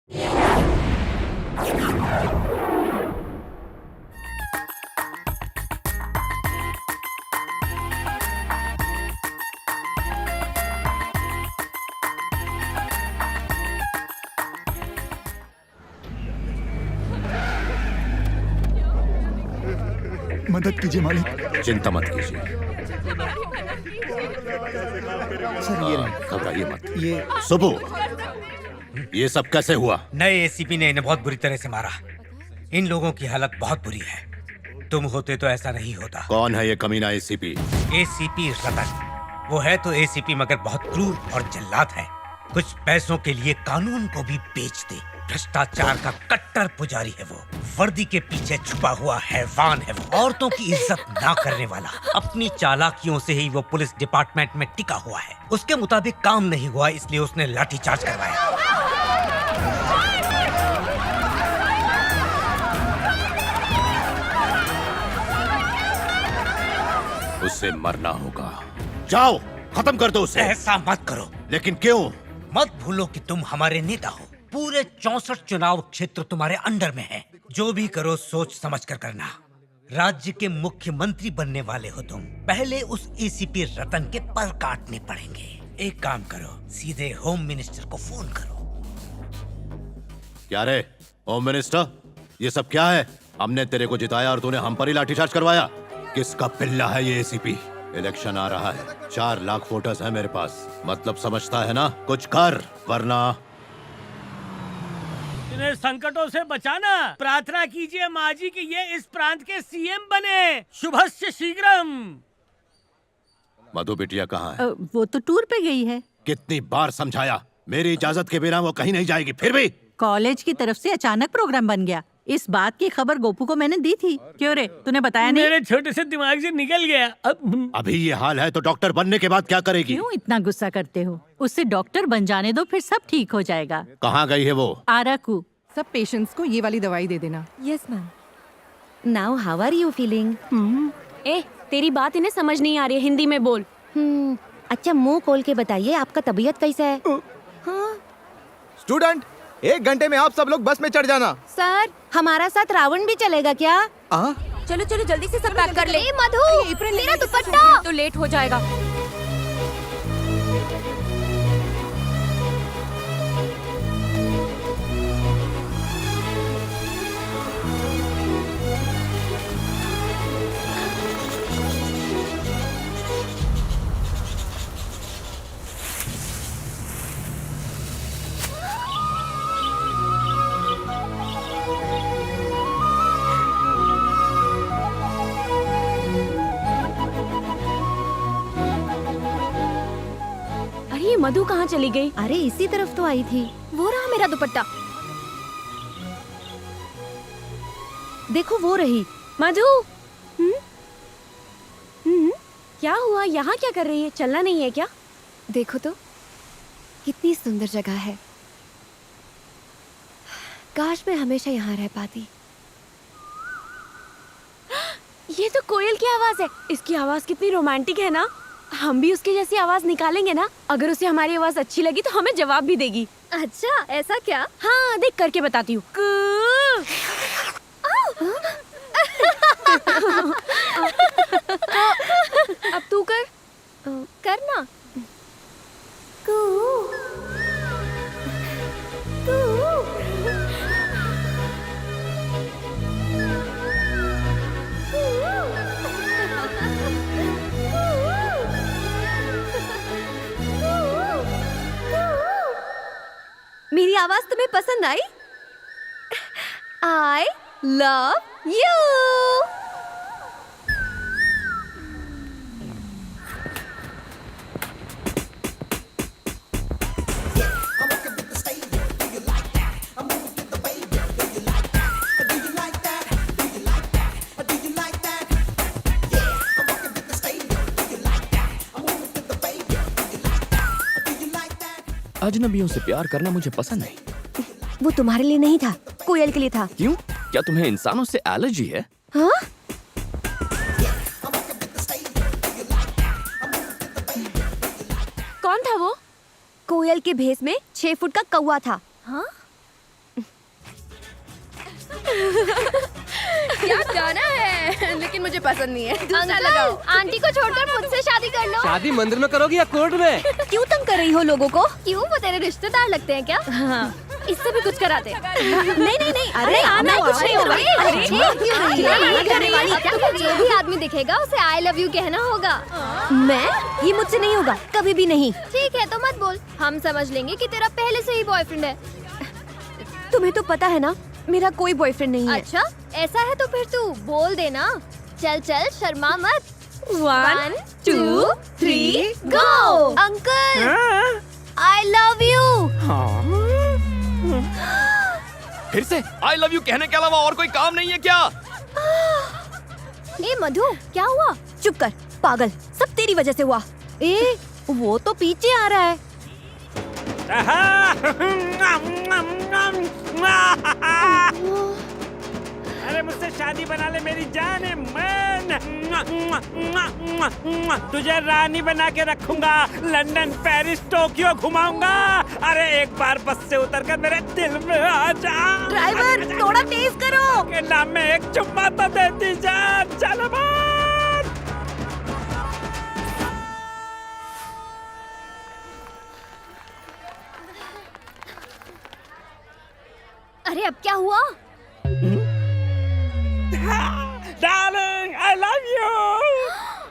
मदद कीजिए मालिक। चिंता मत कीजिए सर ये घबराइए मत। ये सुबु, ये सब कैसे हुआ? नए एसीपी ने इन्हें बहुत बुरी तरह से मारा। इन लोगों की हालत बहुत बुरी है। तुम होते तो ऐसा नहीं होता। कौन है ये कमीना एसीपी? एसीपी रतन। वो है तो एसीपी मगर बहुत क्रूर और जल्लाद है। कुछ पैसों के लिए कानून को भी बेच दे। भ्रष्टाचार का कट्टर पुजारी है वो। वर्दी के पीछे छुपा हुआ हैवान है वो। औरतों की इज्जत ना करने वाला। अपनी चालाकियों से ही वो पुलिस डिपार्टमेंट में टिका हुआ है। उसके मुताबिक काम नहीं हुआ, इसलिए उसने लाठीचार्ज करवाया। उससे मरना होगा। जाओ, खत्म कर दो उसे। ऐसा मत करो। लेकिन क्यों? मत भूलो कि तुम हमारे नेता हो। पूरे 64 चुनाव क्षेत्र तुम्हारे अंडर में है। जो भी करो सोच समझ कर करना। राज्य के मुख्यमंत्री बनने वाले हो तुम। पहले उस एसीपी रतन के पर काटने पड़ेंगे। एक काम करो, सीधे होम मिनिस्टर को फोन करो। क्या रे होम मिनिस्टर, ये सब क्या है? हमने तेरे को जिताया और तूने हम पर ही लाठीचार्ज करवाया। किसका पिल्ला है ये एसीपी? इलेक्शन आ रहा है, 4 लाख वोटर्स है मेरे पास। मतलब समझता है ना? कुछ कर, वरना इन्हें संकटों से बचाना। प्रार्थना कीजिए माँ जी कि ये इस प्रांत के सीएम बने। शुभस्य शीघ्रम। मधु बिटिया कहाँ है? वो तो टूर पे गई है। कितनी बार समझाया, मेरी इजाजत के बिना वो कहीं नहीं जाएगी। फिर भी कॉलेज की तरफ से अचानक प्रोग्राम बन गया। इस बात की खबर गोपू को मैंने दी थी। क्यों रे, तूने बताया नहीं? मेरे छोटे से दिमाग से निकल गया। अभी ये हाल है तो डॉक्टर बनने के बाद क्या करेगी? क्यों इतना गुस्सा करते हो? उससे डॉक्टर बन जाने दो, फिर सब ठीक हो जाएगा। कहाँ गई है वो? आराकू। सब पेशेंट्स को ये वाली दवाई दे देना। Yes ma'am. Now how are you feeling? ए, तेरी बात इन्हें समझ नहीं आ रही है, हिंदी में बोल। अच्छा मुंह खोल के बताइए, आपका तबीयत कैसा है? स्टूडेंट, 1 घंटे में आप सब लोग बस में चढ़ जाना। सर, हमारा साथ रावण भी चलेगा क्या? चलो चलो जल्दी से सब पैक कर ले। मधु, मेरा दुपट्टा। तो लेट हो जाएगा। ये मधु कहाँ चली गई? अरे इसी तरफ तो आई थी। वो रहा मेरा दुपट्टा। देखो वो रही। मधु। क्या हुआ? यहाँ क्या कर रही है? चलना नहीं है क्या? देखो तो कितनी सुंदर जगह है। काश मैं हमेशा यहाँ रह पाती। ये तो कोयल की आवाज है। इसकी आवाज कितनी रोमांटिक है ना। हम भी उसकी जैसी आवाज निकालेंगे ना। अगर उसे हमारी आवाज अच्छी लगी तो हमें जवाब भी देगी। अच्छा ऐसा क्या? हाँ देख करके बताती हूँ। अब तू कर। करना। मेरी आवाज तुम्हें पसंद आई? I love you. अजनबियों से प्यार करना मुझे पसंद नहीं। वो तुम्हारे लिए नहीं था, कोयल के लिए था। क्यों? क्या तुम्हें इंसानों से एलर्जी है? हाँ? कौन था वो? कोयल के भेस में 6 फुट का कौवा था। हाँ? क्या गाना है, लेकिन मुझे पसंद नहीं है। दूसरा लगाओ। आंटी को छोड़कर मुझसे शादी कर लो। शादी मंदिर में करोगी या कोर्ट में? क्यों तंग कर रही हो लोगों को? क्यों, वो तेरे रिश्तेदार लगते हैं क्या? हाँ। इससे भी कुछ कराते। नहीं, अरे आना कुछ नहीं होगा। जो भी आदमी दिखेगा उसे आई लव यू कहना होगा। मैं? ये मुझसे नहीं होगा, कभी भी नहीं। ठीक है तो मत बोल, हम समझ लेंगे कि तेरा पहले से ही बॉयफ्रेंड है। तुम्हें तो पता है ना, मेरा कोई बॉयफ्रेंड नहीं है। अच्छा, ऐसा है तो फिर तू बोल देना। चल चल, शर्मा मत। 1 2 3 go. Uncle, I love you. फिर से आई लव यू कहने के अलावा और कोई काम नहीं है क्या? ए मधु, क्या हुआ? चुप कर पागल, सब तेरी वजह से हुआ। ए, वो तो पीछे आ रहा है। अरे मुझसे शादी बना ले मेरी जान है मन। तुझे रानी बना के रखूंगा, लंदन पेरिस टोक्यो घुमाऊंगा। अरे एक बार बस से उतरकर मेरे दिल में आ जा। ड्राइवर, थोड़ा तेज करो। के नाम में एक चुम्मा तो देती जा। चलो बात। अरे अब क्या हुआ? Darling, I love you।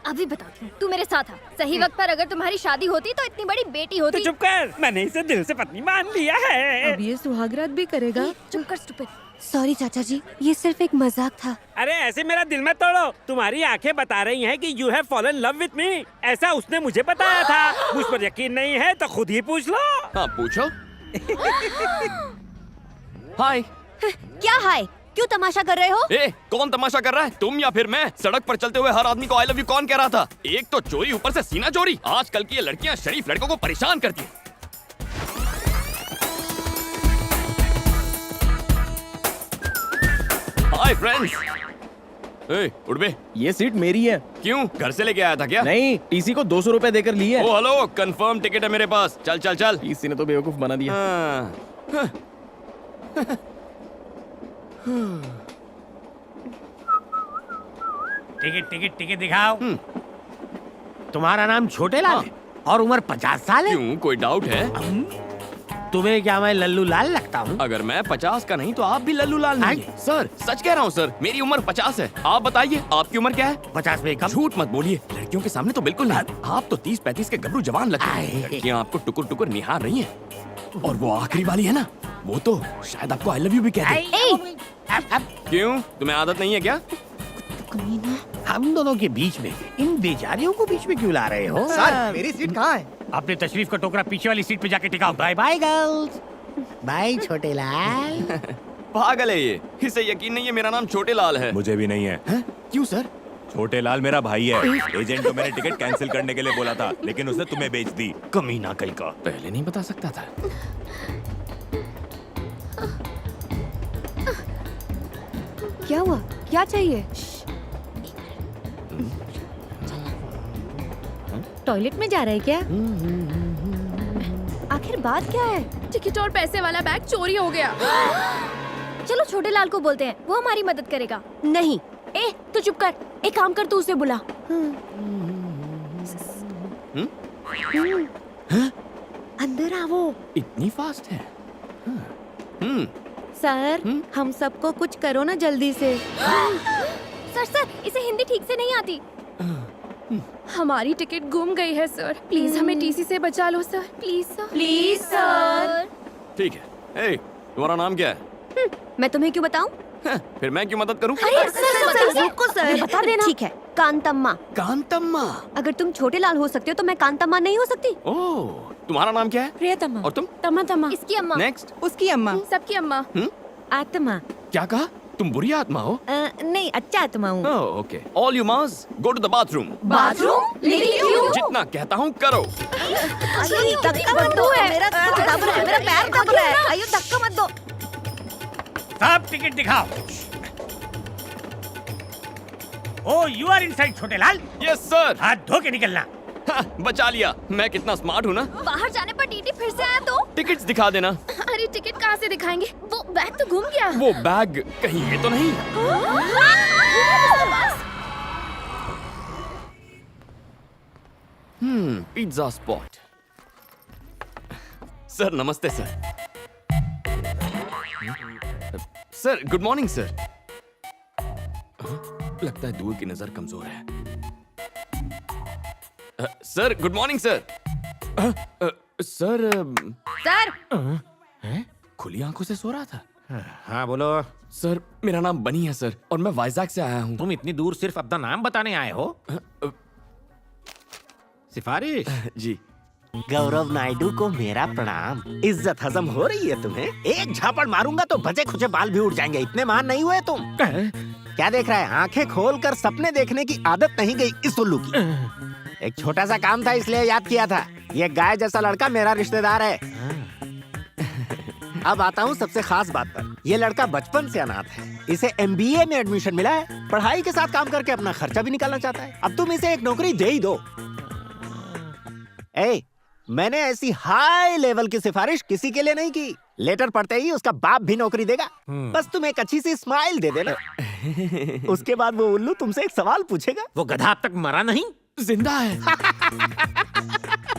अभी बताती हूँ, तू मेरे साथ आ। सही वक्त पर अगर तुम्हारी शादी होती तो इतनी बड़ी बेटी तो होती। चुप कर, मैंने इसे दिल से पत्नी मान लिया है। अब ये सुहागरात भी करेगा। चुप कर स्टूपिड। सॉरी चाचा जी, ये सिर्फ एक मजाक था। अरे ऐसे मेरा दिल मत तोड़ो। तुम्हारी आंखें बता रही हैं कि you have fallen love with me. ऐसा उसने मुझे बताया था। मुझ पर यकीन नहीं है तो खुद ही पूछ लो। हाँ पूछो। हाय। क्या हाय? क्यों तमाशा कर रहे हो? ए, कौन तमाशा कर रहा है, तुम या फिर मैं? सड़क पर चलते हुए हर आदमी को आई लव यू कौन कह रहा था? एक तो चोरी, ऊपर से सीना चोरी। आजकल की ये लड़कियां शरीफ लड़कों को परेशान करती हैं। Hi friends. ए, उठ बे। ये सीट मेरी है। क्यों, घर से लेके आया था क्या? नहीं, टीसी को 200 रुपए देकर ली है। ओ हेलो, कंफर्म टिकट है मेरे पास। चल चल चल। टीसी ने तो बेवकूफ बना दिया। हाँ। टिकट दिखाओ। तुम्हारा नाम छोटे लाल है और उम्र 50 साल है। क्यों, कोई डाउट है? तुम्हें क्या मैं लल्लू लाल लगता हूँ? अगर मैं 50 का नहीं तो आप भी लल्लू लाल नहीं है। सर सच कह रहा हूँ सर, मेरी उम्र 50 है। आप बताइए आपकी उम्र क्या है? 50 में कम। झूठ मत बोलिए, लड़कियों के सामने तो बिल्कुल नहीं। आप तो 30-35 के गबरू जवान लगते हैं। लड़कियाँ आपको टुकुर टुकुर निहार रही हैं। और वो आखिरी वाली है ना, वो तो शायद आपको आई लव यू भी कहते हैं। क्यों, तुम्हें आदत नहीं है क्या? हम दोनों के बीच में इन बेचारियों को बीच में क्यों ला रहे हो? सर, मेरी सीट कहाँ है? अपने तशरीफ का टोकरा पीछे वाली सीट पे जाके टिकाओ। Bye bye girls. बाय छोटे लाल। पागल है ये, इसे यकीन नहीं है मेरा नाम छोटे लाल है। मुझे भी नहीं है। क्यों सर? छोटे लाल मेरा भाई है। एजेंट को मैंने टिकट कैंसिल करने के लिए बोला था, लेकिन उसने तुम्हें बेच दी। कमीना कहीं का। पहले नहीं बता सकता था। क्या हुआ? क्या चाहिए? टॉयलेट में जा रहे हैं क्या? आखिर बात क्या है? टिकट और पैसे वाला बैग चोरी हो गया। चलो छोटे लाल को बोलते हैं, वो हमारी मदद करेगा। नहीं, ए तू चुप कर। एक काम कर, तू उसे बुला। अंदर आओ। इतनी फास्ट है? सर, हम सबको कुछ करो ना जल्दी से। सर, इसे हिंदी ठीक से नहीं आती। हमारी टिकट गुम गई है सर, प्लीज हमें टीसी से बचा लो sir, please sir. Please sir. ठीक है। ए, तुम्हारा नाम क्या है? मैं तुम्हें क्यों बताऊं? फिर मैं क्यों मदद करूं? अरे सर, रुको सर, बता देना। ठीक है, कांतम्मा। कांतम्मा। अगर तुम छोटे लाल हो सकते हो तो मैं कांतम्मा नहीं हो सकती? ओह, तुम्हारा नाम क्या है? प्रियतमा। और तुम? तमा। इसकी अम्मा। नेक्स्ट। उसकी अम्मा। सबकी अम्मा। आत्मा। क्या कहा? तुम बुरी आत्मा हो? नहीं, अच्छा आत्मा हूँ। Oh, okay. All you must go to the bathroom. Bathroom? लेकिन क्यों? जितना कहता हूँ करो। धक्का मत दो, मेरा पैर दब रहा है। आइयो, धक्का मत दो। सब टिकट दिखाओ। ओ, यू आर इनसाइड छोटे लाल। Yes sir. हाथ धो के निकलना। बचा लिया। मैं कितना स्मार्ट हूँ ना। बाहर जाने पर टीटी फिर से आया तो? टिकट्स दिखा देना। अरे ये टिकट कहाँ से दिखाएंगे? वो बैग तो गुम गया। वो बैग कहीं ये तो नहीं? Pizza spot. सर नमस्ते sir. Sir good morning sir. लगता है दूर की नजर कमजोर है। Sir good morning sir. Sir खुली आंखों से सो रहा था। हाँ बोलो। सर मेरा नाम बनी है सर, और मैं वाइजैक से आया हूँ। तुम इतनी दूर सिर्फ अपना नाम बताने आए हो? सिफारिश? जी। गौरव नायडू को मेरा प्रणाम। इज्जत हजम हो रही है तुम्हें? एक झापड़ मारूंगा तो बचे खुचे बाल भी उड़ जाएंगे। इतने महान नहीं हुए तुम। क्या देख रहा है? आंखें खोलकर सपने देखने की आदत नहीं गई इस उल्लू की। एक छोटा सा काम था इसलिए याद किया था। ये गाय जैसा लड़का मेरा रिश्तेदार है। अब आता हूँ सबसे खास बात पर। ये लड़का बचपन से अनाथ है। इसे MBA में एडमिशन मिला है। पढ़ाई के साथ काम करके अपना खर्चा भी निकालना चाहता है। अब तुम इसे एक नौकरी दे ही दो। मैंने ऐसी हाई लेवल की सिफारिश किसी के लिए नहीं की। लेटर पढ़ते ही उसका बाप भी नौकरी देगा। बस तुम एक अच्छी सी स्माइल दे देना। उसके बाद वो उल्लू तुमसे एक सवाल पूछेगा। वो गधा अब तक मरा नहीं? जिंदा है।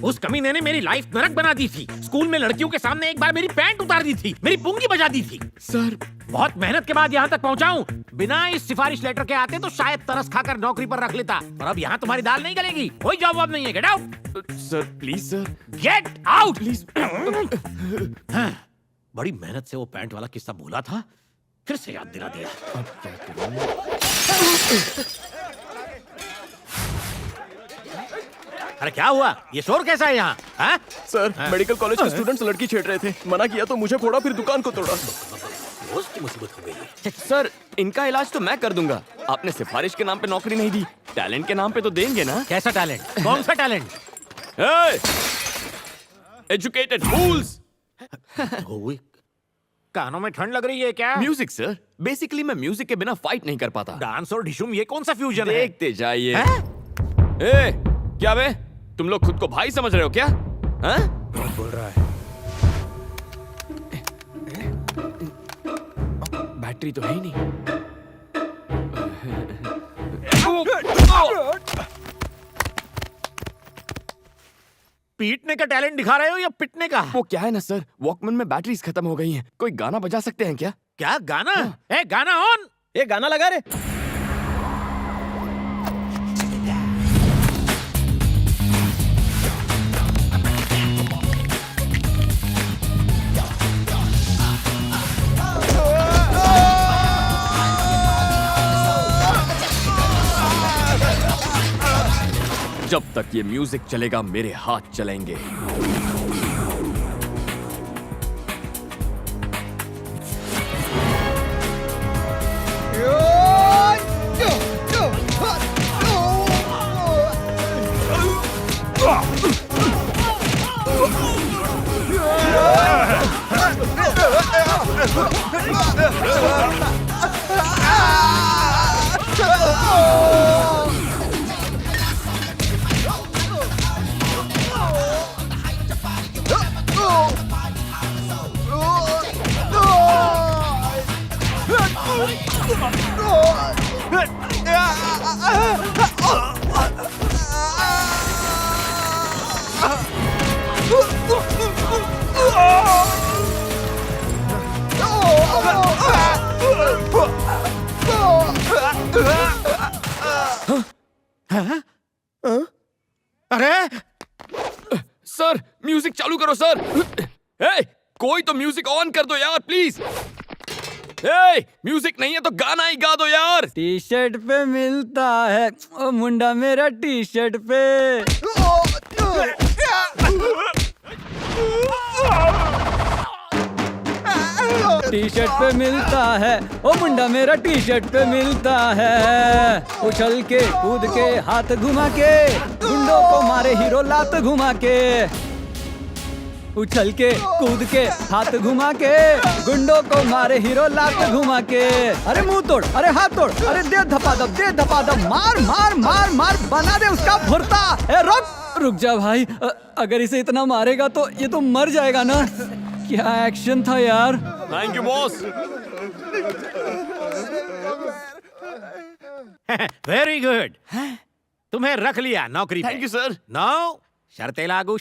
उस कमीने ने मेरी लाइफ नरक बना दी थी। स्कूल में लड़कियों के सामने एक बार मेरी पैंट उतार दी थी, मेरी पुंगी बजा दी थी। सर बहुत मेहनत के बाद यहाँ तक पहुँचा हूँ। बिना इस सिफारिश लेटर के आते तो शायद तरस खाकर नौकरी पर रख लेता। और अब यहाँ तुम्हारी दाल नहीं गलेगी। कोई जवाब नहीं है। Get out sir please sir. Get out please. बड़ी मेहनत से वो पैंट वाला किस्सा भूला था, फिर से याद दिला दिया। अब क्या करूं? अरे क्या हुआ? ये शोर कैसा है यहाँ? सर मेडिकल कॉलेज के स्टूडेंट्स लड़की छेड़ रहे थे। मना किया तो मुझे फोड़ा, फिर दुकान को तोड़ा। रोज की मुसीबत हो गई है। सर इनका इलाज तो मैं कर दूंगा। आपने सिफारिश के नाम पे नौकरी नहीं दी, टैलेंट के नाम पे तो देंगे ना? कैसा टैलेंट? कौन सा टैलेंट? एजुकेटेड फूल्स। कानों में ठंड लग रही है क्या? Music sir. बेसिकली मैं म्यूजिक के बिना फाइट नहीं कर पाता। डांस और डिशुम ये कौन सा फ्यूजन है? देखते जाइए। क्या बे, तुम लोग खुद को भाई समझ रहे हो क्या? बहुत बोल रहा है। बैटरी तो है ही नहीं। पीटने का टैलेंट दिखा रहे हो या पिटने का? वो क्या है ना सर, वॉकमैन में बैटरीज खत्म हो गई हैं। कोई गाना बजा सकते हैं क्या? क्या गाना? गाना ऑन। ये गाना लगा रे। जब तक ये म्यूजिक चलेगा मेरे हाथ चलेंगे। अरे सर म्यूजिक चालू करो सर। कोई तो म्यूजिक ऑन कर दो यार प्लीज। म्यूजिक नहीं है तो गाना ही गा दो यार। टी शर्ट पे मिलता है ओ मुंडा मेरा टी शर्ट पे। टी शर्ट पे मिलता है ओ मुंडा मेरा टी शर्ट पे मिलता है। उछल के कूद के हाथ घुमा के गुंडों को मारे हीरो लात घुमा के। उछल के कूद के हाथ घुमा के गुंडों को मारे हीरो लात घुमा के। अरे मुंह तोड़, अरे हाथ तोड़, अरे दे धपाधप, दे धपाधप, मार मार मार मार बना दे उसका भुर्ता। रुक जा भाई, अगर इसे इतना मारेगा तो ये तो मर जाएगा ना। क्या एक्शन था यार। Thank you boss. Very good. तुम्हें रख लिया नौकरी पे। Thank you sir. नो, शर्तें लागू।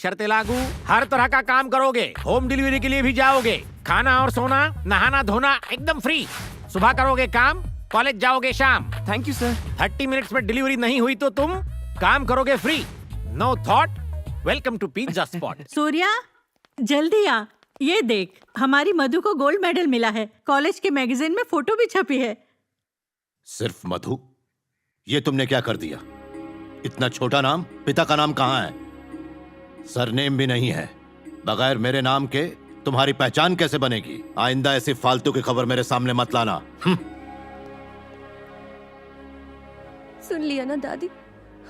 हर तरह का काम करोगे, होम डिलीवरी के लिए भी जाओगे, खाना और सोना, नहाना धोना एकदम फ्री। सुबह करोगे काम, कॉलेज जाओगे शाम। Thank you sir. 30 मिनट्स में डिलीवरी नहीं हुई तो तुम काम करोगे free. No thought. Welcome to pizza spot. Surya जल्दी आ, ये देख हमारी मधु को गोल्ड मेडल मिला है। कॉलेज के मैगजीन में फोटो भी छपी है। सिर्फ मधु? ये तुमने क्या कर दिया? इतना छोटा नाम, पिता का नाम कहाँ है? सरनेम भी नहीं है। बगैर मेरे नाम के तुम्हारी पहचान कैसे बनेगी? आइंदा ऐसी फालतू की खबर मेरे सामने मत लाना। सुन लिया ना दादी,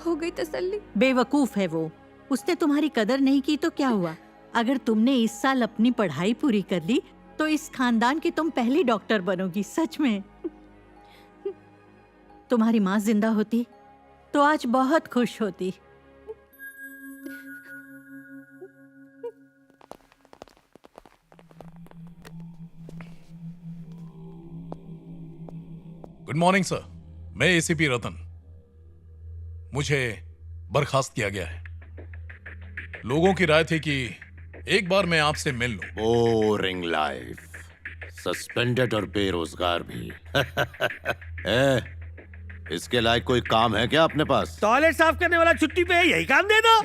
हो गई तसल्ली। बेवकूफ है वो, उसने तुम्हारी कदर नहीं की तो क्या हुआ? अगर तुमने इस साल अपनी पढ़ाई पूरी कर ली तो इस खानदान की तुम पहली डॉक्टर बनोगी। सच में। तुम्हारी माँ जिंदा होती तो आज बहुत खुश होती। गुड मॉर्निंग सर, मैं एसीपी रतन। मुझे बर्खास्त किया गया है। लोगों की राय थी कि एक बार मैं आपसे मिल लूं। बोरिंग लाइफ, सस्पेंडेड और बेरोजगार भी। इसके लायक कोई काम है क्या अपने पास? टॉयलेट साफ करने वाला छुट्टी पे है, यही काम दे दो।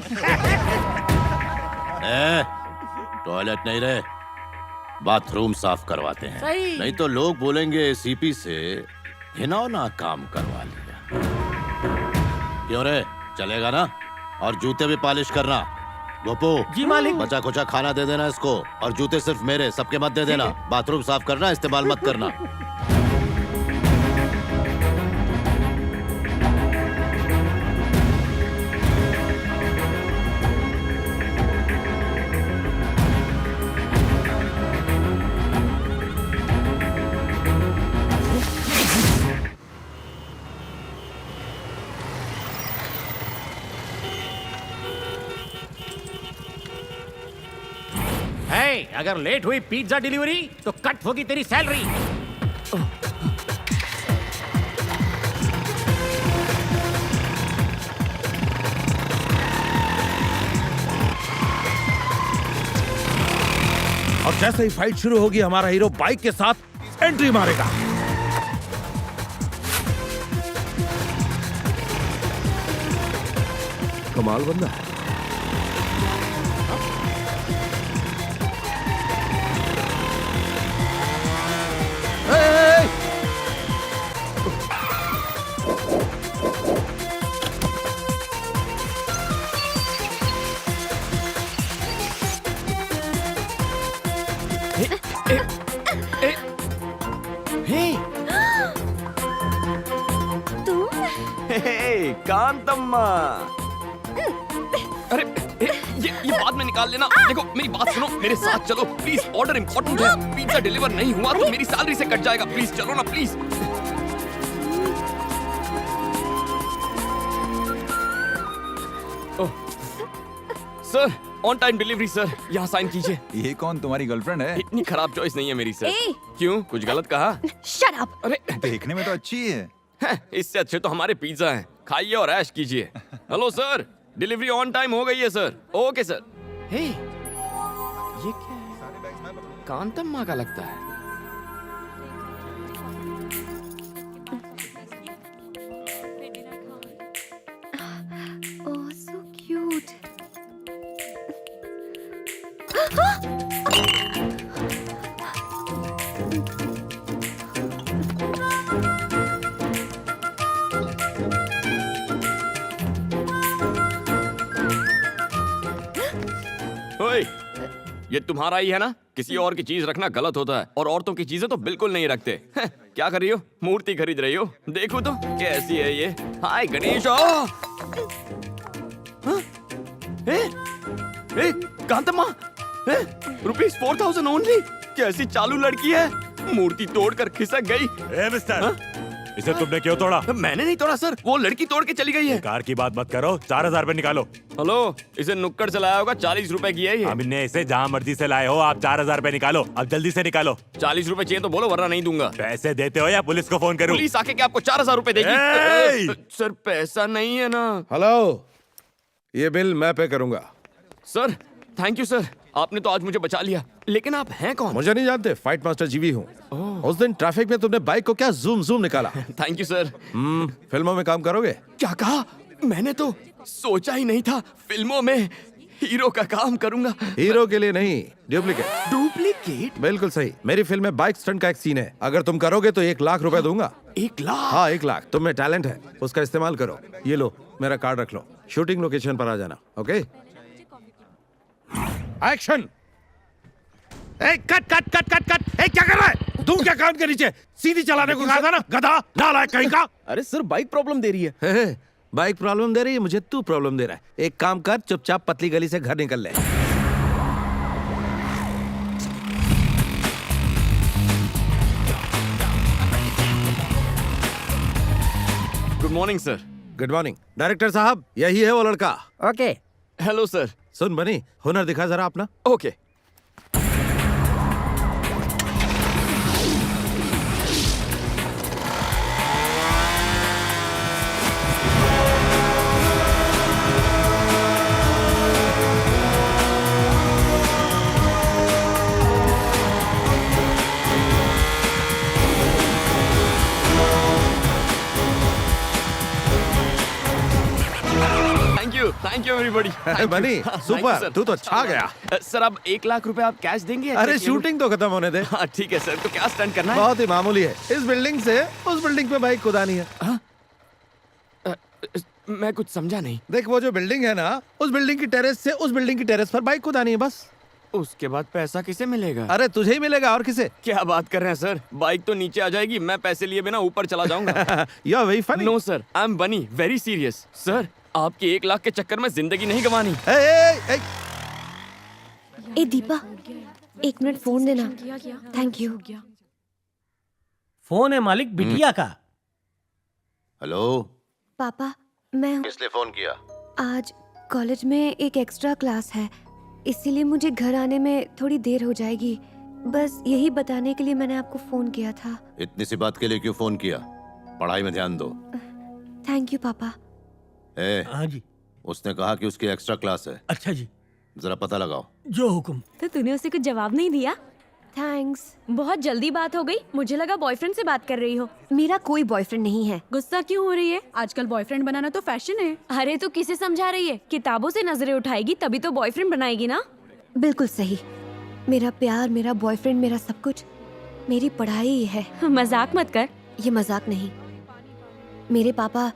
टॉयलेट नहीं रहे, बाथरूम साफ करवाते हैं। सही। नहीं तो लोग बोलेंगे एसीपी से घिनौना काम करवा लिया। क्यों रे, चलेगा ना? और जूते भी पॉलिश करना। गोपू जी मालिक। बचा कुचा खाना दे देना इसको, और जूते सिर्फ मेरे, सबके मत दे देना। बाथरूम साफ करना, इस्तेमाल मत करना। अगर लेट हुई पिज्जा डिलीवरी तो कट होगी तेरी सैलरी। और जैसे ही फाइट शुरू होगी हमारा हीरो बाइक के साथ एंट्री मारेगा। कमाल बंदा है। कांतम्मा, अरे ये बाद में निकाल लेना। देखो मेरी बात सुनो, मेरे साथ चलो प्लीज। ऑर्डर इंपॉर्टेंट है, पिज्जा डिलीवर नहीं हुआ तो मेरी सैलरी से कट जाएगा। प्लीज चलो ना please. Sir on time delivery sir, यहाँ साइन कीजिए। ये कौन तुम्हारी गर्लफ्रेंड है? इतनी खराब चॉइस नहीं है मेरी सर। क्यों, कुछ गलत कहा? Shut up. अरे देखने में तो अच्छी है। इससे अच्छे तो हमारे पिज्जा हैं, खाइए और ऐश कीजिए। Hello sir, delivery on time हो गई है सर। Okay sir. हे, ये क्या है? कांतम्मा का लगता है। ओह सो क्यूट। ये तुम्हारा ही है ना? किसी और की चीज रखना गलत होता है, और औरतों की चीजें तो बिल्कुल नहीं रखते। क्या कर रही हो? मूर्ति खरीद रही हो? देखो तो कैसी है ये। हाय गणेश। कांतम्मा, ₹4000 ओनली। कैसी चालू लड़की है, मूर्ति तोड़कर खिसक गई। मिस्टर, इसे तुमने क्यों तोड़ा? मैंने नहीं तोड़ा सर, वो लड़की तोड़ के चली गई है। कार की बात मत करो, 4000 रुपए निकालो। हेलो, इसे नुक्कड़ से लाया होगा, 40 रुपए की है ये। हमने इसे जहाँ मर्जी से लाए हो, आप 4000 रुपए निकालो, अब जल्दी से निकालो। 40 रुपए चाहिए तो बोलो, वरना नहीं दूंगा। पैसे देते हो या पुलिस को फोन करूं? पुलिस आके क्या आपको 4000 रुपए देगी? सर पैसा नहीं है ना। हेलो, ये बिल मैं पे करूंगा। सर थैंक यू सर, आपने तो आज मुझे बचा लिया। लेकिन आप हैं कौन? मुझे नहीं जानते, फाइट मास्टर जीवी हूँ। उस दिन ट्रैफिक में तुमने बाइक को क्या जूम जूम निकाला। Thank you sir. फिल्मों में काम करोगे? क्या कहा? मैंने तो सोचा ही नहीं था फिल्मों में हीरो का काम करूंगा। हीरो के लिए नहीं, डुप्लीकेट। डुप्लीकेट? बिल्कुल सही। मेरी फिल्म में बाइक स्टंट का एक सीन है, अगर तुम करोगे तो 1 लाख रुपए दूंगा। 1 लाख? हाँ 1 लाख। तुम में टैलेंट है, उसका इस्तेमाल करो। ये लो मेरा कार्ड रख लो, शूटिंग लोकेशन पर आ जाना। Okay, action. Cut cut cut cut cut. क्या कर रहा है तू? क्या कान के नीचे? सीधी चलाने को कहा था ना, गधा नालायक कहीं का। अरे सर बाइक प्रॉब्लम दे रही है। बाइक प्रॉब्लम दे रही है, मुझे तू प्रॉब्लम दे रहा है। एक काम कर, चुपचाप पतली गली से घर निकल ले। Good morning sir. Good morning. Director साहब, यही है वो लड़का। ओके। Hello sir. सुन बनी, हुनर दिखा जरा अपना। ओके। Thank you everybody. बनी सुपर, तू तो छा गया। सर अब 1 लाख रुपए आप कैश देंगे? अरे शूटिंग तो खत्म होने दे। हाँ ठीक है सर, तो क्या स्टंट करना है? बहुत ही मामूली है, इस बिल्डिंग से उस बिल्डिंग पे बाइक कुदानी है। मैं कुछ समझा नहीं। देख वो जो बिल्डिंग है ना, उस बिल्डिंग की टेरेस से उस बिल्डिंग की टेरेस पर बाइक कुदानी है, बस। उसके बाद पैसा किसे मिलेगा? अरे तुझे ही मिलेगा, और किसे? क्या बात कर रहे हैं सर, बाइक तो नीचे आ जाएगी, मैं पैसे लिए बिना ऊपर चला जाऊंगा। You are very funny. No sir, I am Bunny, very serious. Sir आपके 1 लाख के चक्कर में जिंदगी नहीं गंवानी। ए दीपा, 1 मिनट फोन देना। Thank you. फोन है मालिक बिटिया का। हेलो पापा, मैं किसने फोन किया? आज कॉलेज में एक एक्स्ट्रा क्लास है, इसीलिए मुझे घर आने में थोड़ी देर हो जाएगी। बस यही बताने के लिए मैंने आपको फोन किया था। इतनी सी बात के लिए क्यों फोन किया? पढ़ाई में ध्यान दो। थैंक यू पापा। हाँ जी। उसने कहा कि उसकी एक्स्ट्रा क्लास है। अच्छा जी। जरा पता लगाओ। जो हुक्म। तो तूने उसे कुछ जवाब नहीं दिया? थैंक्स। बहुत जल्दी बात हो गई, मुझे लगा बॉयफ्रेंड से बात कर रही हो। मेरा कोई बॉयफ्रेंड नहीं है। गुस्सा क्यों हो रही है? आजकल बॉयफ्रेंड बनाना तो फैशन है। अरे तू किसे समझा रही है? किताबों से नजरें उठाएगी तभी तो बॉयफ्रेंड बनाएगी ना। बिल्कुल सही। मेरा प्यार, मेरा बॉयफ्रेंड, मेरा सब कुछ मेरी पढ़ाई है। मजाक मत कर। ये मजाक नहीं। मेरे पापा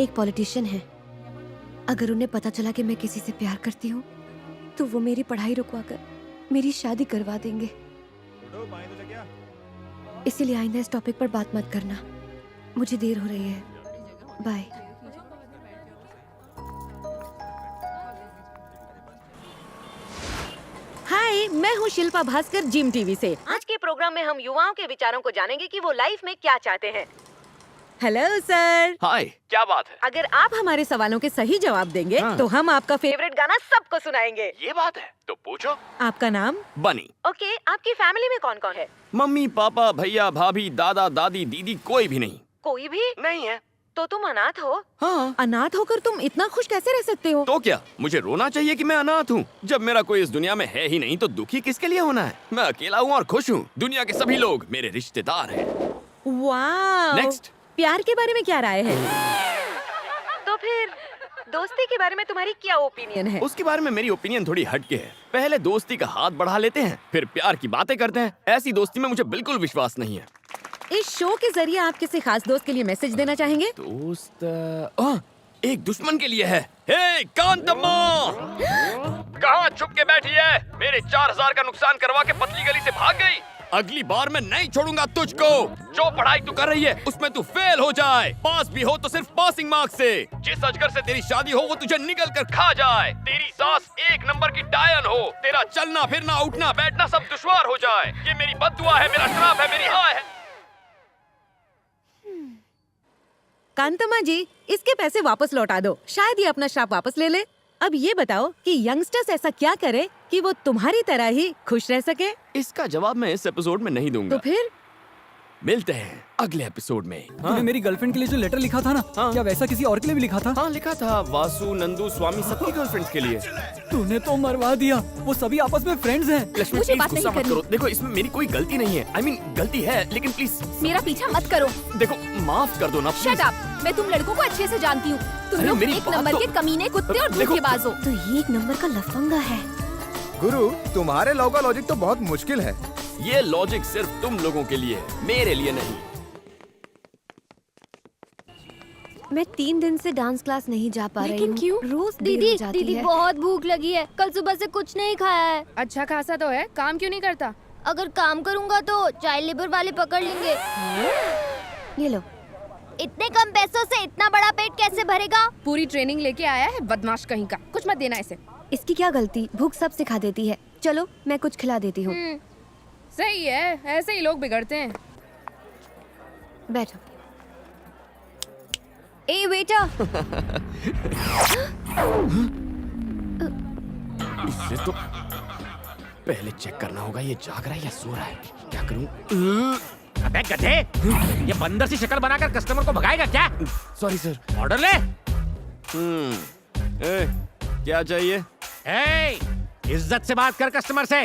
एक पॉलिटिशियन हैं। अगर उन्हें पता चला कि मैं किसी से प्यार करती हूँ तो वो मेरी पढ़ाई रुकवाकर मेरी शादी करवा देंगे। इसीलिए आइंदा इस टॉपिक पर बात मत करना। मुझे देर हो रही है। बाय। हाय, मैं हूँ शिल्पा भास्कर, जिम टीवी से। आज के प्रोग्राम में हम युवाओं के विचारों को जानेंगे कि वो लाइफ में क्या चाहते हैं। Hello sir. हाय, क्या बात है? अगर आप हमारे सवालों के सही जवाब देंगे तो हम आपका फेवरेट गाना सबको सुनाएंगे। ये बात है, तो पूछो। आपका नाम? बनी। ओके, आपकी फैमिली में कौन कौन है? मम्मी, पापा, भैया, भाभी, दादा, दादी, दीदी, कोई भी नहीं। कोई भी नहीं है। तो तुम अनाथ हो? हाँ। अनाथ होकर तुम इतना खुश कैसे रह सकते हो? तो क्या मुझे रोना चाहिए कि मैं अनाथ हूँ? जब मेरा कोई इस दुनिया में है ही नहीं तो दुखी किसके लिए होना है? मैं अकेला हूँ और खुश हूँ। दुनिया के सभी लोग मेरे रिश्तेदार हैं। वाह। नेक्स्ट। प्यार के बारे में क्या राय है? तो फिर दोस्ती के बारे में तुम्हारी क्या ओपिनियन है? उसके बारे में मेरी ओपिनियन थोड़ी हटके है। पहले दोस्ती का हाथ बढ़ा लेते हैं, फिर प्यार की बातें करते हैं। ऐसी दोस्ती में मुझे बिल्कुल विश्वास नहीं है। इस शो के जरिए आप किसी खास दोस्त के लिए मैसेज देना चाहेंगे? दोस्त एक दुश्मन के लिए है। हे कांतम्मा, कहाँ छुप के बैठी है? मेरे 4000 का नुकसान करवा के पतली गली से भाग गई। अगली बार मैं नहीं छोड़ूंगा तुझको। जो पढ़ाई तू कर रही है उसमें तू फेल हो जाए, पास भी हो तो सिर्फ पासिंग मार्क्स से। जिस अजगर से तेरी शादी हो वो तुझे निगल कर खा जाए। तेरी सास 1 नंबर की डायन हो। तेरा चलना फिरना उठना बैठना सब दुश्वार हो जाए। ये मेरी बद्दुआ है, मेरा श्राप है, मेरी हाय है। कांतमा जी, इसके पैसे वापस लौटा दो, शायद ये अपना श्राप वापस ले ले। अब ये बताओ कि यंगस्टर्स ऐसा क्या करे कि वो तुम्हारी तरह ही खुश रह सके? इसका जवाब मैं इस एपिसोड में नहीं दूंगा। तो फिर मिलते हैं अगले एपिसोड में। तूने मेरी गर्लफ्रेंड के लिए जो लेटर लिखा था ना, क्या वैसा किसी और के लिए भी लिखा था? हाँ लिखा था, वासु, नंदू, स्वामी सबकी गर्लफ्रेंड्स के लिए। तूने तो मरवा दिया, वो सभी आपस में फ्रेंड्स हैं। लक्ष्मी मुझे प्लीज बात गुस्सा नहीं मत करो। देखो इसमें मेरी कोई गलती नहीं है। I mean, गलती है लेकिन प्लीज मेरा पीछा मत करो। देखो माफ कर दो ना शट अप। मैं तुम लड़कों को अच्छे से जानती हूँ। तुम अरे लोग मेरी एक बात नंबर तो- के कमीने, कुत्ते और देखो- धोखेबाज हो। तो ये एक नंबर का लफंगा है। गुरु, तुम्हारे लॉ का लॉजिक तो बहुत मुश्किल है। ये लॉजिक सिर्फ तुम लोगों के लिए है, मेरे लिए नहीं। मैं 3 दिन से डांस क्लास नहीं जा पा रही लेकिन हूँ। क्यों? रोज दीदी दीदी बहुत भूख लगी है, कल सुबह से कुछ नहीं खाया है। अच्छा खासा तो है, काम क्यों नहीं करता? अगर काम करूँगा तो चाइल्ड लेबर वाले पकड़ लेंगे। ये लो। इतने कम पैसों से इतना बड़ा पेट कैसे भरेगा? पूरी ट्रेनिंग लेके आया है बदमाश कहीं का। कुछ मत देना इसे। इसकी क्या गलती, भूख सब सिखा देती है। चलो मैं कुछ खिला देती हूँ। सही है, ऐसे ही लोग बिगड़ते हैं। बैठो। ए बेटा। इससे तो पहले चेक करना होगा ये जाग रहा है या सो रहा है। क्या करूं? अबे गधे, ये बंदर सी शक्ल बनाकर कस्टमर को भगाएगा क्या? Sorry sir. ऑर्डर ले। क्या चाहिए? ए, इज्जत से बात कर कस्टमर से।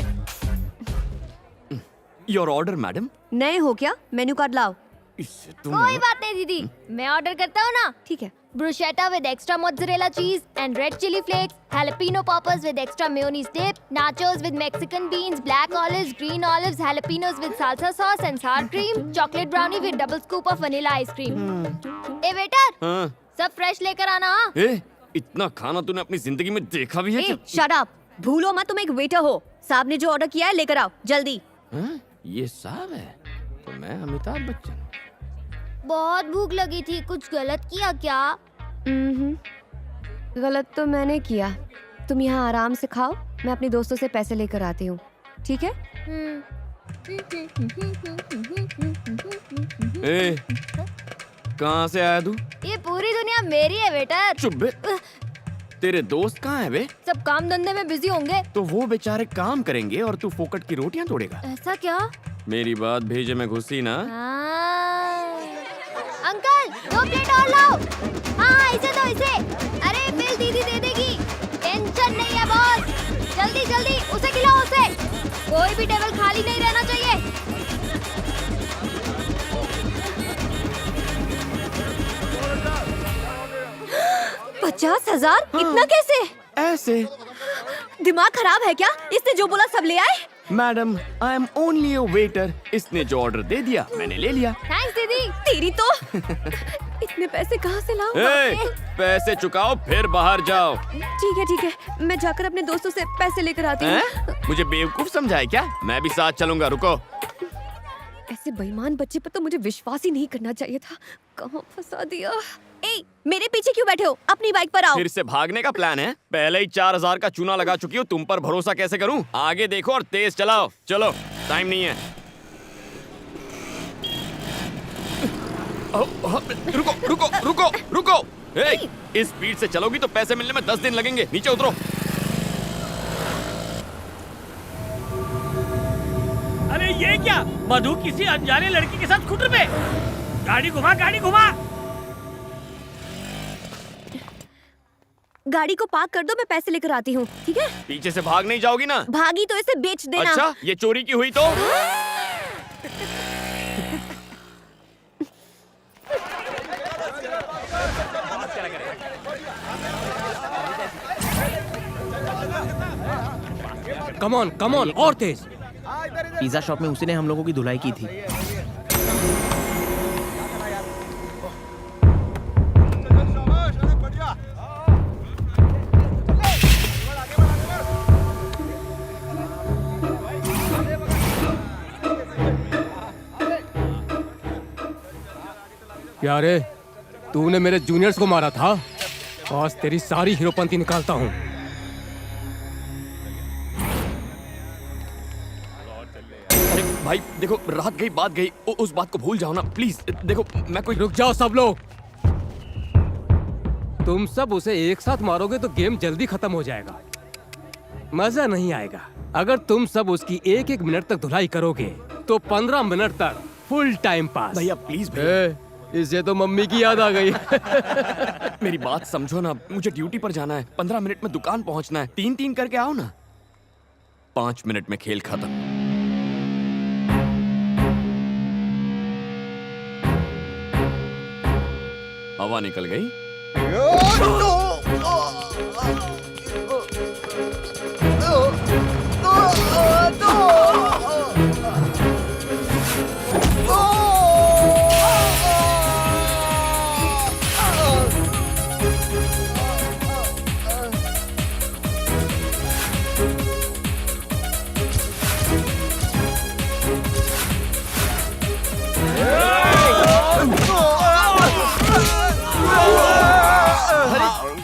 Your order madam. नए हो क्या? मेन्यू कार्ड लाओ। इससे तुम कोई बात नहीं दीदी, मैं ऑर्डर करता हूँ ना। ठीक है। Bruschetta with extra mozzarella cheese and red chili flakes, jalapeno poppers with extra mayonnaise dip, nachos with Mexican beans, black olives, green olives, jalapenos with salsa sauce and sour cream, chocolate brownie with double scoop of vanilla ice cream. A waiter, हाँ। सब fresh लेकर आना। हाँ? इतना खाना तूने अपनी जिंदगी में देखा भी है क्या? Shut up. भूलो मत तुम एक वेटर हो। साहब ने जो ऑर्डर किया है लेकर आओ जल्दी। ये साहब है तो मैं अमिताभ बच्चन। बहुत भूख लगी थी, कुछ गलत किया क्या? गलत तो मैंने किया। तुम यहाँ आराम से खाओ, मैं अपने दोस्तों से पैसे लेकर आती हूँ, ठीक है? कहाँ से आया तू? ये पूरी दुनिया मेरी है वेटर। चुप बे। तेरे दोस्त कहाँ है बे? सब काम धंधे में बिजी होंगे। तो वो बेचारे काम करेंगे और तू फोकट की रोटियां तोड़ेगा। ऐसा क्या? मेरी बात भेजे में घुसी ना। अंकल 2 प्लेट और लाओ। हाँ इसे दो इसे। अरे बिल दीदी दे देगी, टेंशन नहीं है बॉस। जल्दी जल्दी उसे खिलाओ उसे। कोई भी टेबल खाली नहीं रहना चाहिए। $50,000? इतना कैसे? ऐसे। दिमाग खराब है क्या? इसने जो बोला सब ले आए? Madam I am only a waiter. इसने जो ऑर्डर दे दिया मैंने ले लिया। थैंक्स दीदी। तेरी तो इतने पैसे कहाँ से लाऊं? पैसे चुकाओ फिर बाहर जाओ। ठीक है, मैं जाकर अपने दोस्तों से पैसे लेकर आती हूँ। मुझे बेवकूफ समझा है क्या? मैं भी साथ चलूंगा, रुको। ऐसे बेईमान बच्चे पर तो मुझे विश्वास ही नहीं करना चाहिए था। कहाँ फंसा दिया? ए, मेरे पीछे क्यों बैठे हो? अपनी बाइक पर आओ। फिर से भागने का प्लान है? पहले ही 4000 का चूना लगा चुकी हो, तुम पर भरोसा कैसे करूं? आगे देखो और तेज चलाओ। चलो टाइम नहीं है। रुको रुको रुको रुको। इस स्पीड से चलोगी तो पैसे मिलने में 10 दिन लगेंगे। नीचे उतरो। अरे ये क्या? मधु किसी अनजाने लड़की के साथ स्कूटर पे। गाड़ी घुमा गाड़ी घुमा। गाड़ी को पार्क कर दो, मैं पैसे लेकर आती हूँ, ठीक है? पीछे से भाग नहीं जाओगी ना? भागी तो इसे बेच देना। अच्छा ये चोरी की हुई तो? कम ऑन और तेज। पिज्जा शॉप में उसी ने हम लोगों की धुलाई की थी। यारे, तूने मेरे जूनियर्स को मारा था, आज तेरी सारी हीरोपंती निकालता हूँ। अरे भाई देखो, रात गई बात गई, उस बात को भूल जाओ ना प्लीज। देखो मैं कोई। रुक जाओ सब लोग। तुम सब उसे एक साथ मारोगे तो गेम जल्दी खत्म हो जाएगा, मजा नहीं आएगा। अगर तुम सब उसकी एक एक मिनट तक धुलाई करोगे तो 15 मिनट तक फुल टाइम पास। भैया प्लीज इसे तो मम्मी की याद आ गई। मेरी बात समझो ना, मुझे ड्यूटी पर जाना है, 15 मिनट में दुकान पहुंचना है। 3-3 करके आओ ना। 5 मिनट में खेल खत्म। हवा निकल गई।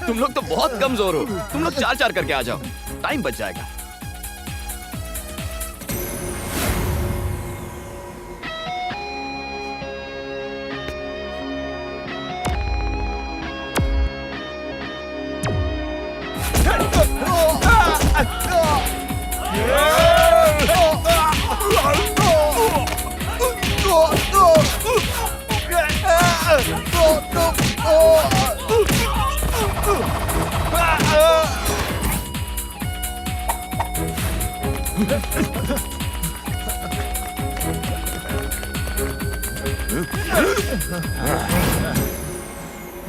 तुम लोग तो बहुत कमजोर हो। तुम लोग 4-4 करके आ जाओ, टाइम बच जाएगा।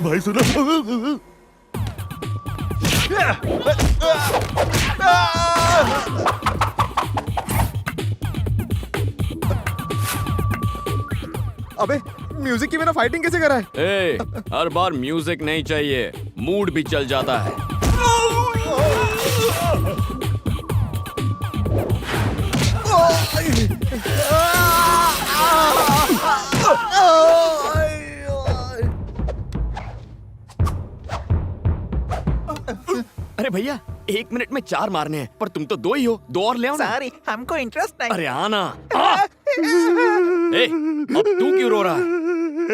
भाई सुनो। अबे म्यूजिक की बिना फाइटिंग कैसे करा है? हर बार म्यूजिक नहीं चाहिए, मूड भी चल जाता है। अरे भैया 1 मिनट में 4 मारने हैं, पर तुम तो 2 ही हो, 2 और ले आओ ना। सॉरी, हमको इंटरेस्ट नहीं। अरे आना। अब तू क्यों रो रहा है?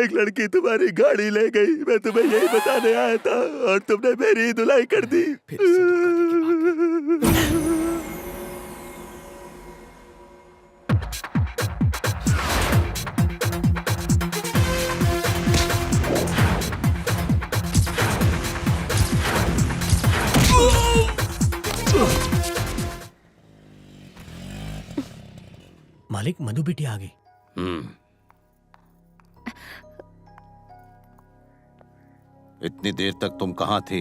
एक लड़की तुम्हारी गाड़ी ले गई, मैं तुम्हें यही बताने आया था और तुमने मेरी धुलाई कर दी। फिर से धोखा देके मालिक, मधु बिटिया आ गई। इतनी देर तक तुम कहाँ थी?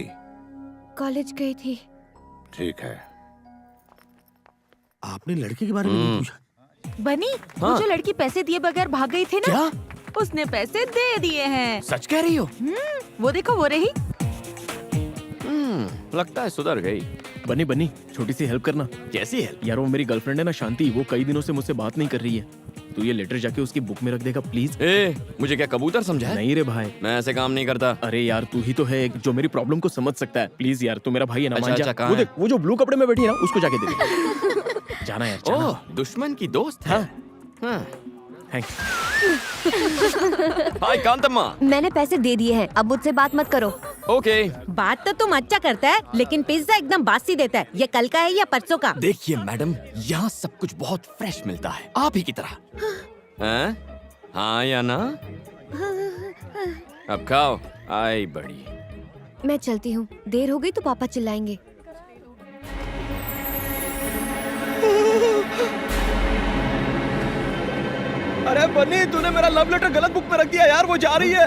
कॉलेज गई थी। ठीक है। आपने लड़के के बारे में नहीं पूछा? बनी, हाँ। वो जो लड़की पैसे दिए बगैर भाग गई थी ना, क्या? उसने पैसे दे दिए हैं। सच कह रही हो? वो देखो, वो रही। लगता है सुधर गई। बनी बनी, छोटी सी हेल्प करना। कैसी हेल्प? यार वो मेरी गर्लफ्रेंड है ना शांति, वो कई दिनों से मुझसे बात नहीं कर रही है। तू ये लेटर जाके उसकी बुक में रख देगा प्लीज। मुझे क्या कबूतर समझा है? नहीं रे भाई, मैं ऐसे काम नहीं करता। अरे यार तू ही तो है एक जो मेरी प्रॉब्लम को समझ सकता है। प्लीज यार, तू मेरा भाई है ना, मान जा। कहाँ वो है? देख, वो जो ब्लू कपड़े में बैठी है ना, उसको जाके दे दे। जाना यार, जाना। ओह, दुश्मन की दोस्त है। हाँ। हाय कांतम्मा। मैंने पैसे दे दिए हैं, अब मुझसे बात मत करो। ओके। बात तो तुम अच्छा करता है, लेकिन पिज्जा एकदम बासी देता है। ये कल का है या परसों का? देखिए मैडम, यहाँ सब कुछ बहुत फ्रेश मिलता है, आप ही की तरह। हैं? हाँ या ना? अब खाओ। आई बड़ी। मैं चलती हूँ, देर हो गई तो पापा चिल्लाएंगे। अरे बनी, तूने मेरा लव लेटर गलत बुक में रख दिया यार, वो जा रही है।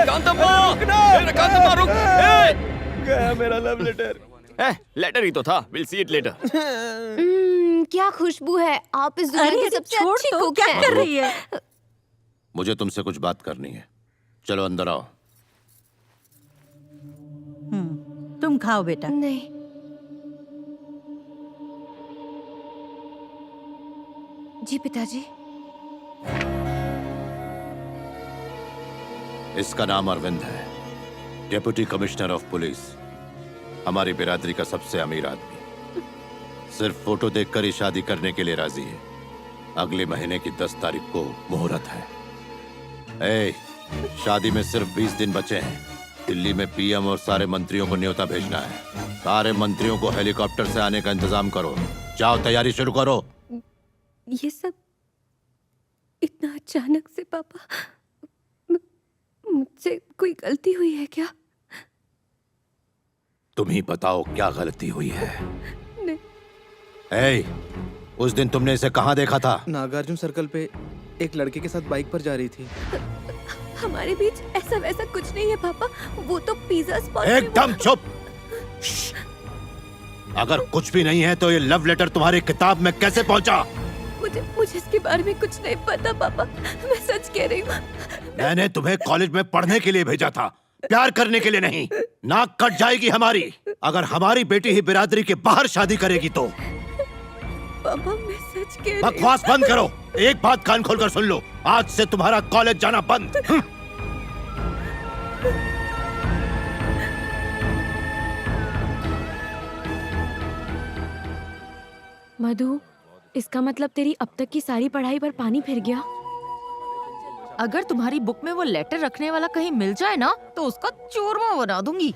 कांतम्मा, कांतम्मा रुक। गया मेरा लव लेटर। लेटर ही तो था। Will see it later. क्या खुशबू है, आप इस दुनिया की सबसे अच्छी कुक क्या हैं। कर रही है? मुझे तुमसे कुछ बात करनी है। चलो अंदर आओ। तुम खाओ बेटा। नहीं। जी पिताजी। इसका नाम अरविंद है, डेप्यूटी कमिश्नर ऑफ पुलिस, हमारी बिरादरी का सबसे अमीर आदमी। सिर्फ फोटो देखकर ही शादी करने के लिए राजी है। अगले महीने की 10 तारीख को मुहूर्त है। शादी में सिर्फ 20 दिन बचे हैं। दिल्ली में पीएम और सारे मंत्रियों को न्योता भेजना है। सारे मंत्रियों को हेलीकॉप्टर से आने का इंतजाम करो। जाओ, तैयारी शुरू करो। ये सब इतना अचानक से पापा, मुझसे कोई गलती हुई है क्या? तुम ही बताओ क्या गलती हुई है। नहीं। ए, उस दिन तुमने इसे कहाँ देखा था? नागार्जुन सर्कल पे एक लड़के के साथ बाइक पर जा रही थी। हमारे बीच ऐसा वैसा कुछ नहीं है पापा, वो तो पिज्जा स्पॉट। एकदम चुप। अगर कुछ भी नहीं है तो ये लव लेटर तुम्हारी किताब में कैसे पहुंचा? मुझे इसके बारे में कुछ नहीं पता पापा, मैं सच कह रही हूँ। मैंने तुम्हें कॉलेज में पढ़ने के लिए भेजा था, प्यार करने के लिए नहीं। नाक कट जाएगी हमारी अगर हमारी बेटी ही बिरादरी के बाहर शादी करेगी तो। पापा मैं सच कह रही हूँ। बकवास बंद करो। एक बात कान खोलकर सुन लो, आज से तुम्हारा कॉलेज जाना बंद। मधु, इसका मतलब तेरी अब तक की सारी पढ़ाई पर पानी फिर गया? अगर तुम्हारी बुक में वो लेटर रखने वाला कहीं मिल जाए ना तो उसका चूरमा बना दूंगी।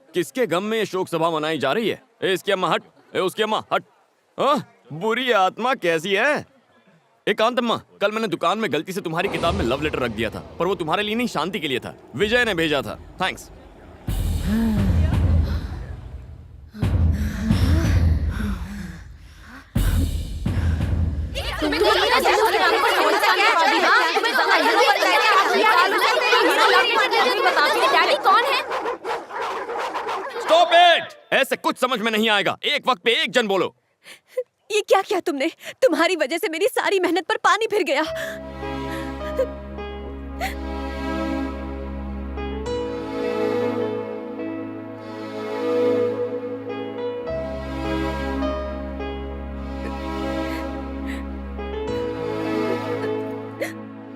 किसके गम में ये शोक सभा मनाई जा रही है? इसकी अम्मा हट, उसकी अम्मा हट। बुरी आत्मा कैसी है? एकांत अम्मा, कल मैंने दुकान में गलती से तुम्हारी किताब में लव लेटर रख दिया था, पर वो तुम्हारे लिए नहीं, शांति के लिए था। विजय ने भेजा था। थैंक्स। डैडी कौन है? Stop it! ऐसे कुछ समझ में नहीं आएगा। एक वक्त पे एक जन बोलो। ये क्या किया तुमने? तुम्हारी वजह से मेरी सारी मेहनत पर पानी फिर गया।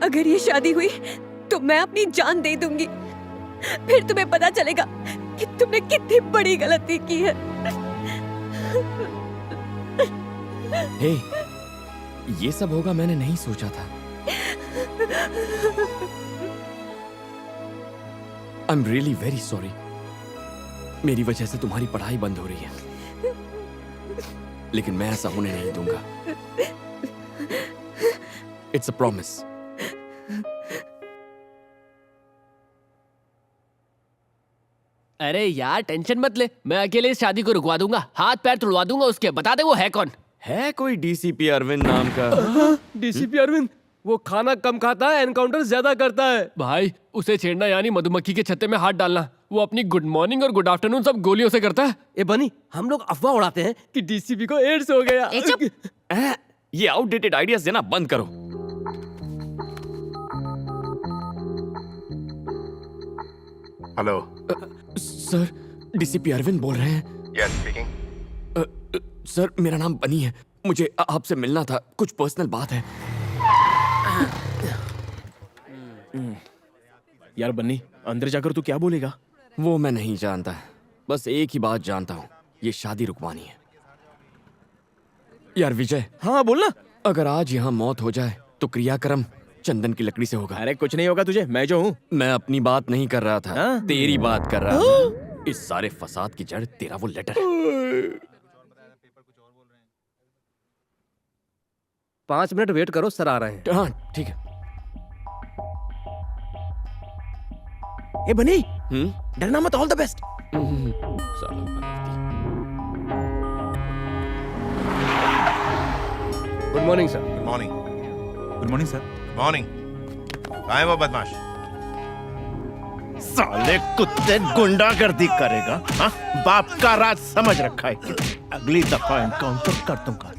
अगर ये शादी हुई तो मैं अपनी जान दे दूंगी। फिर तुम्हें पता चलेगा कि तुमने कितनी बड़ी गलती की है। हे, ये सब होगा मैंने नहीं सोचा था। I am really very sorry. मेरी वजह से तुम्हारी पढ़ाई बंद हो रही है, लेकिन मैं ऐसा होने नहीं दूंगा। It's a promise. अरे यार टेंशन मत ले, मैं अकेले इस शादी को रुकवा दूंगा, हाथ पैर तुड़वा दूंगा उसके। बता दे वो है कौन? है कोई डीसीपी अरविंद नाम का? डीसीपी अरविंद? वो खाना कम खाता है, एनकाउंटर ज्यादा करता है। भाई उसे छेड़ना यानी मधुमक्खी के छत्ते में हाथ डालना। वो अपनी गुड मॉर्निंग और गुड आफ्टरनून सब गोलियों से करता है। ए बनी, हम लोग अफवाह उड़ाते हैं कि डीसीपी को एड्स हो गया। ये आउटडेटेड आइडियाज देना बंद करो। हेलो सर, डीसीपी अरविंद बोल रहे हैं। Yes speaking. सर मेरा नाम बनी है, मुझे आपसे मिलना था, कुछ पर्सनल बात है। यार बन्नी, अंदर जाकर तू क्या बोलेगा? वो मैं नहीं जानता, बस एक ही बात जानता हूँ, ये शादी रुकवानी है। यार विजय। हाँ बोलना। अगर आज यहाँ मौत हो जाए तो क्रियाक्रम चंदन की लकड़ी से होगा। अरे कुछ नहीं होगा तुझे, मैं जो हूँ। मैं अपनी बात नहीं कर रहा था, तेरी बात कर रहा था। इस सारे फसाद की जड़ तेरा वो लेटर है। 5 मिनट वेट करो, सर आ रहे हैं। हाँ ठीक है। ए बनी, डरना मत, all the best. Good morning sir. Good morning. Good morning sir. Good morning. कहाँ है वो बदमाश? साले कुत्ते गुंडागर्दी करेगा। हाँ, बाप का राज समझ रखा है। अगली दफा एनकाउंटर कर दूंगा।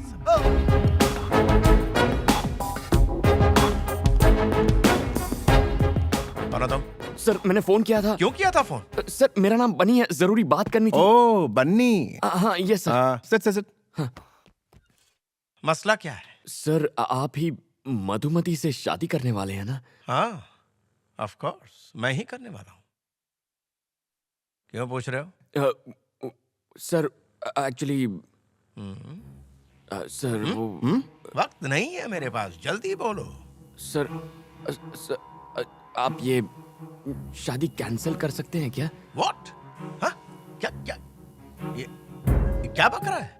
तुम? सर मैंने फोन किया था। क्यों किया था फोन? सर मेरा नाम बनी है, जरूरी बात करनी थी। ओ बन्नी। हाँ ये सर। सिट। हाँ। मसला क्या है? सर आप ही मधुमती से शादी करने वाले हैं ना? हाँ ऑफ कोर्स, मैं ही करने वाला हूँ। क्यों पूछ रहे हो? सर एक्चुअली सर वो वक्त नहीं है मेरे पास, जल्दी बोलो। सर आप ये शादी कैंसिल कर सकते हैं क्या? What? हाँ? क्या क्या ये क्या बक रहा है?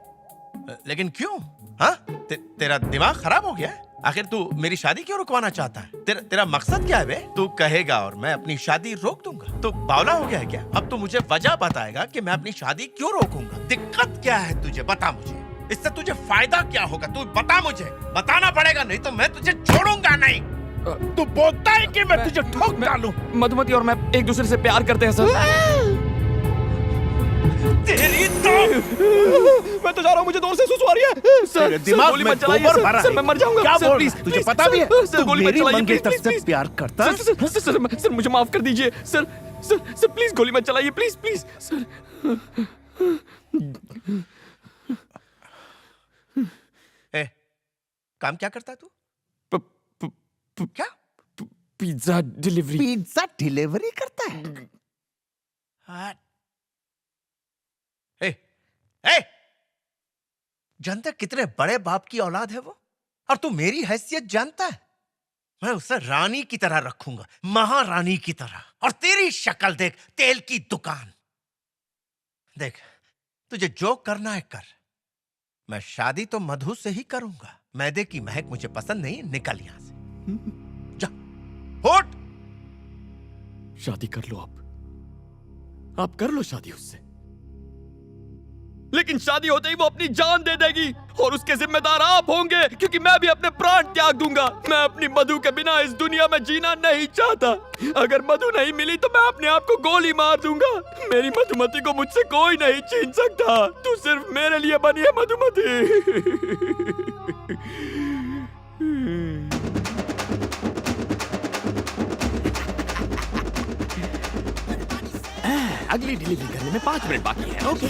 लेकिन क्यों? हाँ? तेरा दिमाग खराब हो गया है? आखिर तू मेरी शादी क्यों रुकवाना चाहता है? तेरा मकसद क्या है बे? तू कहेगा और मैं अपनी शादी रोक दूंगा। तो बावला हो गया है क्या? अब तू मुझे वजह बताएगा कि मैं अपनी शादी क्यों रोकूंगा? दिक्कत क्या है तुझे? बता मुझे। इससे तुझे फायदा क्या होगा? तू बता मुझे। बताना पड़ेगा, नहीं तो मैं तुझे छोड़ूंगा नहीं। तू बोलता है कि मैं तुझे ठोक डालूं। मधुमती और मैं एक दूसरे से प्यार करते हैं सर। तेरी तो मैं तो जा रहा हूँ, मुझे दूर से सुसु आ रही है। सर दिमाग गोली में मत चलाइए गोबर भरा सर, है। मैं मर जाऊंगा। क्या सर, बोल प्लीज रहा है? तुझे पता भी है? सर गोली मत मेरी चलाइए मंगेतर प्लीज, से प्लीज, प्यार करता है? सर मुझे माफ कर दीजिए सर। सर प्लीज गोली मत चलाइए प्लीज प्लीज सर। ए, काम क्या करता है तू? क्या? Pizza delivery. पिज्जा डिलीवरी करता है? हाँ। ए, जानता कितने बड़े बाप की औलाद है वो? और तू मेरी हैसियत जानता है? मैं उसे रानी की तरह रखूंगा, महारानी की तरह। और तेरी शक्ल देख, तेल की दुकान। देख, तुझे जो करना है कर। मैं शादी तो मधु से ही करूंगा। मैदे की महक मुझे पसंद नहीं, निकल यहां से। जा, होट। शादी कर लो आप कर लो शादी उससे, लेकिन शादी होते ही वो अपनी जान दे देगी और उसके जिम्मेदार आप होंगे, क्योंकि मैं भी अपने प्राण त्याग दूंगा। मैं अपनी मधु के बिना इस दुनिया में जीना नहीं चाहता। अगर मधु नहीं मिली तो मैं अपने आप को गोली मार दूंगा। मेरी मधुमती को मुझसे कोई नहीं छीन सकता। तू सिर्फ मेरे लिए बनी है मधुमती। अगली डिलीवरी करने में 5 मिनट बाकी है। ओके।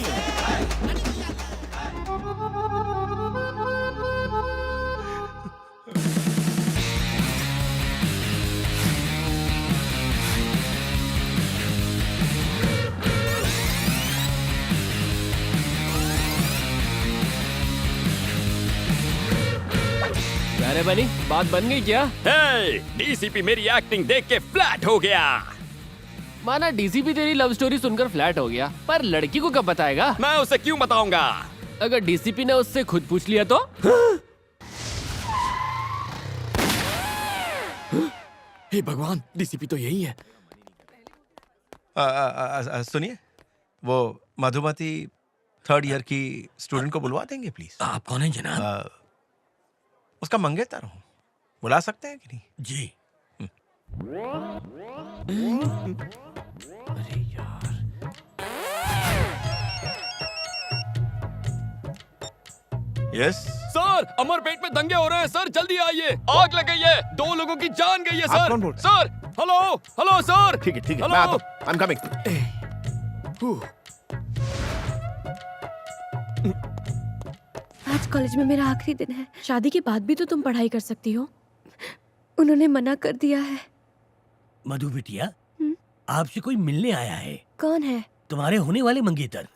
अरे बनी, बात बन गई क्या? डीसीपी मेरी एक्टिंग देख के फ्लैट हो गया। माना डीसीपी तेरी लव स्टोरी सुनकर फ्लैट हो गया, पर लड़की को कब बताएगा? मैं उसे क्यों बताऊंगा? अगर डीसीपी ने उससे खुद पूछ लिया तो? हे भगवान, डीसीपी तो यही है। सुनिए, वो मधुमती 3rd ईयर की स्टूडेंट को बुलवा देंगे प्लीज? आप कौन है जनाब? उसका मंगेतर हूँ, बुला सकते हैं कि नहीं? जी। अरे यार, यस सर अमरपेट में दंगे हो रहे हैं सर, जल्दी आइए। आग लग गई है, 2 लोगों की जान गई है सर। आप कौन बोल? Sir hello sir. ठीक है मैं आता हूँ। I am coming. आज कॉलेज में मेरा आखिरी दिन है। शादी के बाद भी तो तुम पढ़ाई कर सकती हो। उन्होंने मना कर दिया है। मधु बिटिया, आपसे कोई मिलने आया है। कौन है? तुम्हारे होने वाले मंगेतर।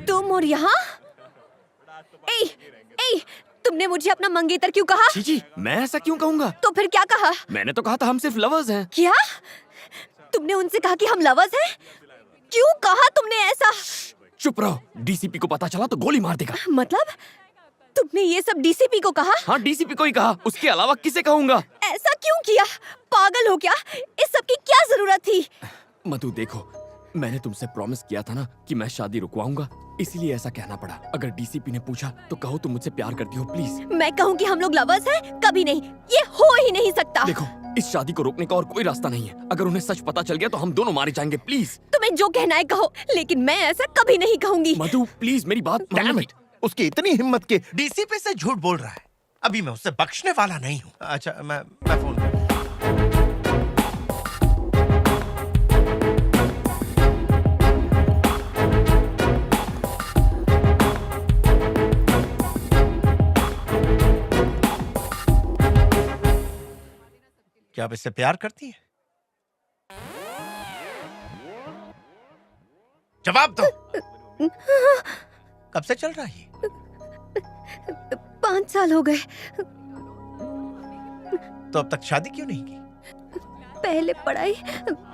तुम और यहाँ? तुमने मुझे अपना मंगेतर क्यों कहा? जी, मैं ऐसा क्यों कहूँगा? तो फिर क्या कहा? मैंने तो कहा था हम सिर्फ लवर्स हैं। क्या? तुमने उनसे कहा कि हम लवर्स हैं? क्यों कहा तुमने ऐसा? चुप रहो, डीसीपी को पता चला तो गोली मार देगा। मतलब तुमने ये सब डीसीपी को कहा? हाँ, डीसीपी को ही कहा, उसके अलावा किसे कहूँगा? ऐसा क्यों किया? पागल हो क्या? इस सब की क्या जरूरत थी? मधु देखो, मैंने तुमसे प्रॉमिस किया था ना कि मैं शादी रुकवाऊंगा, इसीलिए ऐसा कहना पड़ा। अगर डीसीपी ने पूछा तो कहो तुम मुझसे प्यार करती हो प्लीज। मैं कहूँ कि हम लोग लवर्स हैं? कभी नहीं, ये हो ही नहीं सकता। देखो, इस शादी को रोकने का और कोई रास्ता नहीं है। अगर उन्हें सच पता चल गया तो हम दोनों मारे जाएंगे। प्लीज तुम्हें जो कहना है कहो, लेकिन मैं ऐसा कभी नहीं कहूंगी। मधु प्लीज मेरी बात डैम इट, उसकी इतनी हिम्मत के डीसीपी से झूठ बोल रहा है। अभी मैं उससे बख्शने वाला नहीं हूँ। अच्छा मैं फोन कर। क्या आप इससे प्यार करती हैं? जवाब दो। कब से चल रहा है? 5 साल हो गए। तो अब तक शादी क्यों नहीं की? पहले पढ़ाई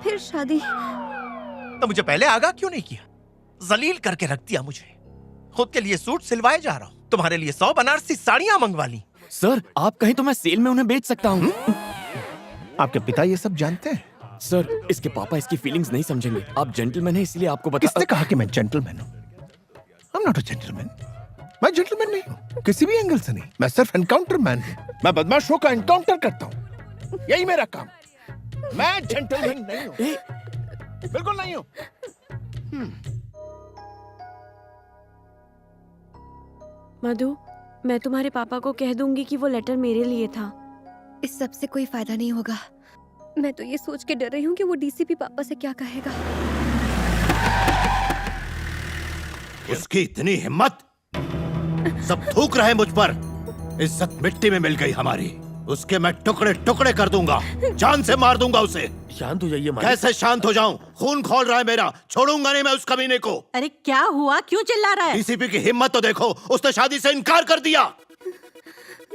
फिर शादी। तो मुझे पहले आगाह क्यों नहीं किया? जलील करके रख दिया मुझे। खुद के लिए सूट सिलवाए जा रहा हूँ, तुम्हारे लिए 100 बनारसी साड़ियां मंगवा ली। सर आप कहीं तो मैं सेल में उन्हें बेच सकता हूँ। आपके पिता ये सब जानते हैं? सर इसके पापा इसकी फीलिंग्स नहीं समझेंगे। आप जेंटलमैन हैं इसलिए आपको बता। किसने कहा कि मैं जेंटलमैन हूँ? I am not a gentleman. मैं जेंटलमैन नहीं हूँ, किसी भी एंगल से नहीं। मैं सिर्फ एनकाउंटर मैन हूँ। मैं बदमाशों का एनकाउंटर करता हूँ, यही मेरा काम। मैं जेंटलमैन नहीं हूँ, बिल्कुल नहीं हूँ। मधु, मैं तुम्हारे पापा को कह दूंगी कि वो लेटर मेरे लिए था। इस सब से कोई फायदा नहीं होगा। मैं तो ये सोच के डर रही हूँ कि वो डीसीपी पापा से क्या कहेगा। उसकी इतनी हिम्मत! सब थूक रहे मुझ पर। इज्जत मिट्टी में मिल गई हमारी। उसके मैं टुकड़े टुकड़े कर दूंगा, जान से मार दूंगा उसे। शांत हो जाइए मालिक। कैसे शांत हो जाऊं? खून खोल रहा है मेरा, छोड़ूंगा नहीं मैं उस कमीने को। अरे क्या हुआ, क्यों चिल्ला रहा है? डीसीपी की हिम्मत तो देखो, उसने शादी से इनकार कर दिया।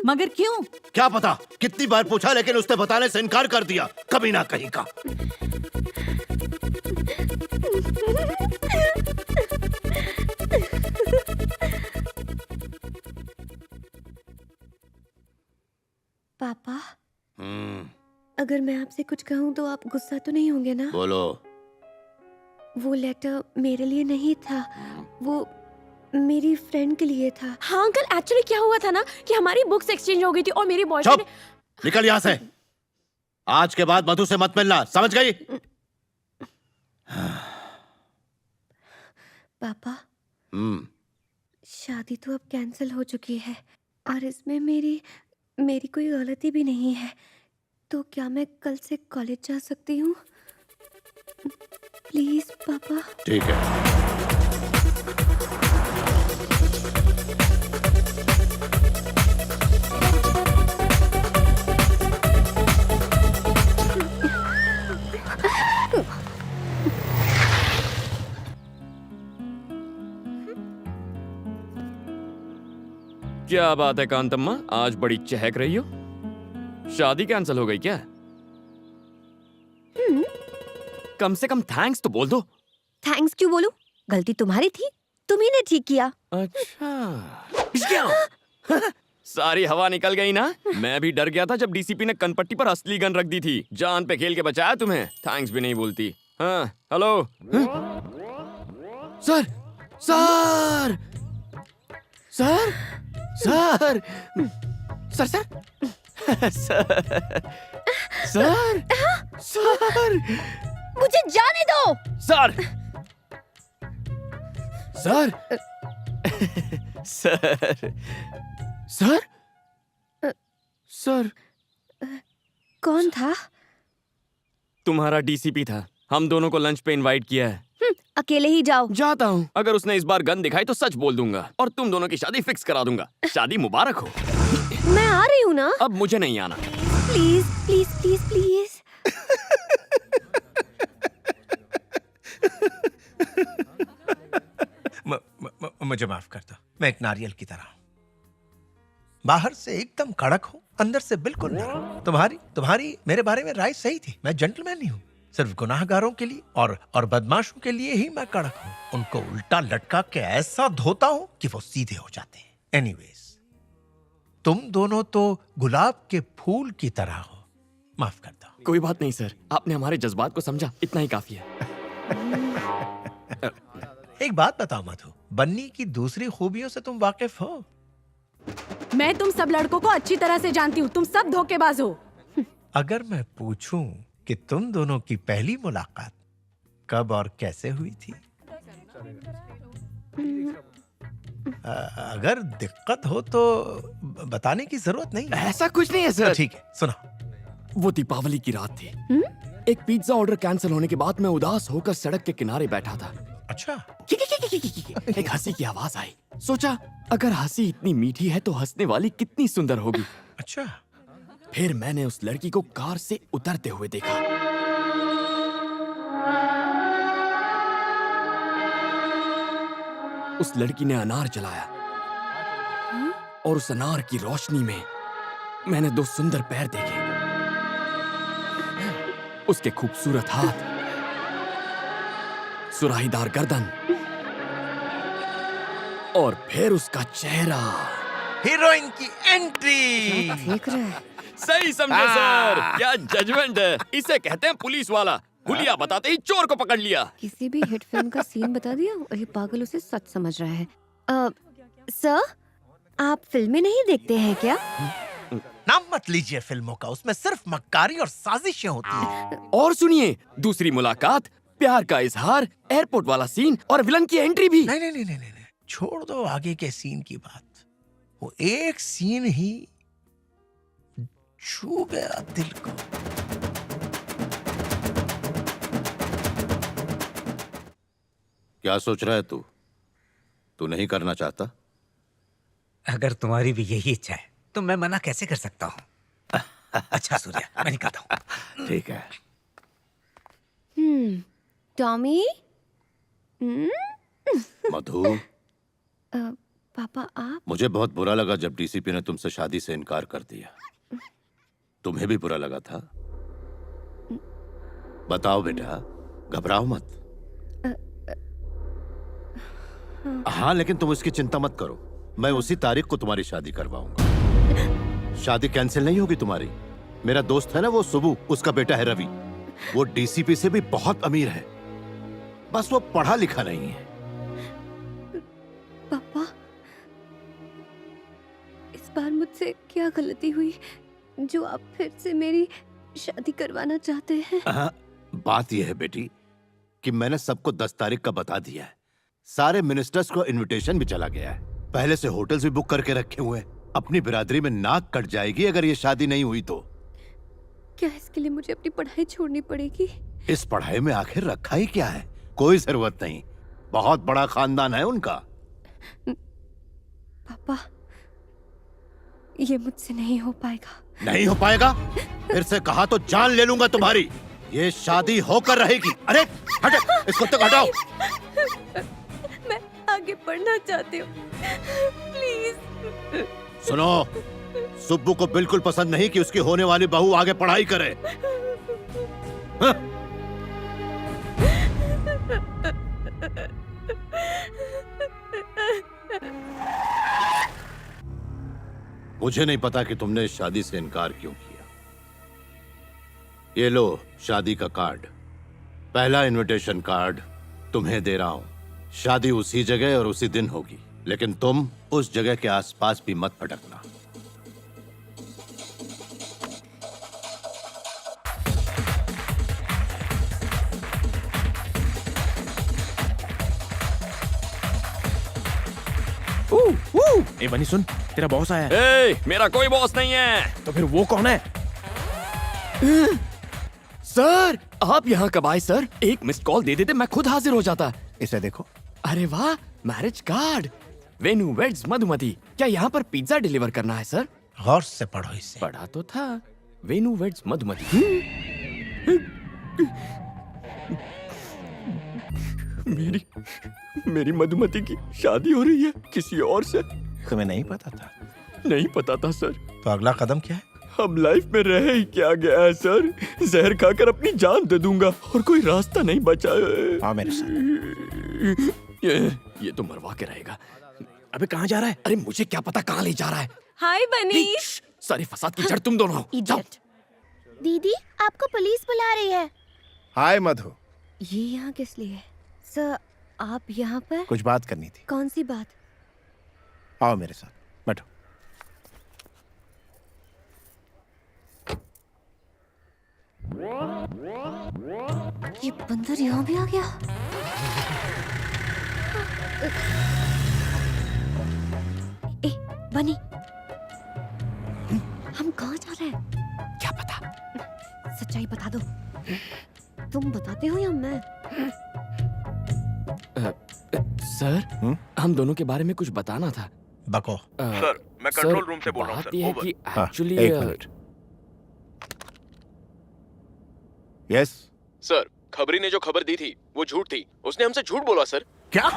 मगर क्यों? क्या पता, कितनी बार पूछा लेकिन उसने बताने से इनकार कर दिया। कमीना कहीं का। पापा, अगर मैं आपसे कुछ कहूँ तो आप गुस्सा तो नहीं होंगे ना? बोलो। वो लेटर मेरे लिए नहीं था, वो मेरी फ्रेंड के लिए था। हाँ अंकल, एक्चुअली क्या हुआ था ना कि हमारी बुक्स एक्सचेंज हो गई थी और मेरे बॉयफ्रेंड। चुप! निकल यहाँ से। आज के बाद मधु से मत मिलना, समझ गई? पापा, शादी तो अब कैंसिल हो चुकी है और इसमें मेरी कोई गलती भी नहीं है। तो क्या मैं कल से कॉलेज जा सकती हूँ? प्लीज पापा। ठीक है। क्या बात है कांतम्मा, आज बड़ी चहक रही हो। शादी कैंसिल हो गई क्या? कम से कम थैंक्स तो बोल दो। थैंक्स क्यों बोलूं? गलती तुम्हारी थी, तुम्ही ने ठीक किया। अच्छा। सारी हवा निकल गई ना? मैं भी डर गया था जब डीसीपी ने कनपट्टी पर असली गन रख दी थी। जान पे खेल के बचाया तुम्हें। थैंक्स भी नहीं बोलती। हाँ hello sir. Sir sir sir sir sir sir sir मुझे जाने दो। Sir sir sir sir sir कौन था? तुम्हारा डीसीपी था। हम दोनों को लंच पे इनवाइट किया है। अकेले ही जाओ। जाता हूँ। अगर उसने इस बार गन दिखाई तो सच बोल दूंगा और तुम दोनों की शादी फिक्स करा दूंगा। शादी मुबारक हो। मैं आ रही हूँ ना। अब मुझे नहीं आना। Please please please please. मुझे माफ कर दो, मैं एक नारियल की तरह हूं। बाहर से एकदम कड़क हूं, अंदर से बिल्कुल नरम। तुम्हारी मेरे बारे में राय सही थी। मैं जेंटलमैन नहीं हूं, सिर्फ गुनाहगारों के लिए और बदमाशों के लिए ही मैं कड़क हूं। उनको उल्टा लटका के ऐसा धोता हूं कि वो सीधे हो जाते हैं। एनीवेज, तुम दोनों तो गुलाब के फूल की तरह हो। माफ कर दो। कोई बात नहीं सर, आपने हमारे जज्बात को समझा, इतना ही काफी है। एक बात बताओ मधु, बन्नी की दूसरी खूबियों से तुम वाकिफ हो? मैं तुम सब लड़कों को अच्छी तरह से जानती हूँ, तुम सब धोखेबाज हो। अगर मैं पूछूं कि तुम दोनों की पहली मुलाकात कब और कैसे हुई थी? अगर दिक्कत हो तो बताने की जरूरत नहीं। ऐसा कुछ नहीं है सर। ठीक है, सुना। वो दीपावली की रात थी। एक पिज्जा ऑर्डर कैंसिल होने के बाद मैं उदास होकर सड़क के किनारे बैठा था। अच्छा। एक हंसी की आवाज आई। सोचा अगर हंसी इतनी मीठी है तो हंसने वाली कितनी सुंदर होगी। अच्छा। फिर मैंने उस लड़की को कार से उतरते हुए देखा। उस लड़की ने अनार जलाया। और उस अनार की रोशनी में मैंने दो सुंदर पैर देखे, उसके खूबसूरत हाथ, सुराहीदार गर्दन और फिर उसका चेहरा। हीरोइन की एंट्री। देख रहे हैं? सही समझे सर, क्या जजमेंट है। इसे कहते हैं पुलिस वाला। हुलिया बताते ही चोर को पकड़ लिया। किसी भी हिट फिल्म का सीन बता दिया और ये पागल उसे सच समझ रहा है। सर, आप फिल्में नहीं देखते हैं क्या? नाम मत लीजिए फिल्मों का, उसमें सिर्फ मक्कारी और साजिशें होती हैं। और सुनिए, दूसरी मुलाकात, प्यार का इजहार, एयरपोर्ट वाला सीन और विलन की एंट्री भी। नहीं नहीं नहीं नहीं नहीं, छोड़ दो आगे के सीन की बात। वो एक सीन ही छू गया दिल को। क्या सोच रहा है तू? तू नहीं करना चाहता? अगर तुम्हारी भी यही इच्छा है तो मैं मना कैसे कर सकता हूँ? अच्छा सूर्या, मैं निकलता हूँ। ठीक है। टॉमी? मधु, पापा आप? मुझे बहुत बुरा लगा जब डीसीपी ने तुमसे शादी से इनकार कर दिया। तुम्हें भी बुरा लगा था? बताओ बेटा, घबराओ मत। हाँ, लेकिन तुम इसकी चिंता मत करो, मैं उसी तारीख को तुम्हारी शादी करवाऊंगा। शादी कैंसिल नहीं होगी तुम्हारी। मेरा दोस्त है ना वो सुबू, उसका बेटा है रवि, वो डीसीपी से भी बहुत अमीर है, बस वो पढ़ा लिखा नहीं है। पापा, इस बार मुझसे क्या गलती हुई जो आप फिर से मेरी शादी करवाना चाहते हैं? बात यह है बेटी कि मैंने सबको 10 तारीख का बता दिया है। सारे मिनिस्टर्स को इनविटेशन भी चला गया है। पहले से होटल्स भी बुक करके रखे हुए हैं। अपनी बिरादरी में नाक कट जाएगी अगर ये शादी नहीं हुई तो। क्या इसके लिए मुझे अपनी पढ़ाई छोड़नी पड़ेगी? इस पढ़ाई में आखिर रखा ही क्या है? कोई जरूरत नहीं, बहुत बड़ा खानदान है उनका। पापा, ये मुझसे नहीं हो पाएगा। नहीं हो पाएगा? फिर से कहा तो जान ले लूंगा तुम्हारी। ये शादी होकर रहेगी। अरे हटे, इसको तो हटाओ। मैं आगे पढ़ना चाहती हूँ, प्लीज। सुनो, सुब्बू को बिल्कुल पसंद नहीं कि उसकी होने वाली बहू आगे पढ़ाई करे। हाँ? मुझे नहीं पता कि तुमने इस शादी से इनकार क्यों किया। ये लो शादी का कार्ड, पहला इनविटेशन कार्ड तुम्हें दे रहा हूं। शादी उसी जगह और उसी दिन होगी, लेकिन तुम उस जगह के आसपास भी मत भटकना। ए बनी सुन, तेरा बॉस आया है। ए, मेरा कोई बॉस नहीं है। तो फिर वो कौन है? सर, आप यहाँ कब आए सर? एक मिस्ड कॉल दे देते मैं खुद हाजिर हो जाता। इसे देखो। अरे वाह, marriage card. Venue weds Madhumati. क्या यहाँ पर पिज्जा डिलीवर करना है सर? गौर से पढ़ो इसे। पढ़ा तो था, वेन्यू वेड्स मधुमती। मेरी मधुमती की शादी हो रही है किसी और से। तुम्हें नहीं पता था? नहीं पता था सर। तो अगला कदम क्या है? अब लाइफ में रह ही क्या गया है सर? जहर खाकर अपनी जान दे दूंगा और कोई रास्ता नहीं बचा है। हाँ मेरे साथ। ये तो मरवा के रहेगा। अबे कहाँ जा रहा है? अरे मुझे क्या पता कहाँ ले जा रहा है। हाय बनी। सारी फसाद की जड़ तुम दोनों हो। जाओ। दीदी, आपको पुलिस बुला रही है। हाय मधु। ये यहाँ किस लिए? सर, आप यहाँ पर? कुछ बात करनी थी। कौन सी बात? आओ मेरे साथ, बैठो। ये बंदर यहाँ भी आ गया। ए, बनी, हम कहाँ जा रहे हैं? क्या पता? सच्चाई बता दो। तुम बताते हो या मैं? सर, हम दोनों के बारे में कुछ बताना था। बको। सर, मैं कंट्रोल रूम से बोल रहा हूँ बात यह है कि एक्चुअली एक मिनट। यस सर, खबरी ने जो खबर दी थी वो झूठ थी। उसने हमसे झूठ बोला सर। क्या?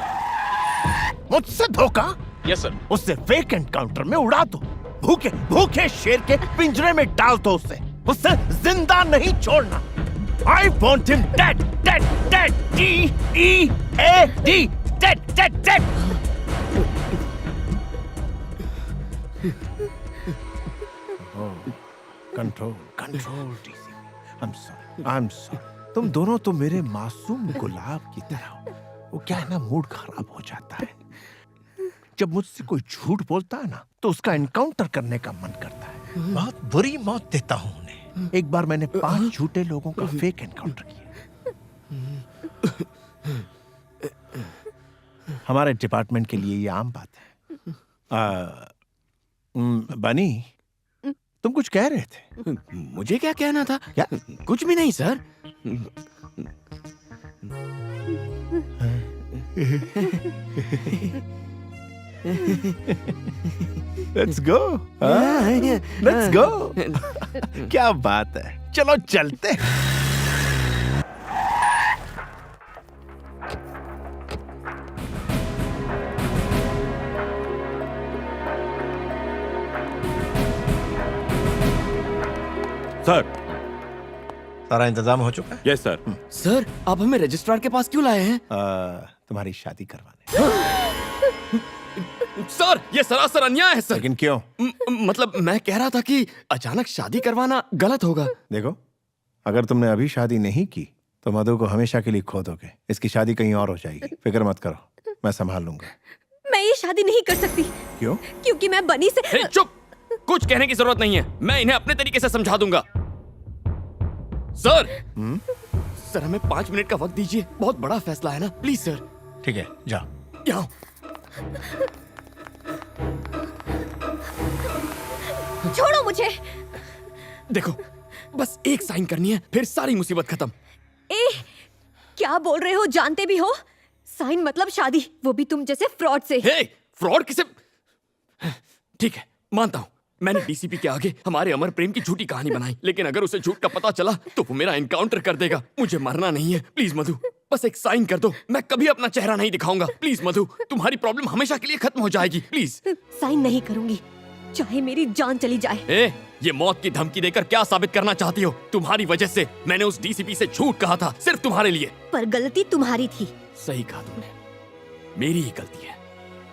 मुझसे धोखा? Yes sir. उससे फेक एनकाउंटर में उड़ा दो। भूखे भूखे शेर के पिंजरे में डाल दो उससे जिंदा नहीं छोड़ना। I want him dead, dead, dead. D-E-A-D, dead, dead, dead. Control control DC. I'm sorry. तुम दोनों तो मेरे मासूम गुलाब की तरह हो। वो क्या है ना, मूड खराब हो जाता है जब मुझसे कोई झूठ बोलता है ना, तो उसका एनकाउंटर करने का मन करता है। बहुत बुरी मौत देता हूं उन्हें। एक बार मैंने 5 झूठे लोगों का फेक एनकाउंटर किया। हमारे डिपार्टमेंट के लिए ये आम बात है। बनी, तुम कुछ कह रहे थे। मुझे क्या कहना था? क्या? कुछ भी नहीं sir. Let's go. Let's go. क्या बात है, चलो चलते हैं। सर, सारा इंतजाम हो चुका है? Yes sir. सर, आप हमें रजिस्ट्रार के पास क्यों लाए हैं? तुम्हारी शादी करवाने। सर, ये सरासर अन्याय है सर। लेकिन क्यों? मतलब मैं कह रहा था कि अचानक शादी करवाना गलत होगा। देखो, अगर तुमने अभी शादी नहीं की तो मधु को हमेशा के लिए खो दोगे। इसकी शादी कहीं और हो जाएगी। फिक्र मत करो, मैं संभाल लूंगा। मैं ये शादी नहीं कर सकती। क्यों? क्योंकि मैं बनी से। चुप! कुछ कहने की जरूरत नहीं है, मैं इन्हें अपने तरीके से समझा दूंगा। सर, सर हमें 5 मिनट का वक्त दीजिए, बहुत बड़ा फैसला है ना, प्लीज सर। ठीक है, जाओ। जाओ। छोड़ो मुझे। देखो, बस एक साइन करनी है, फिर सारी मुसीबत खत्म। क्या बोल रहे हो? जानते भी हो? साइन मतलब शादी, वो भी तुम जैसे फ्रॉड से। हे, फ्रॉड किसे? ठीक है, मानता हूँ, मैंने डीसीपी के आगे हमारे अमर प्रेम की झूठी कहानी बनाई, लेकिन अगर उसे झूठ का पता चला तो वो मेरा एनकाउंटर कर देगा। मुझे मरना नहीं है, प्लीज मधु, बस एक साइन कर दो। मैं कभी अपना चेहरा नहीं दिखाऊंगा, प्लीज मधु, तुम्हारी प्रॉब्लम हमेशा के लिए खत्म हो जाएगी, प्लीज। साइन नहीं करूंगी, चाहे मेरी जान चली जाए। ये मौत की धमकी देकर क्या साबित करना चाहती हो? तुम्हारी वजह से मैंने उस डीसीपी से झूठ कहा था, सिर्फ तुम्हारे लिए। पर गलती तुम्हारी थी। सही कहा तुमने, मेरी ही गलती है।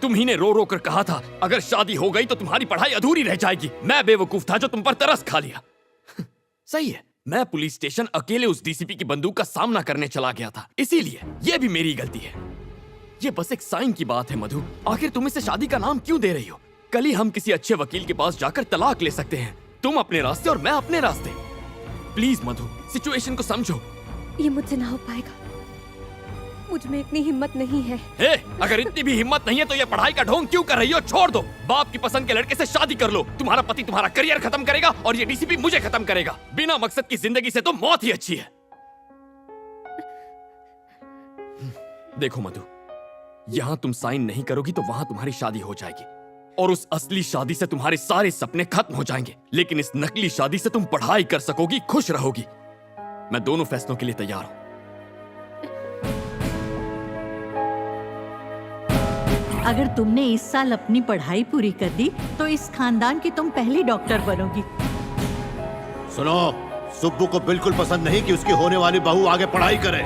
तुम ही ने रो रो कर कहा था अगर शादी हो गई तो तुम्हारी पढ़ाई अधूरी रह जाएगी। मैं बेवकूफ था जो तुम पर तरस खा लिया। सही है, मैं पुलिस स्टेशन अकेले उस डीसीपी की बंदूक का सामना करने चला गया था, इसीलिए ये भी मेरी गलती है। ये बस एक साइन की बात है मधु, आखिर तुम इसे शादी का नाम क्यों दे रही हो? कल ही हम किसी अच्छे वकील के पास जाकर तलाक ले सकते हैं, तुम अपने रास्ते और मैं अपने रास्ते। प्लीज मधु, सिचुएशन को समझो। ये मुझसे ना हो पाएगा, मुझ में इतनी हिम्मत नहीं है। अगर इतनी भी हिम्मत नहीं है तो ये पढ़ाई का ढोंग क्यों कर रही हो? छोड़ दो, बाप की पसंद के लड़के से शादी कर लो। तुम्हारा पति तुम्हारा करियर खत्म करेगा और ये डीसीपी मुझे खत्म करेगा। बिना मकसद की जिंदगी से तो मौत ही अच्छी है। देखो मधु, यहाँ तुम साइन नहीं करोगी तो वहां तुम्हारी शादी हो जाएगी और उस असली शादी से तुम्हारे सारे सपने खत्म हो जाएंगे, लेकिन इस नकली शादी से तुम पढ़ाई कर सकोगी, खुश रहोगी। मैं दोनों फैसलों के लिए तैयार हूं। अगर तुमने इस साल अपनी पढ़ाई पूरी कर दी तो इस खानदान की तुम पहली डॉक्टर बनोगी। सुनो, सुब्बू को बिल्कुल पसंद नहीं कि उसकी होने वाली बहू आगे पढ़ाई करे।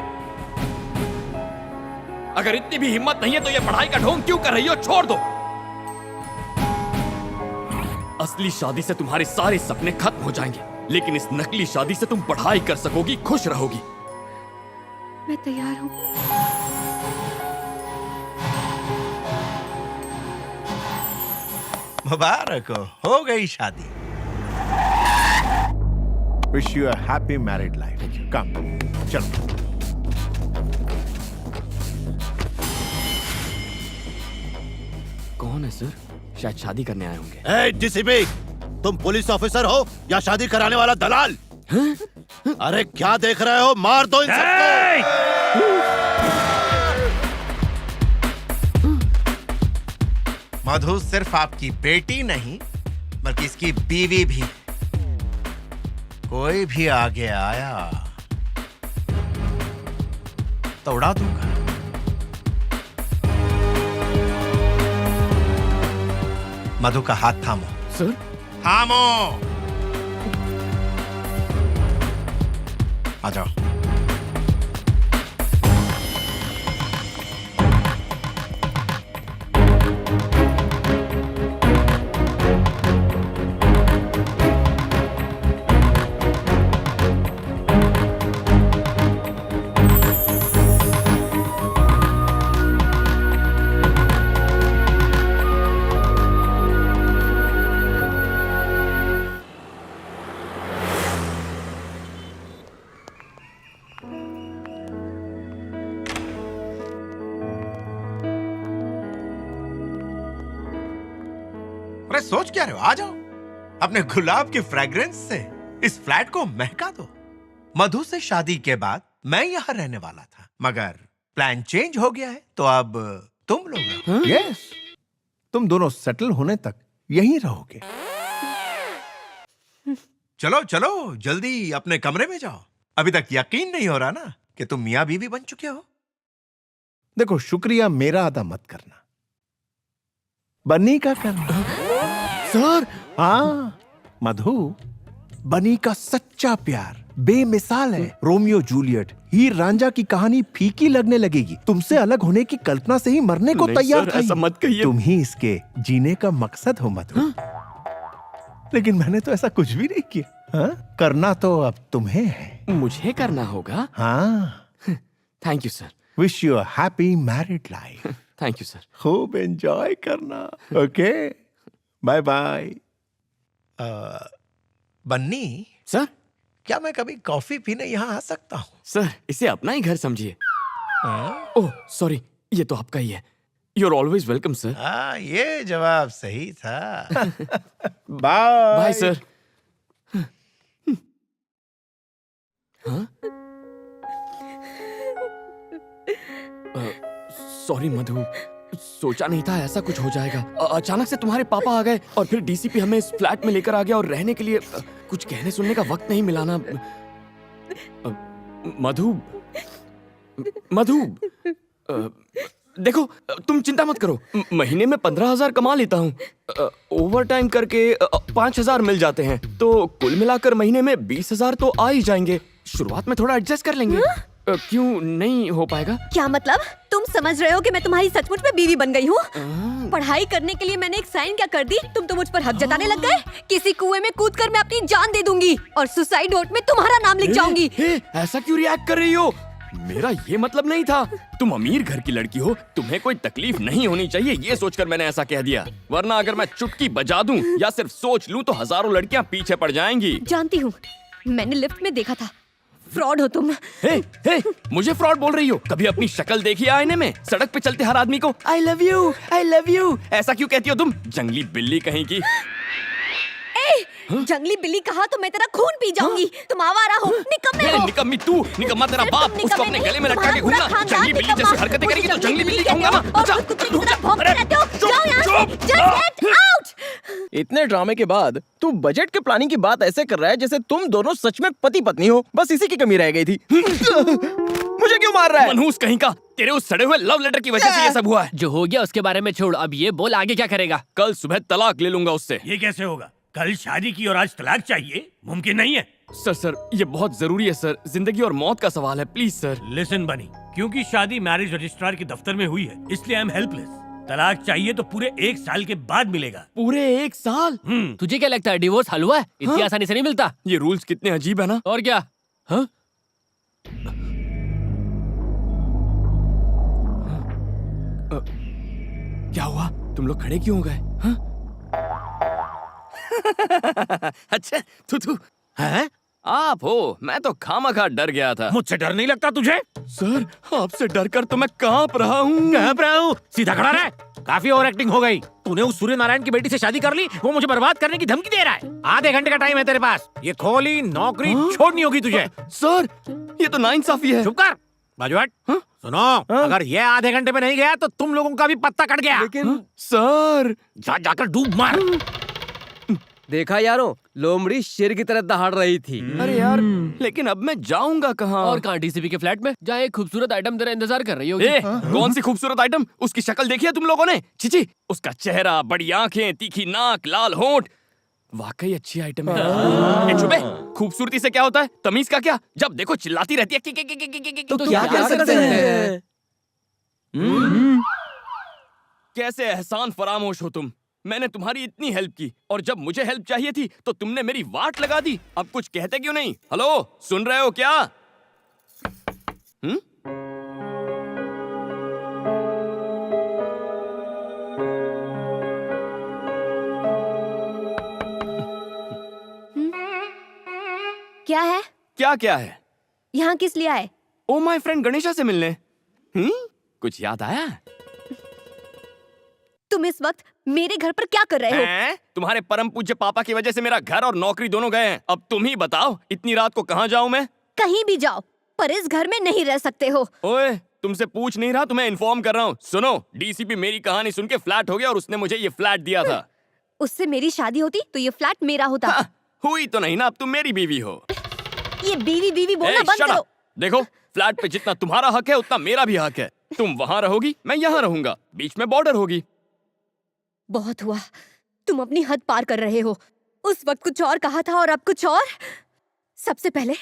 अगर इतनी भी हिम्मत नहीं है तो ये पढ़ाई का ढोंग क्यों कर रही हो? छोड़ दो। असली शादी से तुम्हारे सारे सपने खत्म हो जाएंगे, लेकिन इस नकली शादी से तुम पढ़ाई कर सकोगी, खुश रहोगी। मैं तैयार हूं। मुबारक हो गई शादी। Wish you a happy married life. Come, चलो। कौन है सर? शायद शादी करने आए होंगे। डीसीपी, तुम पुलिस ऑफिसर हो या शादी कराने वाला दलाल? अरे क्या देख रहे हो? मार दो इन सबको। मधु सिर्फ आपकी बेटी नहीं बल्कि इसकी बीवी भी। कोई भी आगे आया तो उड़ा दूंगा। मधु का हाथ थामो। सर थामो। आ जाओ। अरे सोच क्या रहे हो? आ जाओ। अपने गुलाब की फ्रेग्रेंस से इस फ्लैट को महका दो। मधु से शादी के बाद मैं यहाँ रहने वाला था, मगर प्लान चेंज हो गया है, तो अब तुम लोग रहो। यस, तुम दोनों सेटल होने तक यहीं रहोगे। चलो चलो जल्दी अपने कमरे में जाओ। अभी तक यकीन नहीं हो रहा ना कि तुम मियाँ बीवी बन चुके हो। देखो, शुक्रिया मेरा अदा मत करना, बन्नी का करना। सर हाँ मधु, बनी का सच्चा प्यार बेमिसाल है। रोमियो जूलियट, हीर रांझा की कहानी फीकी लगने लगेगी। तुमसे अलग होने की कल्पना से ही मरने को तैयार था। ऐसा मत कहिए। तुम ही इसके जीने का मकसद हो मधु। लेकिन मैंने तो ऐसा कुछ भी नहीं किया। हाँ? करना तो अब तुम्हें है। मुझे करना होगा? हाँ। Thank you sir. Wish you a happy married life. Thank you sir. खूब एंजॉय करना। Okay, bye bye. Bunny sir, क्या मैं कभी कॉफी पीने यहाँ आ सकता हूँ? सर इसे अपना ही घर समझिए। ओह सॉरी, ये तो आपका ही है। You're always welcome, sir. हाँ, ये जवाब सही था। बाय। Bye sir. हाँ? सॉरी मधु, सोचा नहीं था ऐसा कुछ हो जाएगा। अचानक से तुम्हारे पापा आ गए और फिर डीसीपी हमें इस फ्लैट में लेकर आ गया और रहने के लिए कुछ कहने सुनने का वक्त नहीं मिला ना। मधु, मधु, देखो तुम चिंता मत करो, महीने में 15,000 कमा लेता हूँ। ओवर टाइम करके 5,000 मिल जाते हैं, तो कुल मिलाकर महीने में 20,000 तो आ ही जाएंगे। शुरुआत में थोड़ा एडजस्ट कर लेंगे। क्यों नहीं हो पाएगा? क्या मतलब? तुम समझ रहे हो कि मैं तुम्हारी सचमुच में बीवी बन गई हूँ? पढ़ाई करने के लिए मैंने एक साइन क्या कर दी, तुम तो मुझ पर हक जताने लग गए। किसी कुएं में कूदकर मैं अपनी जान दे दूंगी और सुसाइड नोट में तुम्हारा नाम लिख जाऊंगी। ऐसा क्यों रिएक्ट कर रही हो? मेरा ये मतलब नहीं था। तुम अमीर घर की लड़की हो, तुम्हें कोई तकलीफ नहीं होनी चाहिए, ये सोचकर मैंने ऐसा कह दिया। वरना अगर मैं चुटकी बजा दूं या सिर्फ सोच लूं तो हजारों लड़कियां पीछे पड़ जाएंगी। जानती हूँ, मैंने लिफ्ट में देखा था। फ्रॉड हो तुम। हे, मुझे फ्रॉड बोल रही हो? कभी अपनी शक्ल देखी आईने में? सड़क पे चलते हर आदमी को आई लव यू ऐसा क्यों कहती हो तुम? जंगली बिल्ली कहीं की। जंगली बिल्ली कहा तो मैं तेरा खून पी जाऊंगी। तुम आवारा हो, निकम्मे हो। निकम्मी तू, निकम्मा तेरा बाप, उसको अपने गले में लटका के घूमना। जंगली बिल्ली जैसी हरकतें करेगी तो जंगली बिल्ली कहूंगा ना। इतने ड्रामे के बाद तू बजट के प्लानिंग की बात ऐसे कर रहा है जैसे तुम दोनों सच में पति पत्नी हो। बस इसी की कमी रह गई थी। मुझे क्यों मार रहा है? मनहूस कहीं का, तेरे उस सड़े हुए लव लेटर की वजह से ये सब हुआ है। जो हो गया उसके बारे में छोड़, अब ये बोल आगे क्या करेगा? कल सुबह तलाक ले लूंगा उससे। ये कैसे होगा? कल शादी की और आज तलाक चाहिए? मुमकिन नहीं है। सर ये बहुत जरूरी है सर, जिंदगी और मौत का सवाल है, प्लीज सर। लिसन बनी, क्योंकि शादी मैरिज रजिस्ट्रार के दफ्तर में हुई है, इसलिए आई एम हेल्पलेस। तलाक चाहिए तो पूरे 1 साल के बाद मिलेगा। पूरे 1 साल? तुझे क्या लगता है डिवोर्स हलवा है? इतनी आसानी से नहीं मिलता। ये रूल्स कितने अजीब है ना। और क्या? हाँ? क्या हुआ? तुम लोग खड़े क्यों हो गए? अच्छा तू हैं? आप हो? मैं तो खामखा डर गया था। मुझसे डर नहीं लगता तुझे? सर आपसे डर कर तो मैं कांप रहा हूँ। कांप रहा हूँ? सीधा खड़ा रह। काफी ओवर एक्टिंग हो गई। तूने उस सूर्य नारायण की बेटी से शादी कर ली, वो मुझे बर्बाद करने की धमकी दे रहा है। आधे घंटे का टाइम है तेरे पास। ये खोली नौकरी छोड़नी होगी तुझे। सर ये तो नाइंसाफी है। चुप कर बाजूहट। सुनो, अगर ये आधे घंटे में नहीं गया तो तुम लोगों का भी पत्ता कट गया। लेकिन सर जाकर डूब मार। देखा यारों, लोमड़ी शेर की तरह दहाड़ रही थी। अरे यार, लेकिन अब मैं जाऊंगा कहाँ? और कहाँ? डीसीपी के फ्लैट में, जहाँ एक खूबसूरत आइटम तेरा इंतजार कर रही होगी। कौन सी खूबसूरत आइटम? उसकी शक्ल देखी है तुम लोगों ने? चिची, उसका चेहरा, बड़ी आंखें, तीखी नाक, लाल होंठ, वाकई अच्छी आइटम है। ए, चुपे, खूबसूरती से क्या होता है? तमीज का क्या? जब देखो चिल्लाती रहती है। तो क्या कर सकते हैं? कैसे एहसान फरामोश हो तुम। मैंने तुम्हारी इतनी हेल्प की, और जब मुझे हेल्प चाहिए थी तो तुमने मेरी वाट लगा दी। अब कुछ कहते क्यों नहीं? हेलो, सुन रहे हो क्या? क्या है? क्या है? यहाँ किस लिए आए? ओ माय फ्रेंड गणेशा से मिलने। कुछ याद आया? तुम इस वक्त मेरे घर पर क्या कर रहे हो? तुम्हारे परम पूज्य पापा की वजह से मेरा घर और नौकरी दोनों गए हैं। अब तुम ही बताओ, इतनी रात को कहाँ जाऊं मैं? कहीं भी जाओ, पर इस घर में नहीं रह सकते हो। ओए, तुमसे पूछ नहीं रहा, तुम्हें इन्फॉर्म कर रहा हूँ। सुनो, डीसीपी मेरी कहानी सुन के फ्लैट हो गया और उसने मुझे ये फ्लैट दिया था। उससे मेरी शादी होती तो ये फ्लैट मेरा होता। हुई तो नहीं ना, अब तुम मेरी बीवी हो। ये बीवी बोलना बंद shut up! करो। देखो, फ्लैट पे जितना तुम्हारा हक है उतना मेरा भी हक है। तुम वहाँ रहोगी, मैं यहाँ रहूंगा, बीच में बॉर्डर होगी। बहुत हुआ, तुम अपनी हद पार कर रहे हो। उस वक्त कुछ और कहा था और अब कुछ और। सबसे पहले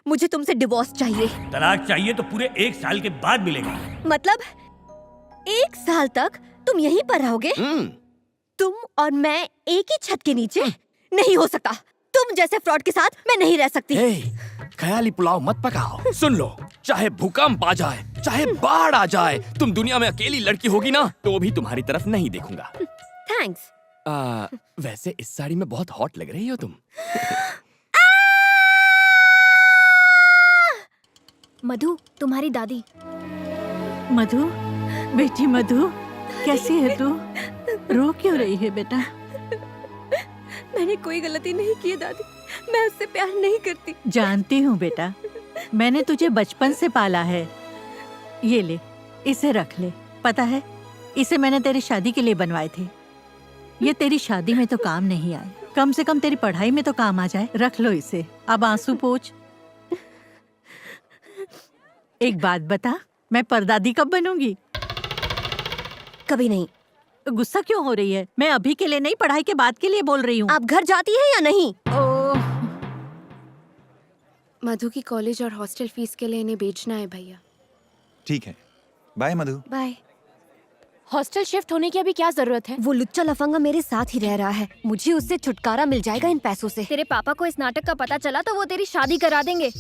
मुझे तुमसे डिवोर्स चाहिए। तलाक चाहिए तो पूरे 1 साल के बाद मिलेगा। मतलब 1 साल तक तुम यहीं पर रहोगे? तुम और मैं एक ही छत के नीचे? नहीं हो सकता। तुम जैसे फ्रॉड के साथ मैं नहीं रह सकती। ख्याली पुलाव मत पकाओ। सुन लो, चाहे भूकंप आ जाए, चाहे बाढ़ आ जाए, तुम दुनिया में अकेली लड़की होगी ना, तो भी तुम्हारी तरफ नहीं देखूंगा। थैंक्स। वैसे इस साड़ी में बहुत हॉट लग रही हो तुम। मधु, तुम्हारी दादी। मधु, बेटी मधु, कैसी है तू? रो क्यों रही है बेटा? मैंने कोई गलती नहीं की है दादी, मैं उससे प्यार नहीं करती। जानती हूँ बेटा, मैंने तुझे बचपन से पाला है। ये ले, इसे रख ले। पता है, इसे मैंने तेरी शादी के लिए बनवाए थे। ये तेरी शादी में तो काम नहीं आए, कम से कम तेरी पढ़ाई में तो काम आ जाए। रख लो इसे, अब आंसू पोंछ। एक बात बता, मैं परदादी कब बनूंगी? कभी नहीं। गुस्सा क्यों हो रही है? मैं अभी के लिए नहीं, पढ़ाई के बाद के लिए बोल रही हूँ। आप घर जाती है या नहीं? मधु की कॉलेज और हॉस्टल फीस के लिए इन्हें बेचना है भैया। ठीक है, बाय मधु। बाय। हॉस्टल शिफ्ट होने की अभी क्या जरूरत है? वो लुच्चा लफंगा मेरे साथ ही रह रहा है, मुझे उससे छुटकारा मिल जाएगा इन पैसों से। तेरे पापा को इस नाटक का पता चला तो वो तेरी शादी करा देंगे।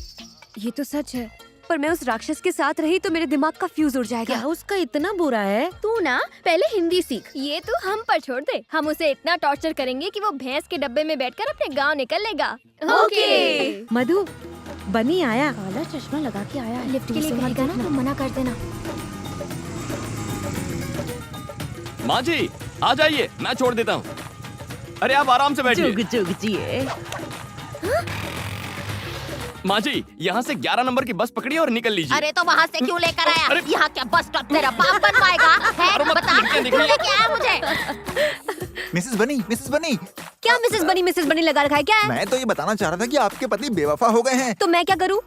ये तो सच है, पर मैं उस राक्षस के साथ रही तो मेरे दिमाग का फ्यूज उड़ जाएगा। क्या उसका इतना बुरा है? तू ना पहले हिंदी सीख, ये तू हम पर छोड़ दे। हम उसे इतना टॉर्चर करेंगे कि वो भैंस के डब्बे में बैठकर अपने गांव निकल लेगा। ओके। मधु, बनी आया। काला चश्मा लगा के आया है। लिफ्ट के लिए कहेगा ना तो मना कर देना। माँ जी, आ जाइए, मैं छोड़ देता हूँ। अरे आप आराम से बैठिए। जुग जुग जिए। माँ जी, यहाँ से 11 नंबर की बस पकड़िए और निकल लीजिए। अरे तो वहाँ से क्यों लेकर आया? अरे! यहाँ क्या बस स्टॉप तेरा बाप बनवाएगा? है? बता, क्यों लेके आया मुझे? मिसेस बनी। क्या मिसेस बनी लगा रखा है? क्या है? मैं तो ये बताना चाह रहा था कि आपके पति बेवफा हो गए हैं। तो मैं क्या करूँ?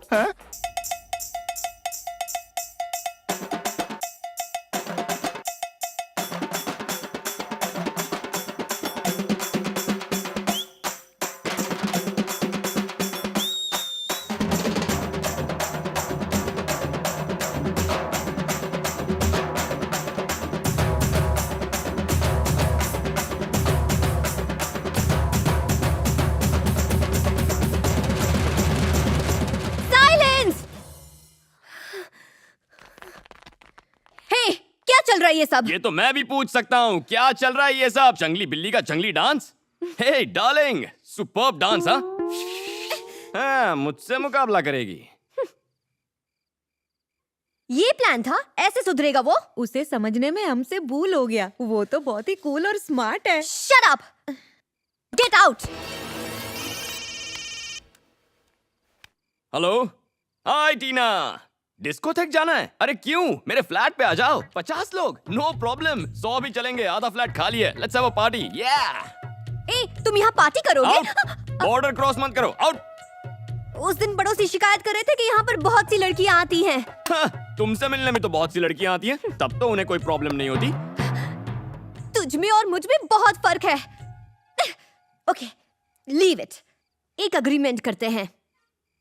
चल रहा है ये सब? ये तो मैं भी पूछ सकता हूँ, क्या चल रहा है ये सब? जंगली बिल्ली का जंगली डांस? हे डार्लिंग, सुपर्ब डांस। हाँ, मुझसे मुकाबला करेगी। ये प्लान था? ऐसे सुधरेगा वो? उसे समझने में हमसे भूल हो गया। वो तो बहुत ही कूल और स्मार्ट है। Shut up! Get out! Hello, hi Tina, disco तक जाना है? अरे क्यों, मेरे फ्लैट पे आ जाओ। 50 लोग, नो प्रॉब्लम, 100 भी चलेंगे, आधा फ्लैट खाली है। Let's have a party. या ए, तुम यहाँ पार्टी करोगे? बॉर्डर क्रॉस मत करो, आउट। उस दिन पड़ोसी शिकायत कर रहे थे कि यहाँ पर बहुत सी लड़कियाँ आती हैं। तुमसे मिलने में तो बहुत सी लड़कियां आती हैं, तब तो उन्हें कोई प्रॉब्लम नहीं होती। तुझ में और मुझ में बहुत फर्क है। Okay, leave it. एक अग्रीमेंट करते हैं,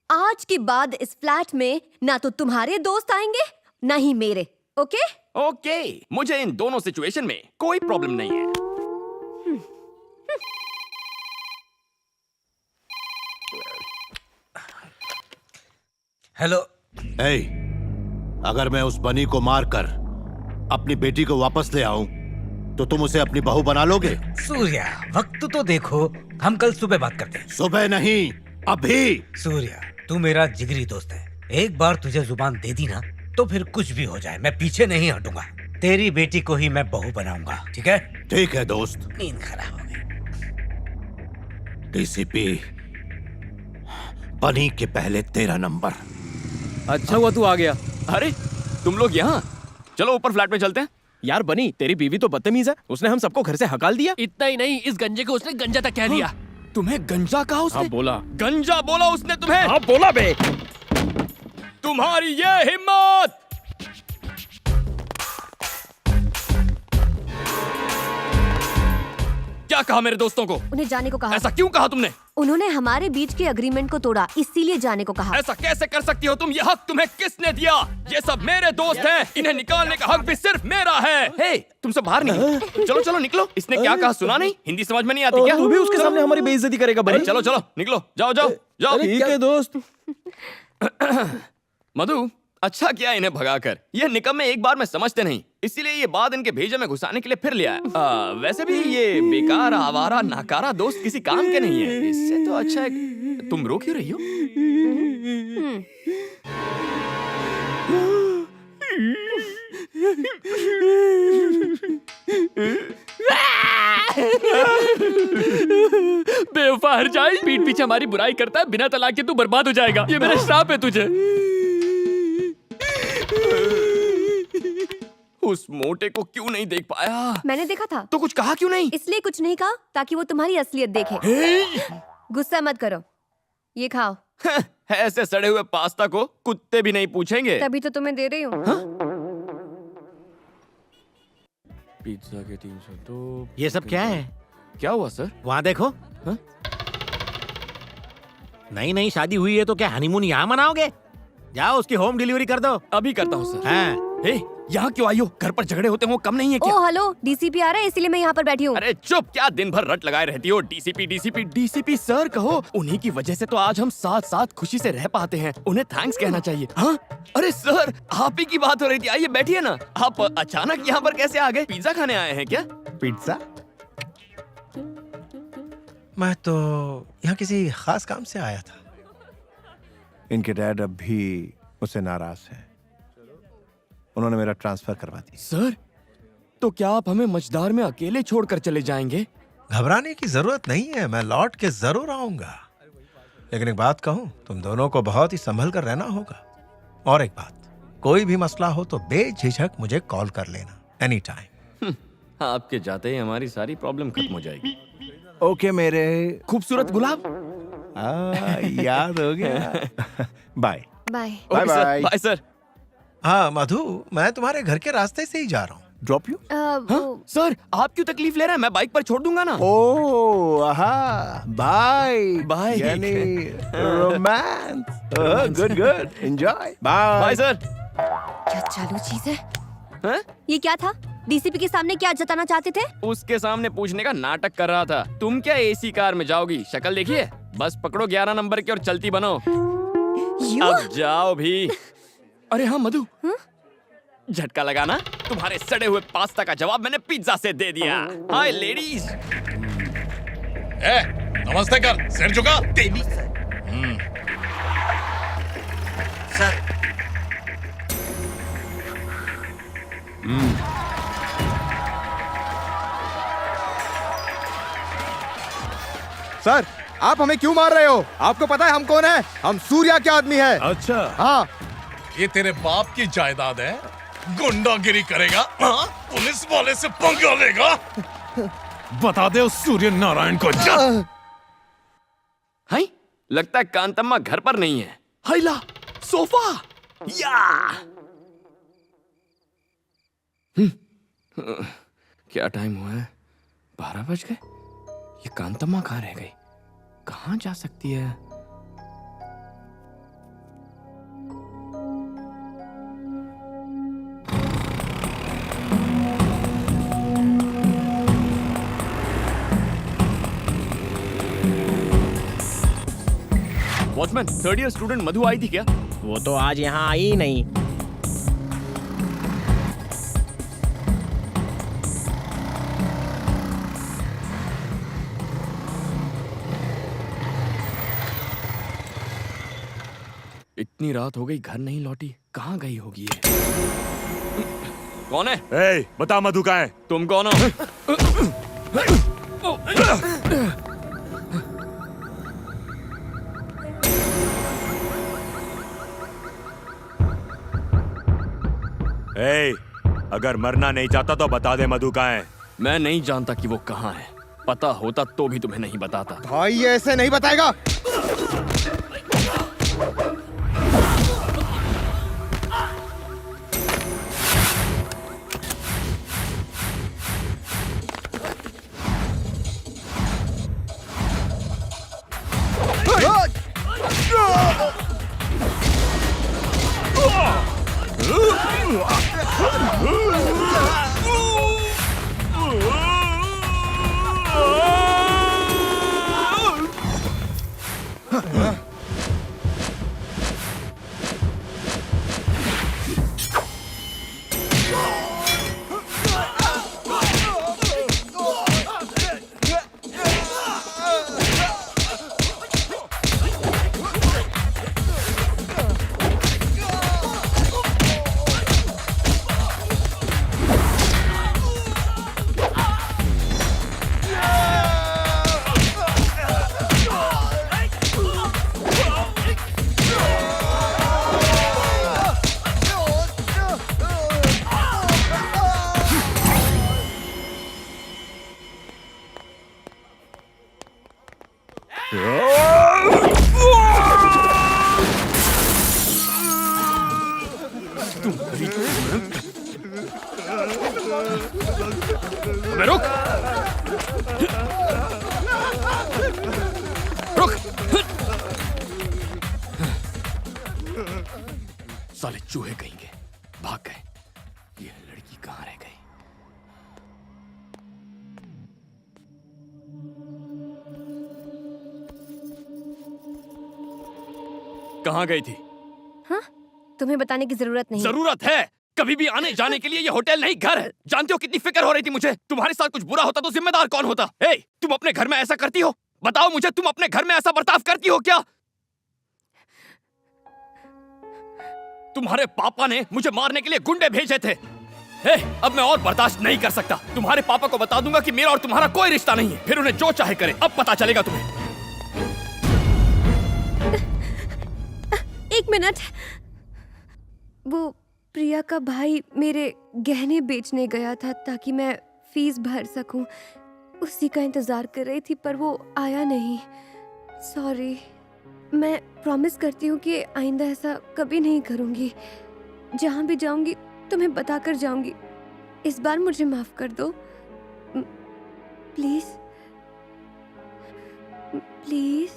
आज के बाद इस फ्लैट में ना तो तुम्हारे दोस्त आएंगे ना ही मेरे। ओके? ओके, मुझे इन दोनों सिचुएशन में कोई प्रॉब्लम नहीं है। हेलो। hey, अगर मैं उस बनी को मारकर अपनी बेटी को वापस ले आऊं तो तुम उसे अपनी बहू बना लोगे? सूर्या, वक्त तो देखो, हम कल सुबह बात करते हैं। सुबह नहीं, अभी। सूर्या, तू मेरा जिगरी दोस्त है, एक बार तुझे जुबान दे दी ना तो फिर कुछ भी हो जाए मैं पीछे नहीं हटूंगा। तेरी बेटी को ही मैं बहू बनाऊंगा, ठीक है? ठीक है दोस्त। नींद खराब हो गई। डीसीपी बनी के पहले तेरा नंबर। अच्छा हुआ तू आ गया। अरे तुम लोग यहाँ, चलो ऊपर फ्लैट में चलते हैं। यार बनी, तेरी बीवी तो बदतमीज है, उसने हम सबको घर से हकाल दिया। इतना ही नहीं, इस गंजे को उसने गंजा तक कह दिया। तुम्हें गंजा कहा उसने? हाँ बोला। गंजा बोला उसने तुम्हें? हाँ बोला बे। तुम्हारी ये हिम्मत! क्या कहा मेरे दोस्तों को? उन्हें जाने को कहा। ऐसा क्यों कहा तुमने? उन्होंने हमारे बीच के अग्रीमेंट को तोड़ा, इसीलिए जाने को कहा। ऐसा कैसे कर सकती हो तुम? ये हक तुम्हें किसने दिया? ये सब मेरे दोस्त हैं, इन्हें निकालने का हक भी सिर्फ मेरा है। हे, तुम सब बाहर निकलो। चलो चलो निकलो। इसने क्या कहा सुना नहीं? हिंदी समझ में नहीं आती क्या? तू भी उसके सामने हमारी बेइज्जती करेगा बनी? चलो चलो निकलो, जाओ जाओ जाओ। ठीक है दोस्त। मधु, अच्छा किया इन्हें भगाकर। ये निकम्मे एक बार में समझते नहीं, इसीलिए ये बात इनके भेजे में घुसाने के लिए फिर ले आया। वैसे भी ये बेकार, आवारा, नाकारा दोस्त किसी काम के नहीं है। इससे तो अच्छा है तुम रो क्यों रही हो? बेवफा हर जाए, पीठ पीछे हमारी बुराई करता है, बिना तलाक के तू बर्बाद हो जाएगा। ये मेरा श्राप है तुझे। उस मोटे को क्यों नहीं देख पाया? मैंने देखा था। तो कुछ कहा क्यों नहीं? इसलिए कुछ नहीं कहा ताकि वो तुम्हारी असलियत देखे। गुस्सा मत करो, ये खाओ। ऐसे सड़े हुए पास्ता को कुत्ते भी नहीं पूछेंगे। तभी तो तुम्हें दे रही हूँ। पिज्जा के 302। ये सब क्या है? क्या हुआ सर? वहाँ देखो। नई नई शादी हुई है तो क्या हनीमून यहाँ मनाओगे? जाओ उसकी होम डिलीवरी कर दो। अभी करता हूँ सर। हाँ। यहाँ क्यों आई हो? घर पर झगड़े होते हो, कम नहीं है क्या? ओ हेलो, डीसीपी आ रहा है इसीलिए मैं यहाँ पर बैठी हूँ। अरे चुप, क्या दिन भर रट लगाए रहती हो? डीसीपी डीसीपी डीसीपी सर कहो। उन्हीं की वजह से तो आज हम साथ साथ खुशी से रह पाते हैं। उन्हें थैंक्स कहना चाहिए। हाँ अरे सर, आप ही की बात हो रही थी, आइए बैठिए ना। आप अचानक यहाँ पर कैसे आ गए? पिज्जा खाने आए हैं क्या? पिज्जा? मैं तो यहाँ किसी खास काम से आया था। इनके डैड अब भी मुझसे नाराज हैं। उन्होंने मेरा ट्रांसफर करवा दिया। सर, तो क्या आप हमें मझदार में अकेले छोड़कर चले जाएंगे? घबराने की जरूरत नहीं है, मैं लौट के जरूर आऊंगा। लेकिन एक बात कहूं, तुम दोनों को बहुत ही संभल कर रहना होगा। और एक बात, कोई भी मसला हो तो बेझिझक मुझे कॉल कर लेना, एनी टाइम। आपके जाते ही हमारी सारी प्रॉब्लम खत्म हो जाएगी। ओके मेरे खूबसूरत गुलाब। याद हो गया। Bye bye bye bye bye sir. हाँ मधु, मैं तुम्हारे घर के रास्ते से ही जा रहा हूँ। Drop you? सर, आप क्यों तकलीफ ले रहे हैं? मैं बाइक पर छोड़ दूंगा ना। ओह बाय बाय यानी romance. Good good, enjoy. Bye bye sir. क्या चालू चीज है? ये क्या था? डीसीपी के सामने क्या जताना चाहते थे? उसके सामने पूछने का नाटक कर रहा था। तुम क्या एसी कार में जाओगी? शक्ल देखिए, बस पकड़ो 11 नंबर की और चलती बनो। अब जाओ भी। अरे हाँ मधु, झटका लगाना। तुम्हारे सड़े हुए पास्ता का जवाब मैंने पिज्जा से दे दिया। हाय लेडीज। नमस्ते कर, सिर झुका। देवी सर। सर, आप हमें क्यों मार रहे हो? आपको पता है हम कौन है? हम सूर्या के आदमी है। अच्छा हाँ। ये तेरे बाप की जायदाद है, गुंडागिरी करेगा, हाँ? पुलिस वाले से पंगा लेगा। बता दे उस सूर्य नारायण को। जा। हाय, लगता है कांतम्मा घर पर नहीं है। हाइला, सोफा। या। क्या टाइम हुआ है? 12 बज गए। ये कांतम्मा कहाँ रह गई? कहाँ जा सकती है? वॉचमैन, 3rd ईयर स्टूडेंट मधु आई थी क्या? वो तो आज यहाँ आई ही नहीं। इतनी रात हो गई, घर नहीं लौटी। कहाँ गई होगी ये? कौन है? ए, बता मधु कहाँ है? तुम कौन हो? ए, अगर मरना नहीं चाहता तो बता दे मधु कहाँ है। मैं नहीं जानता कि वो कहाँ है। पता होता तो भी तुम्हें नहीं बताता। भाई ये ऐसे नहीं बताएगा। रुक, रुक। साले चूहे कहेंगे, भाग गए। ये लड़की कहाँ रह गई? कहाँ गई थी? हाँ? तुम्हें बताने की जरूरत नहीं। जरूरत है। कभी भी आने जाने के लिए ये होटल नहीं घर है। जानते हो कितनी फिक्र हो रही थी मुझे? तुम्हारे साथ कुछ बुरा होता तो जिम्मेदार कौन होता? ए, तुम अपने घर में ऐसा करती हो? बताओ मुझे, तुम अपने घर में ऐसा बर्ताव करती हो क्या? तुम्हारे पापा ने मुझे मारने के लिए गुंडे भेजे थे। अब मैं और बर्दाश्त नहीं कर सकता। तुम्हारे पापा को बता दूंगा कि मेरा और तुम्हारा कोई रिश्ता नहीं है। फिर उन्हें जो चाहे करे। अब पता चलेगा तुम्हें। एक मिनट। वो प्रिया का भाई मेरे गहने बेचने गया था ताकि मैं फीस भर सकूं। उसी का इंतजार कर रही थी पर वो आया नहीं। सॉरी। मैं प्रॉमिस करती हूँ कि आइंदा ऐसा कभी नहीं करूँगी। जहाँ भी जाऊँगी तुम्हें बताकर जाऊँगी। इस बार मुझे माफ कर दो प्लीज, प्लीज।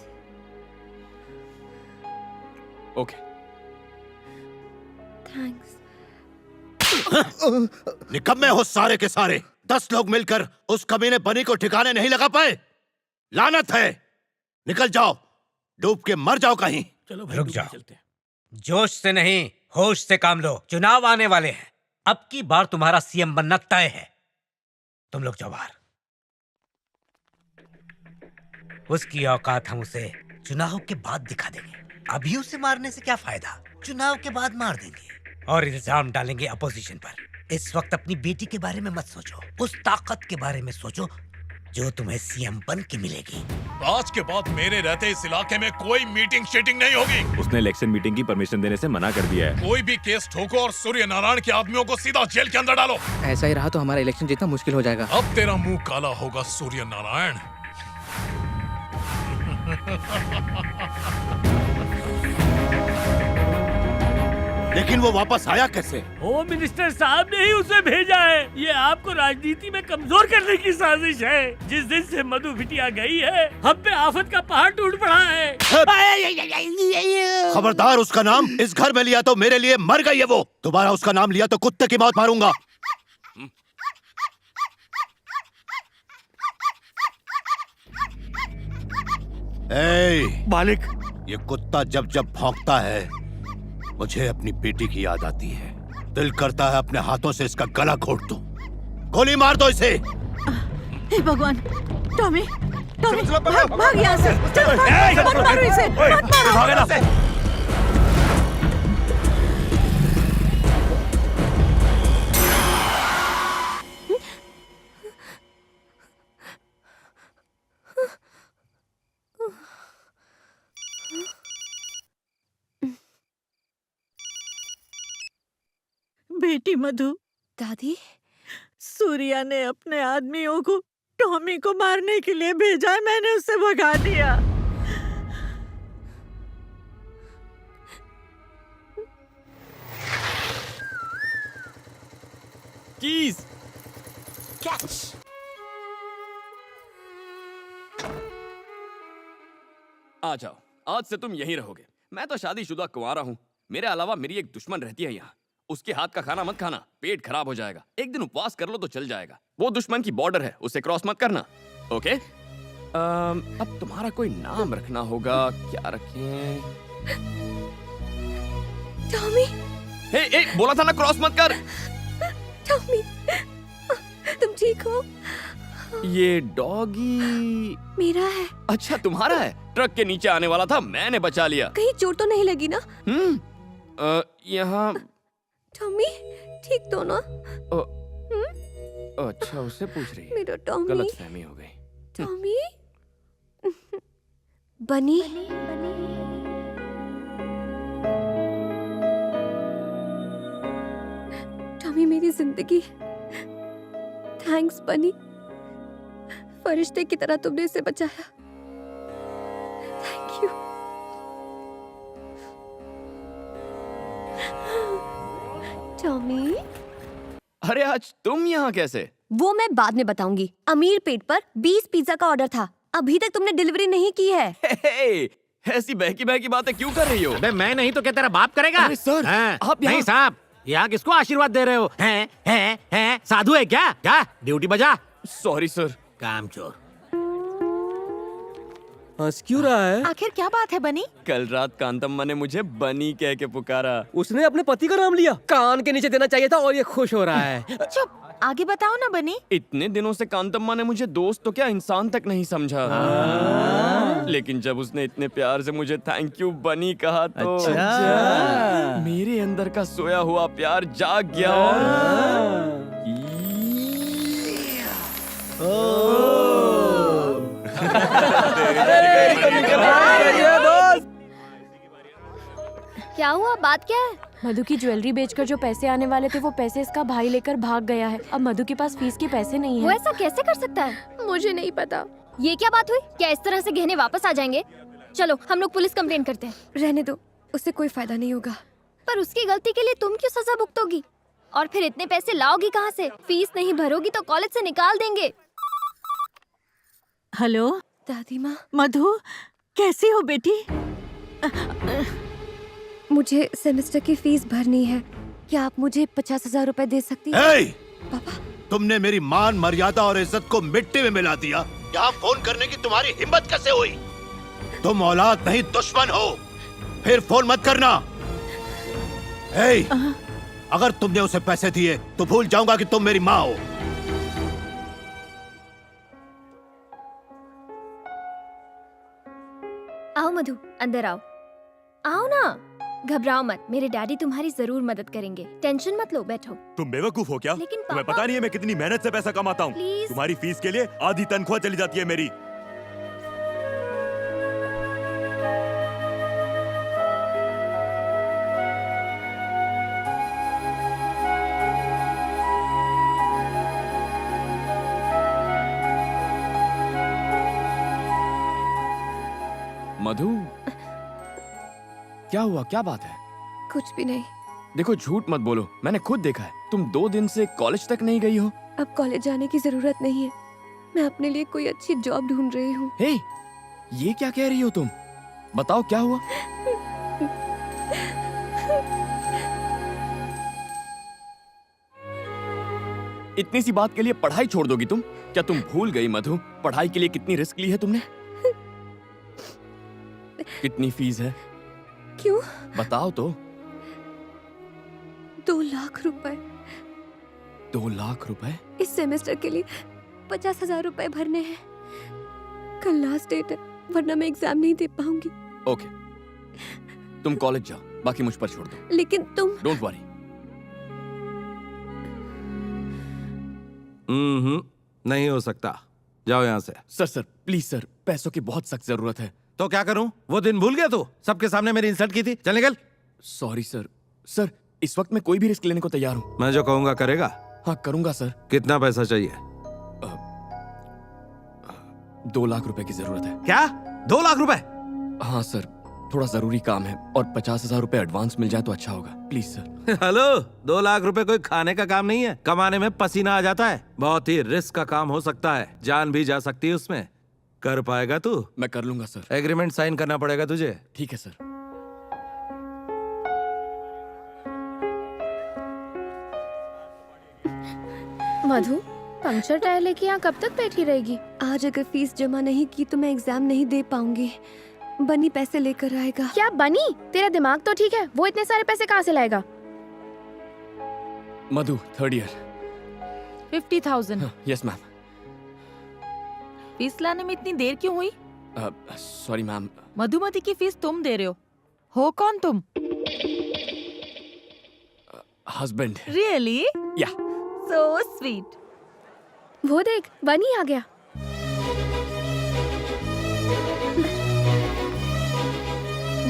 ओके। थैंक्स। निकम्मे हो सारे के सारे। 10 लोग मिलकर उस कमीने बनी को ठिकाने नहीं लगा पाए। लानत है। निकल जाओ, डूब के मर जाओ कहीं। चलो रुक जाओ। जोश से नहीं, होश से काम लो। चुनाव आने वाले हैं। अब की बार तुम्हारा सीएम बनना तय है। तुम लोग जाओ बाहर। उसकी औकात हम उसे चुनाव के बाद दिखा देंगे। अभी उसे मारने से क्या फायदा? चुनाव के बाद मार देंगे और इल्जाम डालेंगे अपोजिशन पर। इस वक्त अपनी बेटी के बारे में मत सोचो, उस ताकत के बारे में सोचो जो तुम्हें सीएम बन के मिलेगी। आज के बाद मेरे रहते इस इलाके में कोई मीटिंग शीटिंग नहीं होगी। उसने इलेक्शन मीटिंग की परमिशन देने से मना कर दिया है। कोई भी केस ठोको और सूर्य नारायण के आदमियों को सीधा जेल के अंदर डालो। ऐसा ही रहा तो हमारा इलेक्शन जीतना मुश्किल हो जाएगा। अब तेरा मुंह काला होगा सूर्य नारायण। लेकिन वो वापस आया कैसे? होम मिनिस्टर साहब ने ही उसे भेजा है। ये आपको राजनीति में कमजोर करने की साजिश है। जिस दिन से मधु बिटिया गई है, हम पे आफत का पहाड़ टूट पड़ा है। खबरदार, उसका नाम इस घर में लिया तो मेरे लिए मर गई है वो। दोबारा उसका नाम लिया तो कुत्ते की मौत मारूंगा। मालिक, ये कुत्ता जब जब भौंकता है मुझे अपनी बेटी की याद आती है। दिल करता है अपने हाथों से इसका गला घोट दूं। गोली मार दो इसे। हे भगवान, टॉमी, टॉमी, भाग यहाँ से। चल, भाग, मत मारो इसे, मत मारो। बेटी मधु। दादी, सूर्या ने अपने आदमियों को टॉमी को मारने के लिए भेजा है। मैंने उससे भगा दिया। Keys catch. आ जाओ, आज से तुम यहीं रहोगे। मैं तो शादीशुदा कुंवारा हूँ। मेरे अलावा मेरी एक दुश्मन रहती है यहाँ। उसके हाथ का खाना मत खाना, पेट खराब हो जाएगा। एक दिन उपवास कर लो तो चल जाएगा। वो दुश्मन की बॉर्डर है, उसे क्रॉस मत करना। ओके? अब तुम्हारा कोई नाम रखना होगा। क्या रखें? टॉमी। हे, बोला था ना क्रॉस मत कर। टॉमी, तुम ठीक हो? ये डॉगी मेरा है। अच्छा, तुम्हारा है? ट्रक के नीचे आने वाला था, मैंने बचा लिया। कहीं चोट तो नहीं लगी ना? यहाँ टॉमी ठीक तो ना? अच्छा, उससे पूछ रही है। मेरा टॉमी। गलतफहमी हो गई। टॉमी। बनी। टॉमी मेरी जिंदगी। थैंक्स बनी। फरिश्ते की तरह तुमने इसे बचाया। Thank you. टॉमी। अरे, आज तुम यहाँ कैसे? वो मैं बाद में बताऊंगी। अमीर पेट पर 20 पिज्जा का ऑर्डर था। अभी तक तुमने डिलीवरी नहीं की है। ऐसी बहकी बहकी बातें क्यों कर रही हो? अबे मैं नहीं तो क्या तेरा बाप करेगा? अरे सर, आप नहीं साहब, यहाँ किसको आशीर्वाद दे रहे हो? हैं? साधु है क्या? जा ड्यूटी बजा। Sorry sir. कामचोर। हंस क्यों रहा है? आखिर क्या बात है बनी? कल रात कांतम्मा ने मुझे बनी कह के पुकारा। उसने अपने पति का नाम लिया। कान के नीचे देना चाहिए था और ये खुश हो रहा है। चुप, आगे बताओ ना बनी। इतने दिनों से कांतम्मा ने मुझे दोस्त तो क्या इंसान तक नहीं समझा। लेकिन जब उसने इतने प्यार से मुझे थैंक यू बनी कहा तो मेरे अंदर का सोया हुआ प्यार जाग गया क्या हुआ? बात क्या है? मधु की ज्वेलरी बेचकर जो पैसे आने वाले थे वो पैसे इसका भाई लेकर भाग गया है। अब मधु के पास फीस के पैसे नहीं वो है। ऐसा कैसे कर सकता है? मुझे नहीं पता। ये क्या बात हुई? क्या इस तरह से गहने वापस आ जाएंगे? चलो हम लोग पुलिस कंप्लेन करते हैं। रहने दो, उससे कोई फायदा नहीं होगा। पर उसकी गलती के लिए तुम क्यों सजा भुगतोगी? और फिर इतने पैसे लाओगी कहाँ से? फीस नहीं भरोगी तो कॉलेज से निकाल देंगे। हेलो दादी माँ। मधु, कैसी हो बेटी? मुझे सेमेस्टर की फीस भरनी है। क्या आप मुझे 50,000 रुपए दे सकती हैं? पापा, तुमने मेरी मान मर्यादा और इज्जत को मिट्टी में मिला दिया। यहाँ फोन करने की तुम्हारी हिम्मत कैसे हुई? तुम औलाद नहीं दुश्मन हो। फिर फोन मत करना। अगर तुमने उसे पैसे दिए तो भूल जाऊंगा कि तुम मेरी माँ हो। आओ मधु, अंदर आओ। आओ ना। घबराओ मत, मेरे डैडी तुम्हारी जरूर मदद करेंगे। टेंशन मत लो, बैठो। तुम बेवकूफ हो क्या? लेकिन तुम्हें पापा- पता नहीं है मैं कितनी मेहनत से पैसा कमाता हूँ। Please। तुम्हारी फीस के लिए आधी तनख्वाह चली जाती है मेरी। मधु, क्या हुआ? क्या बात है? कुछ भी नहीं। देखो झूठ मत बोलो, मैंने खुद देखा है तुम 2 दिन से कॉलेज तक नहीं गई हो। अब कॉलेज जाने की जरूरत नहीं है, मैं अपने लिए कोई अच्छी जॉब ढूंढ रही हूँ। हे, ये क्या कह रही हो तुम? बताओ क्या हुआ? इतनी सी बात के लिए पढ़ाई छोड़ दोगी तुम? क्या तुम भूल गई मधु, पढ़ाई के लिए कितनी रिस्क ली है तुमने? कितनी फीस है? क्यों? बताओ तो। 2 लाख रुपए। 2 लाख रुपए? इस सेमेस्टर के लिए 50,000 रुपए भरने हैं। कल लास्ट डेट है, वरना मैं एग्जाम नहीं दे पाऊंगी। ओके, तुम कॉलेज जाओ, बाकी मुझ पर छोड़ दो। लेकिन तुम। Don't worry. नहीं हो सकता, जाओ यहाँ से। सर सर प्लीज सर, पैसों की बहुत सख्त जरूरत है। तो क्या करूं? वो दिन भूल गया तू? सबके सामने मेरी इंसल्ट की थी। चल निकल। Sorry sir. सर इस वक्त मैं कोई भी रिस्क लेने को तैयार हूँ। मैं जो कहूंगा करेगा? हाँ करूंगा सर। कितना पैसा चाहिए? 2 लाख रुपए की जरूरत है। क्या? 2 लाख रुपए? हाँ सर, थोड़ा जरूरी काम है और 50,000 रुपए एडवांस मिल जाए तो अच्छा होगा, प्लीज सर। हेलो, 2 लाख रुपए कोई खाने का काम नहीं है। कमाने में पसीना आ जाता है। बहुत ही रिस्क का काम हो सकता है, जान भी जा सकती है उसमें। कर पाएगा तू? मैं कर लूंगा सर। एग्रीमेंट साइन करना पड़ेगा तुझे। ठीक है सर। मधु, पंक्चर टायर लेके यहाँ कब तक बैठी रहेगी? आज अगर फीस जमा नहीं की तो मैं एग्जाम नहीं दे पाऊंगी। बनी पैसे लेकर आएगा। क्या बनी? तेरा दिमाग तो ठीक है, वो इतने सारे पैसे कहाँ से लाएगा? मधु, 3rd year. 50,000। Yes ma'am. Fees लाने में इतनी देर क्यों हुई? Sorry ma'am. मधुमती की फीस तुम दे रहे हो कौन तुम? हस्बैंड। रियली? या। So sweet. वो देख, बनी आ गया।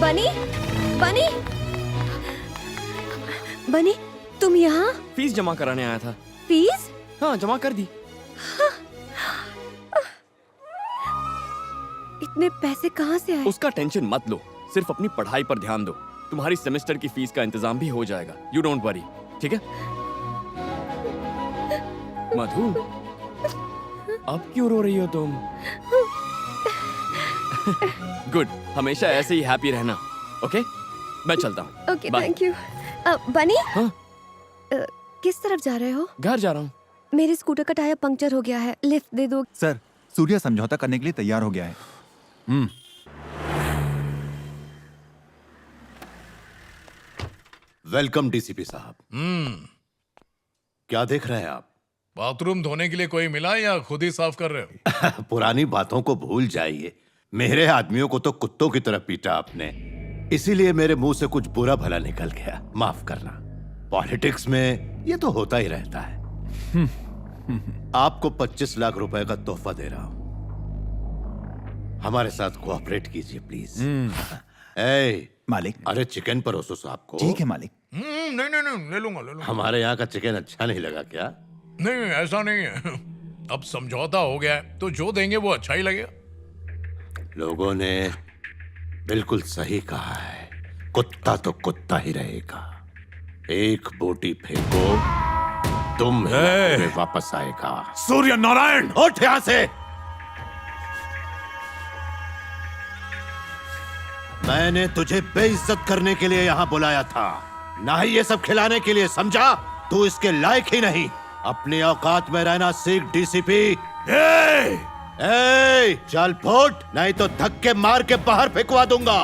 बनी, बनी, बनी, तुम यहाँ? फीस जमा कराने आया था। फीस? हाँ जमा कर दी। इतने पैसे कहाँ से आए? उसका टेंशन मत लो, सिर्फ अपनी पढ़ाई पर ध्यान दो। तुम्हारी सेमेस्टर की फीस का इंतजाम भी हो जाएगा। यू डोंट वरी, ठीक है? मधु, अब क्यों रो रही हो तुम? गुड, हमेशा ऐसे ही हैप्पी रहना। ओके, मैं चलता हूँ। Okay, thank you. बनी? हाँ? किस तरफ जा रहे हो? घर जा रहा हूँ। मेरे स्कूटर का टायर पंक्चर हो गया है, लिफ्ट दे दो। सर, सूर्या समझौता करने के लिए तैयार हो गया है। वेलकम डीसीपी साहब। क्या देख रहे हैं आप? बाथरूम धोने के लिए कोई मिला या खुद ही साफ कर रहे हो? पुरानी बातों को भूल जाइए। मेरे आदमियों को तो कुत्तों की तरह पीटा आपने, इसीलिए मेरे मुंह से कुछ बुरा भला निकल गया, माफ करना। पॉलिटिक्स में ये तो होता ही रहता है। आपको 25 लाख रुपए का तोहफा दे रहा हूं, हमारे साथ कोऑपरेट कीजिए प्लीज। मालिक। अरे चिकन परोसो साहब को। ठीक है मालिक। नहीं, ले लूंगा। हमारे यहाँ का चिकन अच्छा नहीं लगा क्या? नहीं, ऐसा नहीं है। अब समझौता हो गया है तो जो देंगे वो अच्छा ही लगेगा। लोगों ने बिल्कुल सही कहा है, कुत्ता तो कुत्ता ही रहेगा। एक बोटी फेंको, तुम में वापस आएगा। सूर्य नारायण, उठ यहाँ से। मैंने तुझे बेइज्जत करने के लिए यहाँ बुलाया था, ना ही ये सब खिलाने के लिए, समझा? तू इसके लायक ही नहीं। अपनी औकात में रहना सीख डीसीपी। चल फुट, नहीं तो धक्के मार के बाहर फेंकवा दूंगा।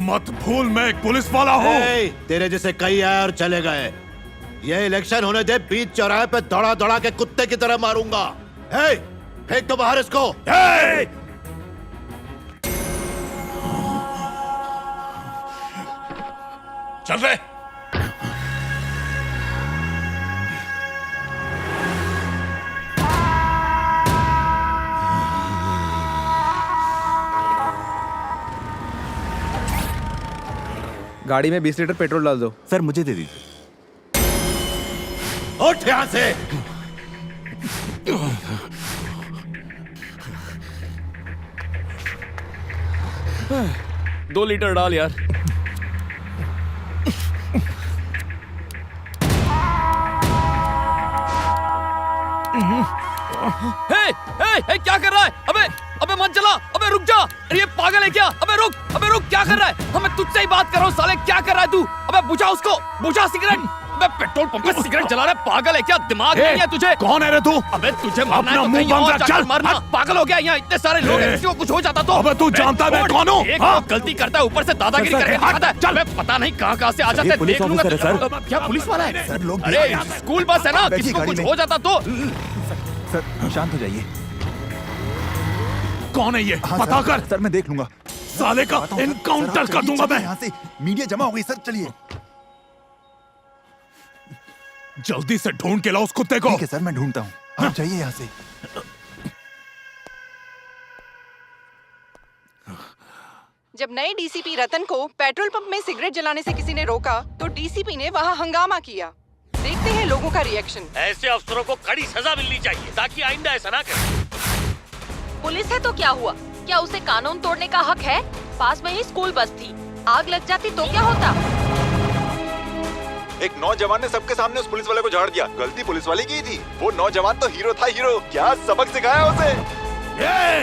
मत भूल मैं एक पुलिस वाला हूँ। तेरे जैसे कई आए और चले गए। ये इलेक्शन होने दे, बीच चौराहे पे दौड़ा दौड़ा के कुत्ते की तरह मारूंगा। फेंक दो बाहर इसको। चल रहे। गाड़ी में 20 लीटर पेट्रोल डाल दो। सर मुझे दे दीजिए। उठ यहां से। 2 लीटर डाल यार। हे, क्या कर रहा है? अबे मत चला। अबे रुक जा। अरे ये पागल है क्या? अबे रुक क्या कर रहा है? मैं तुझसे ही बात कर रहा हूँ साले, क्या कर रहा है तू? अबे बुझा उसको, बुझा सिगरेट। अबे पेट्रोल पंप पे सिगरेट जला रहा है, पागल है क्या? दिमाग नहीं है तुझे? कौन है रे तू? अबे तुझे मारना है तो मुंह कहीं बंद और रख, जाकर चल। मारना। पागल हो गया? यहाँ इतने सारे लोग हैं, किसी को कुछ हो जाता तो? अबे तू जानता है मैं कौन हूँ? एक हाँ? लोग गलती करता है, ऊपर से दादागिरी करके दिखाता है। चल, पता नहीं कहाँ से आ जाते हैं। पुलिस देख लूंगा। ऑफिसर है, सर। क्या पुलिस वाला है? सर, लोग अरे स्कूल बस है ना, बैठिए किसी को गाड़ी कुछ में। हो जाता तो? सर शांत हो जाइए। कौन है ये? पता कर। सर मैं देख लूंगा। साले का एनकाउंटर कर दूंगा मैं। यहाँ से मीडिया जमा हो गई सर, चलिए। जल्दी से ढूंढ के लाओ उस कुत्ते को। ठीक है सर, मैं ढूंढता हूँ। आप जाइए यहाँ से। जब नए डीसीपी रतन को पेट्रोल पंप में सिगरेट जलाने से किसी ने रोका तो डीसीपी ने वहाँ हंगामा किया। देखते हैं लोगों का रिएक्शन। ऐसे अफसरों को कड़ी सजा मिलनी चाहिए ताकि आइंदा ऐसा ना करें। पुलिस है तो क्या हुआ? क्या उसे कानून तोड़ने का हक है? पास में ही स्कूल बस थी, आग लग जाती तो क्या होता? एक नौजवान ने सबके सामने उस पुलिस वाले को झाड़ दिया। गलती पुलिस वाले की थी। वो नौजवान तो हीरो था, हीरो। क्या सबक सिखाया उसे।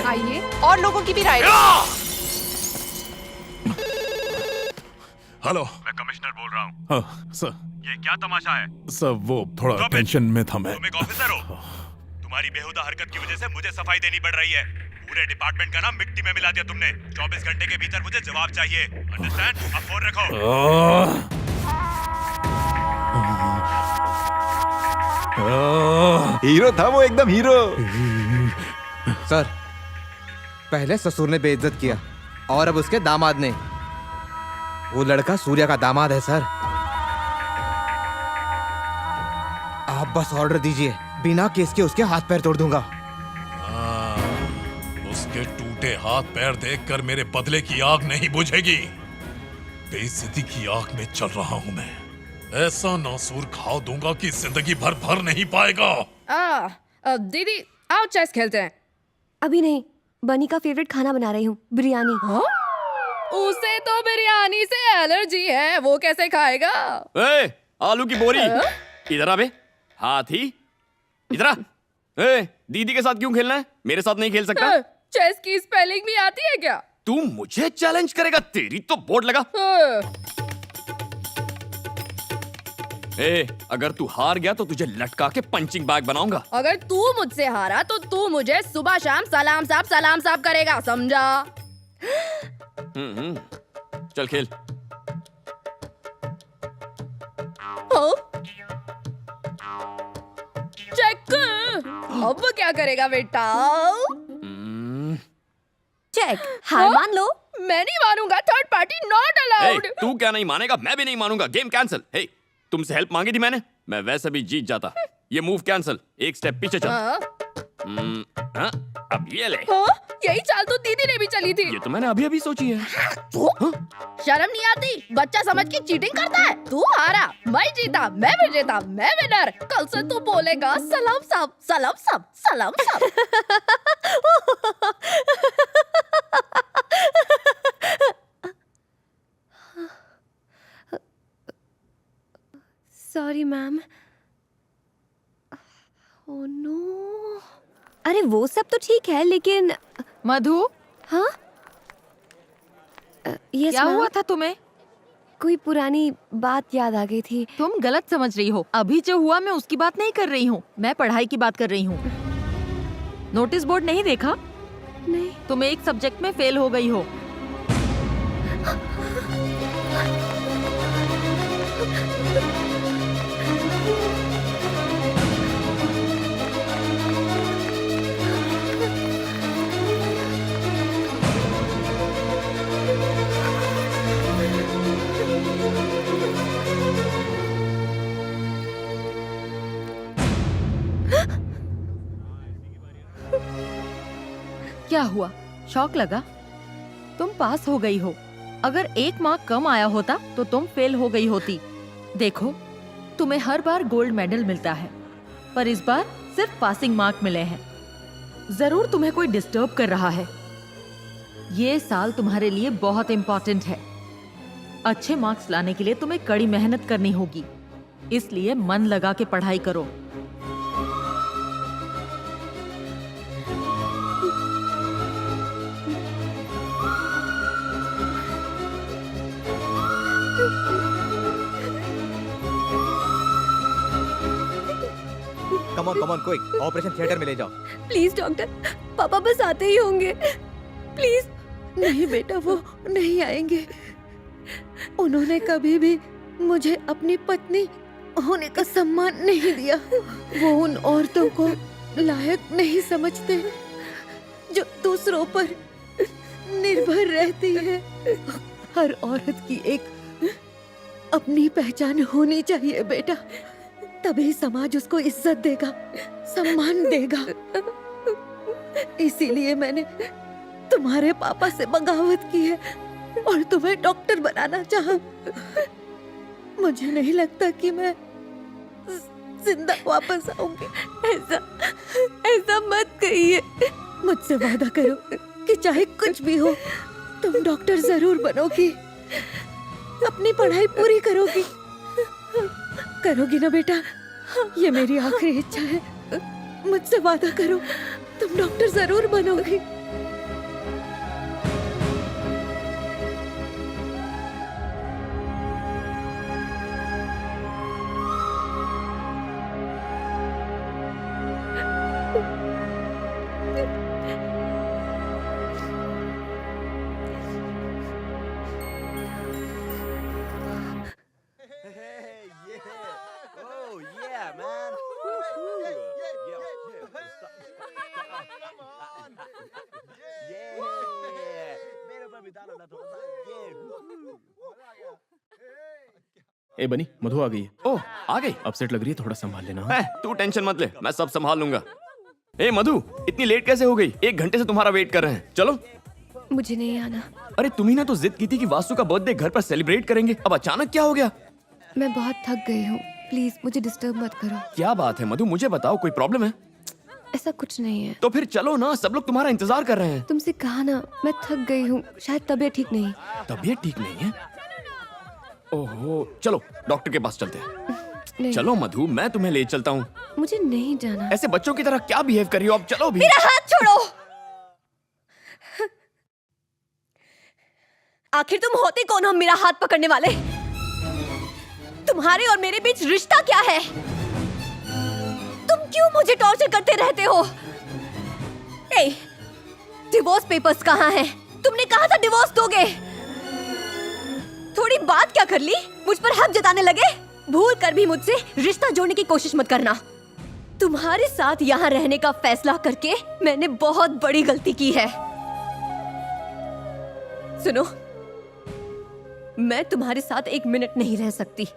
आइए और लोगों की भी राय। हेलो, मैं कमिश्नर बोल रहा हूँ। हाँ सर। ये क्या तमाशा है? सर वो थोड़ा टेंशन में था मैं। तुम एक ऑफिसर हो। तुम्हारी बेहुदा हरकत की वजह से मुझे सफाई देनी पड़ रही है। पूरे डिपार्टमेंट का नाम मिट्टी में मिला दिया तुमने। 24 घंटे के भीतर मुझे जवाब चाहिए। अंडरस्टैंड? अब फोन रखो। हीरो था वो, एकदम हीरो। सर, पहले ससुर ने बेइज्जत किया और अब उसके दामाद ने। वो लड़का सूर्या का दामाद है सर। आप बस ऑर्डर दीजिए, बिना केस के उसके हाथ पैर तोड़ दूंगा। उसके टूटे हाथ पैर देखकर मेरे बदले की आग नहीं बुझेगी। बेइज्जती की आग में चल रहा हूं मैं। ऐसा नासूर घाव दूंगा कि जिंदगी भर भर नहीं पाएगा। दीदी आओ चेस खेलते हैं। अभी नहीं, बनी का फेवरेट खाना बना रही हूँ, बिरयानी। उसे तो बिरयानी से एलर्जी है, वो कैसे खाएगा? ए, आलू की बोरी इधर आ बे। हाथी इधर आ। ए, दीदी के साथ क्यों खेलना है? मेरे साथ नहीं खेल सकता? चेस की स्पेलिंग भी आती है क्या? तू मुझे चैलेंज करेगा? तेरी तो बोर्ड लगा। ए, अगर तू हार गया तो तुझे लटका के पंचिंग बैग बनाऊंगा। अगर तू मुझसे हारा तो तू मुझे सुबह शाम सलाम साहब करेगा, समझा? चल खेल। चेक। अब क्या करेगा बेटा? चेक। हार मान लो। मैं नहीं मानूंगा। Third party not allowed. तू क्या नहीं मानेगा? मैं भी नहीं मानूंगा। Game cancel. हे, तुमसे हेल्प मांगी थी मैंने, मैं वैसे भी जीत जाता। ये मूव कैंसिल। एक स्टेप पीछे चल। अब ये ले। यही चाल तो दीदी ने भी चली थी। ये तो मैंने अभी अभी सोची है। शर्म नहीं आती? बच्चा समझ के चीटिंग करता है। तू हारा, मैं जीता, मैं विजेता, मैं विनर। कल से तू बोलेगा सलाम साहब, सलाम साहब, सलाम साहब। Sorry ma'am. Oh no. अरे वो सब तो ठीक है लेकिन मधु। हाँ यस क्या हुआ था तुम्हें? कोई पुरानी बात याद आ गई थी। तुम गलत समझ रही हो। अभी जो हुआ मैं उसकी बात नहीं कर रही हूँ, मैं पढ़ाई की बात कर रही हूँ। नोटिस बोर्ड नहीं देखा? नहीं। तुम एक सब्जेक्ट में फेल हो गई हो। क्या हुआ, शौक लगा? तुम पास हो गई हो। अगर 1 मार्क कम आया होता तो तुम फेल हो गई होती। देखो, तुम्हें हर बार गोल्ड मेडल मिलता है, पर इस बार सिर्फ पासिंग मार्क मिले हैं। जरूर तुम्हें कोई डिस्टर्ब कर रहा है। ये साल तुम्हारे लिए बहुत इम्पोर्टेंट है। अच्छे मार्क्स लाने के लिए तुम्हें कड़ी मेहनत करनी होगी, इसलिए मन लगा के पढ़ाई करो। Come on quick, operation theatre में ले जाओ। प्लीज डॉक्टर, पापा बस आते ही होंगे, प्लीज। नहीं बेटा, वो नहीं आएंगे। उन्होंने कभी भी मुझे अपनी पत्नी होने का सम्मान नहीं दिया। वो उन औरतों को लायक नहीं समझते जो दूसरों पर निर्भर रहती है। हर औरत की एक अपनी पहचान होनी चाहिए बेटा, तभी समाज उसको इज्जत देगा, सम्मान देगा। इसीलिए मैंने तुम्हारे पापा से बगावत की है और तुम्हें डॉक्टर बनाना चाहा। मुझे नहीं लगता कि मैं जिंदा वापस आऊंगी। ऐसा मत कहिए। मुझसे वादा करो कि चाहे कुछ भी हो तुम डॉक्टर जरूर बनोगी, अपनी पढ़ाई पूरी करोगी। करोगी ना बेटा? ये मेरी आखिरी इच्छा है। मुझसे वादा करो, तुम डॉक्टर जरूर बनोगी। ए बनी, मधु आ गई है। ओह, आ गई? अपसेट लग रही है, थोड़ा संभाल लेना। तू टेंशन मत ले, मैं सब संभाल लूंगा। ए मधु, इतनी लेट कैसे हो गई? 1 घंटे से तुम्हारा वेट कर रहे हैं। चलो। मुझे नहीं आना। अरे तुम्ही ने तो जिद की थी कि वासु का बर्थडे घर पर सेलिब्रेट करेंगे, अब अचानक क्या हो गया? मैं बहुत थक गई हूँ, प्लीज मुझे डिस्टर्ब मत करो। क्या बात है मधु, मुझे बताओ, कोई प्रॉब्लम है? ऐसा कुछ नहीं है। तो फिर चलो ना, सब लोग तुम्हारा इंतजार कर रहे हैं। तुमसे कहा ना, मैं थक गई हूँ, शायद तबीयत ठीक नहीं। तबीयत ठीक नहीं है? ओहो, चलो डॉक्टर के पास चलते हैं। नहीं। चलो मधु, मैं तुम्हें ले चलता हूँ। मुझे नहीं जाना। ऐसे बच्चों की तरह क्या बिहेव कर रही हो? अब चलो भी। मेरा हाथ छोड़ो। आखिर तुम होते कौन हो मेरा हाथ पकड़ने वाले? तुम्हारे और मेरे बीच रिश्ता क्या है? तुम क्यों मुझे टॉर्चर करते रहते हो? ए, डिवोर्स पेपर्स कहाँ हैं? तुमने कहा था डिवोर्स दोगे। थोड़ी बात क्या कर ली, मुझ पर हक जताने लगे। भूल कर भी मुझसे रिश्ता जोड़ने की कोशिश मत करना। तुम्हारे साथ यहाँ रहने का फैसला करके मैंने बहुत बड़ी गलती की है। सुनो, मैं तुम्हारे साथ 1 मिनट नहीं रह सकती।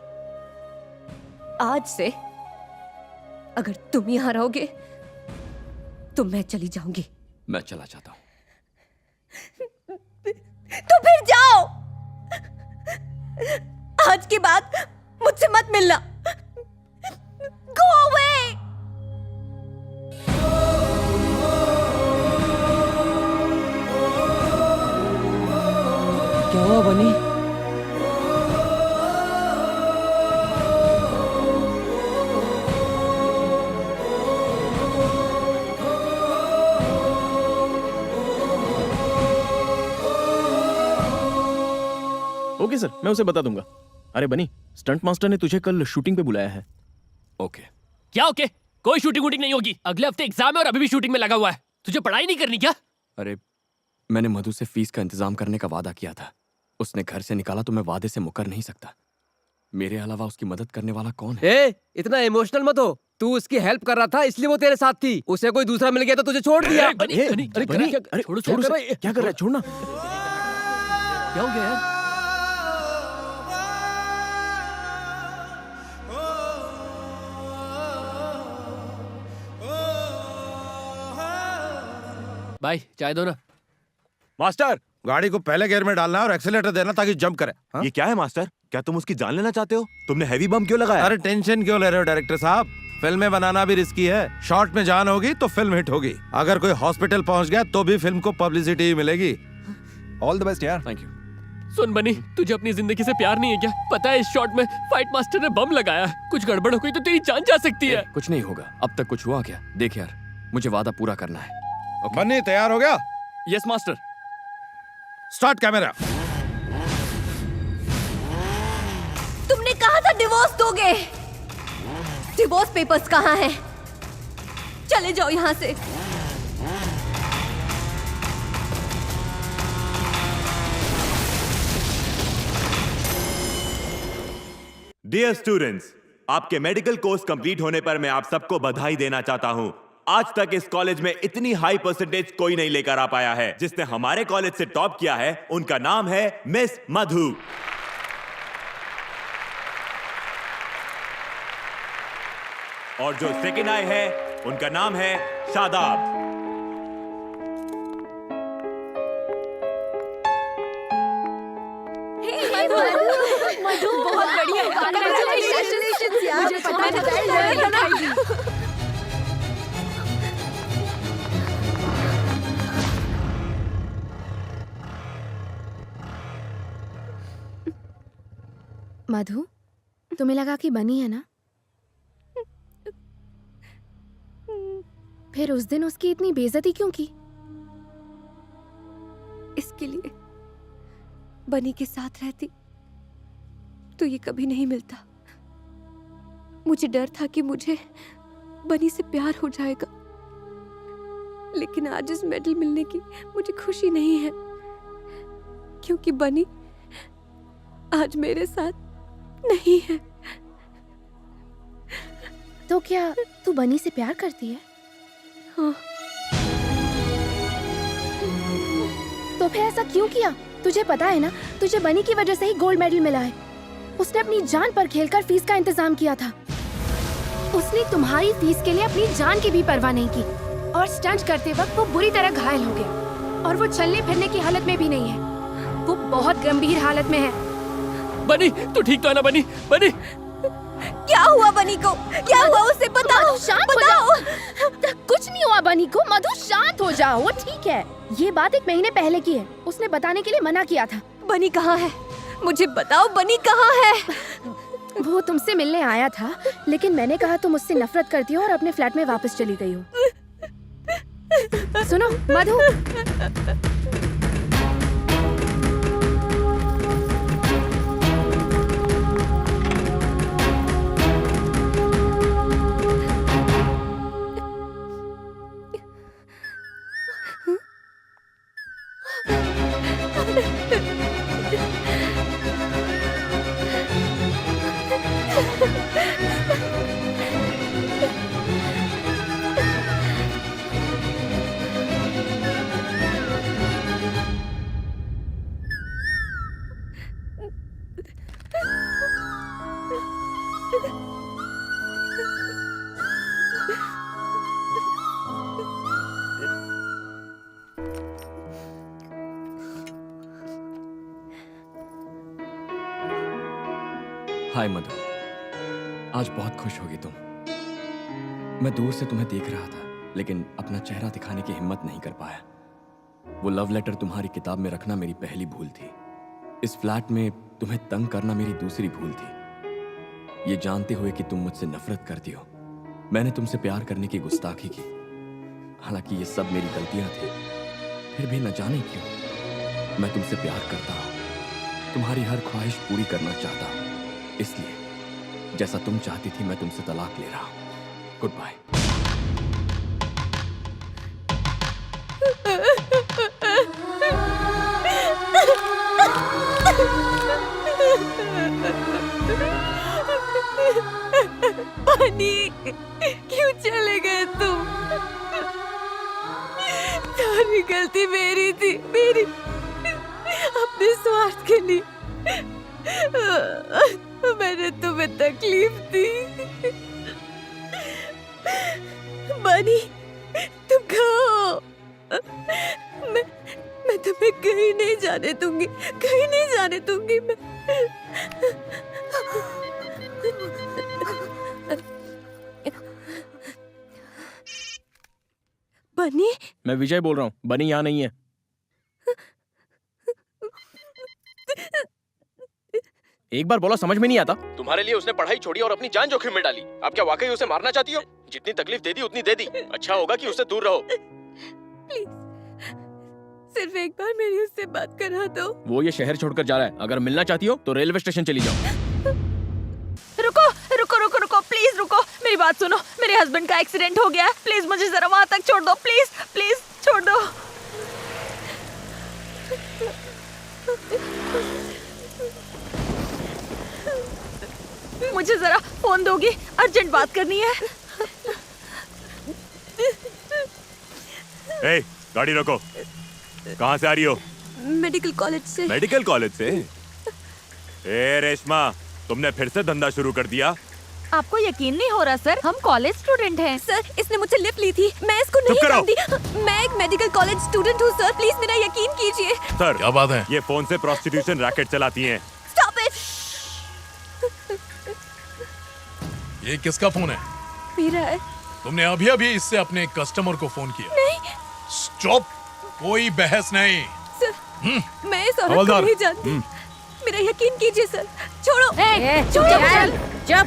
आज से अगर तुम यहाँ रहोगे तो मैं चली जाऊंगी। मैं चला जाता हूँ। तो फिर जाओ। आज के बाद मुझसे मत मिलना। Go away! क्या हुआ बनी? ओके सर, मैं उसे बता दूंगा। अरे बनी, स्टंट मास्टर ने तुझे कल शूटिंग पे बुलाया है। ओके। क्या ओके? कोई शूटिंग वूटिंग नहीं होगी। अगले हफ्ते एग्जाम है और अभी भी शूटिंग में लगा हुआ है। तुझे पढ़ाई नहीं करनी क्या? अरे मैंने मधु से फीस का इंतजाम करने का वादा किया था। उसने घर से निकाला तो मैं वादे से मुकर नहीं सकता। मेरे अलावा उसकी मदद करने वाला कौन है? ए, इतना इमोशनल मत हो। तू उसकी हेल्प कर रहा था इसलिए वो तेरे साथ थी। उसे कोई दूसरा मिल गया तो तुझे छोड़ दिया। अरे बनी, क्या कर रहा है? छोड़ना। क्या हो गया यार? भाई चाय दो ना। मास्टर, गाड़ी को पहले गियर में डालना है और एक्सीलेटर देना ताकि जंप करे। ये क्या है मास्टर? क्या तुम उसकी जान लेना चाहते हो? तुमने हैवी बम क्यों लगाया? अरे टेंशन क्यों ले रहे हो डायरेक्टर साहब? फिल्में बनाना भी रिस्की है। शॉर्ट में जान होगी तो फिल्म हिट होगी, अगर कोई हॉस्पिटल पहुंच गया तो भी फिल्म को पब्लिसिटी ही मिलेगी। ऑल द बेस्ट यार। Thank you. सुन बनी, तुझे अपनी जिंदगी से प्यार नहीं है क्या? पता है इस शॉट में फाइट मास्टर ने बम लगाया है। कुछ गड़बड़ हो गई तो तेरी जान जा सकती है। कुछ नहीं होगा। अब तक कुछ हुआ क्या? देख यार, मुझे वादा पूरा करना है। बन्नी तैयार हो गया? Yes master. Start camera. तुमने कहा था डिवोर्स दोगे। डिवोर्स पेपर्स कहाँ हैं? चले जाओ यहाँ से। डियर स्टूडेंट्स, आपके मेडिकल कोर्स कंप्लीट होने पर मैं आप सबको बधाई देना चाहता हूं। आज तक इस कॉलेज में इतनी हाई परसेंटेज कोई नहीं लेकर आ पाया है। जिसने हमारे कॉलेज से टॉप किया है उनका नाम है मिस मधु। और जो सेकंड आए हैं उनका नाम है शादाब। मधु बहुत बढ़िया। कांग्रेचुलेशंस यार। मुझे पता था। मधु, तुम्हें लगा कि बनी है ना? फिर उस दिन उसकी इतनी बेइज्जती क्यों की? इसके लिए बनी के साथ रहती तो ये कभी नहीं मिलता। मुझे डर था कि मुझे बनी से प्यार हो जाएगा, लेकिन आज इस मेडल मिलने की मुझे खुशी नहीं है, क्योंकि बनी आज मेरे साथ नहीं है। तो क्या तू बनी से प्यार करती है? हाँ। तो फिर ऐसा क्यों किया? तुझे पता है ना, तुझे बनी की वजह से ही गोल्ड मेडल मिला है। उसने अपनी जान पर खेलकर फीस का इंतजाम किया था। उसने तुम्हारी फीस के लिए अपनी जान की भी परवाह नहीं की, और स्टंट करते वक्त वो बुरी तरह घायल हो गया, और वो चलने फिरने की हालत में भी नहीं है। वो बहुत गंभीर हालत में है। बनी, तू ठीक तो है ना? बनी, बनी, क्या हुआ बनी को? क्या हुआ उसे बताओ। शांत बताओ। कुछ नहीं हुआ बनी को। मधु शांत हो जाओ, वो ठीक है। ये बात 1 महीने पहले की है। उसने बताने के लिए मना किया था। बनी कहाँ है? मुझे बताओ, बनी कहाँ है? वो तुमसे मिलने आया था, लेकिन मैंने कहा तुम मुझसे नफरत करती हो और अपने फ्लैट में वापस चली गई हो। सुनो मधु, हाय मधु, आज बहुत खुश होगी तुम। मैं दूर से तुम्हें देख रहा था, लेकिन अपना चेहरा दिखाने की हिम्मत नहीं कर पाया। वो लव लेटर तुम्हारी किताब में रखना मेरी पहली भूल थी। इस फ्लैट में तुम्हें तंग करना मेरी दूसरी भूल थी। ये जानते हुए कि तुम मुझसे नफरत करती हो, मैंने तुमसे प्यार करने की गुस्ताखी की। हालांकि ये सब मेरी गलतियां थी, फिर भी न जाने क्यों मैं तुमसे प्यार करता हूं, तुम्हारी हर ख्वाहिश पूरी करना चाहता हूं। इसलिए जैसा तुम चाहती थी मैं तुमसे तलाक ले रहा हूं। Goodbye. बनी, क्यों चले गए तुम? सारी गलती मेरी थी, मेरी, अपने स्वार्थ के लिए मैंने तुम्हें तकलीफ दी। बनी, तुम कहाँ हो? मैं तुम्हें कहीं नहीं जाने दूंगी, कहीं नहीं जाने दूंगी मैं। बनी, मैं विजय बोल रहा हूँ, बनी यहाँ नहीं है। एक बार बोला समझ में नहीं आता। तुम्हारे लिए उसने पढ़ाई छोड़ी और अपनी जान जोखिम में डाली। आप क्या वाकई उसे मारना चाहती हो? जितनी तकलीफ दे दी उतनी दे दी। अच्छा होगा कि उससे दूर रहो। प्लीज सिर्फ एक बार मेरी उससे बात करा दो। वो ये शहर छोड़कर जा रहा है। अगर मिलना चाहती हो तो रेलवे स्टेशन चली जाओ। रुको रुको रुको रुको, प्लीज रुको, मेरी बात सुनो। मेरे हस्बैंड का एक्सीडेंट हो गया है, प्लीज मुझे जरा वहां तक छोड़ दो, प्लीज प्लीज छोड़ दो। मुझे जरा फोन दोगी, अर्जेंट बात करनी है। ए, गाड़ी रोको। कहाँ से आ रही हो? मेडिकल कॉलेज से। मेडिकल कॉलेज से? ए रेशमा, तुमने फिर से धंधा शुरू कर दिया? आपको यकीन नहीं हो रहा सर, हम कॉलेज स्टूडेंट हैं। सर, इसने मुझसे लिफ्ट ली थी, मैं इसको नहीं जानती। मैं एक मेडिकल कॉलेज स्टूडेंट हूँ सर, प्लीज मेरा यकीन कीजिए। सर, क्या बात है? ये फोन से प्रोस्टिट्यूशन रैकेट चलाती हैं। Stop it. ये किसका फोन है? मेरा है। तुमने अभी अभी इससे अपने कस्टमर को फोन किया? नहीं। स्टॉप, कोई बहस नहीं। सर, मैं इस औरत को नहीं जानती, मेरा यकीन कीजिए सर। छोड़ो, छोड़ो। चुप।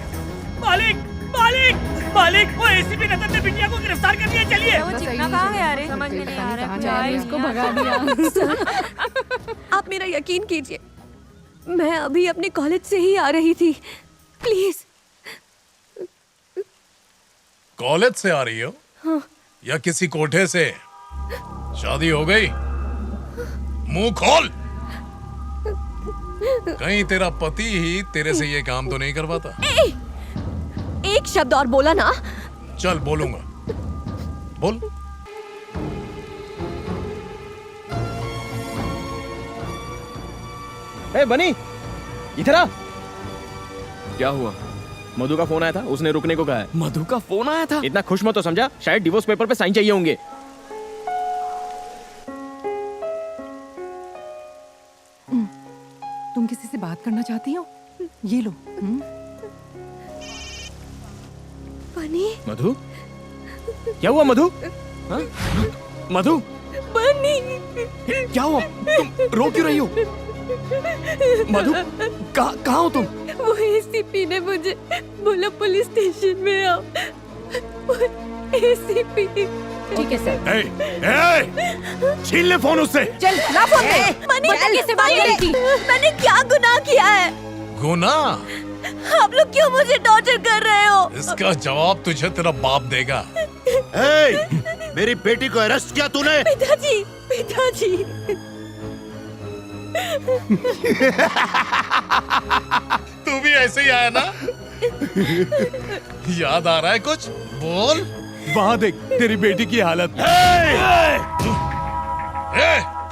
मालिक मालिक मालिक, वो एसीपी रतन ने बिटिया को गिरफ्तार कर लिया। चलिए। वो चिकना कहाँ गया रे? समझ में नहीं आ रहा है। इसको भगा दिया। आप मेरा यकीन कीजिए, मैं अभी अपने कॉलेज से ही आ रही थी, प्लीज। कॉलेज से आ रही हो? हाँ। या किसी कोठे से? शादी हो गई? मुंह खोल। कहीं तेरा पति ही तेरे से ये काम तो नहीं करवाता? एक शब्द और बोला ना। चल बोलूंगा, बोल। ए बनी, इधर आ। क्या हुआ? मधु का फोन आया था, उसने रुकने को कहा है। मधु का फोन आया था? इतना खुश मत हो समझा, शायद डिवोर्स पेपर पे साइन चाहिए होंगे। तुम किसी से बात करना चाहती हो? ये लो। बनी। मधु, क्या हुआ मधु? हाँ? मधु, बनी, क्या हुआ? तुम रो क्यों रही हो? मधु, कहाँ हो तुम? वो एसीपी ने मुझे बोला पुलिस स्टेशन में आओ। एसीपी। ठीक है सर। छीन ले फोन उससे। चल ना फोन दे। बनी कैसे बात करेगी? मैंने क्या गुनाह किया है? गुनाह? आप लोग क्यों मुझे टॉर्चर कर रहे हो? इसका जवाब तुझे तेरा बाप देगा। मेरी बेटी को अरेस्ट किया तूने? पिताजी, पिताजी। तू भी ऐसे ही आया ना? याद आ रहा है कुछ? बोल। वहाँ देख तेरी बेटी की हालत।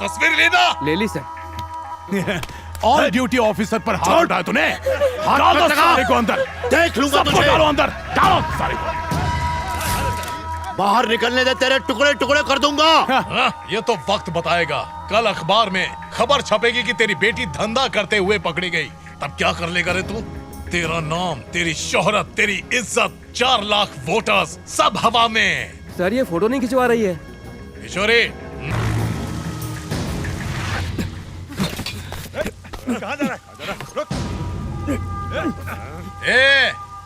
तस्वीर लेना। ले ली सर। ऑन ड्यूटी ऑफिसर पर हाथ उठाया तूने। हाथ मत लगा। को अंदर देख लूंगा तुझे। डालो अंदर, डालो सारे को। बाहर निकलने दे, तेरे टुकड़े टुकड़े कर दूंगा। ये तो वक्त बताएगा। कल अखबार में खबर छपेगी कि तेरी बेटी धंधा करते हुए पकड़ी गई। तब क्या कर लेगा रे तू? तेरा नाम, तेरी शोहरत, तेरी इज्जत, 4 लाख वोटर्स सब हवा में। सर, ये फोटो नहीं खिंचवा रही है। किशोरी, कहाँ जा रहा है? रुक।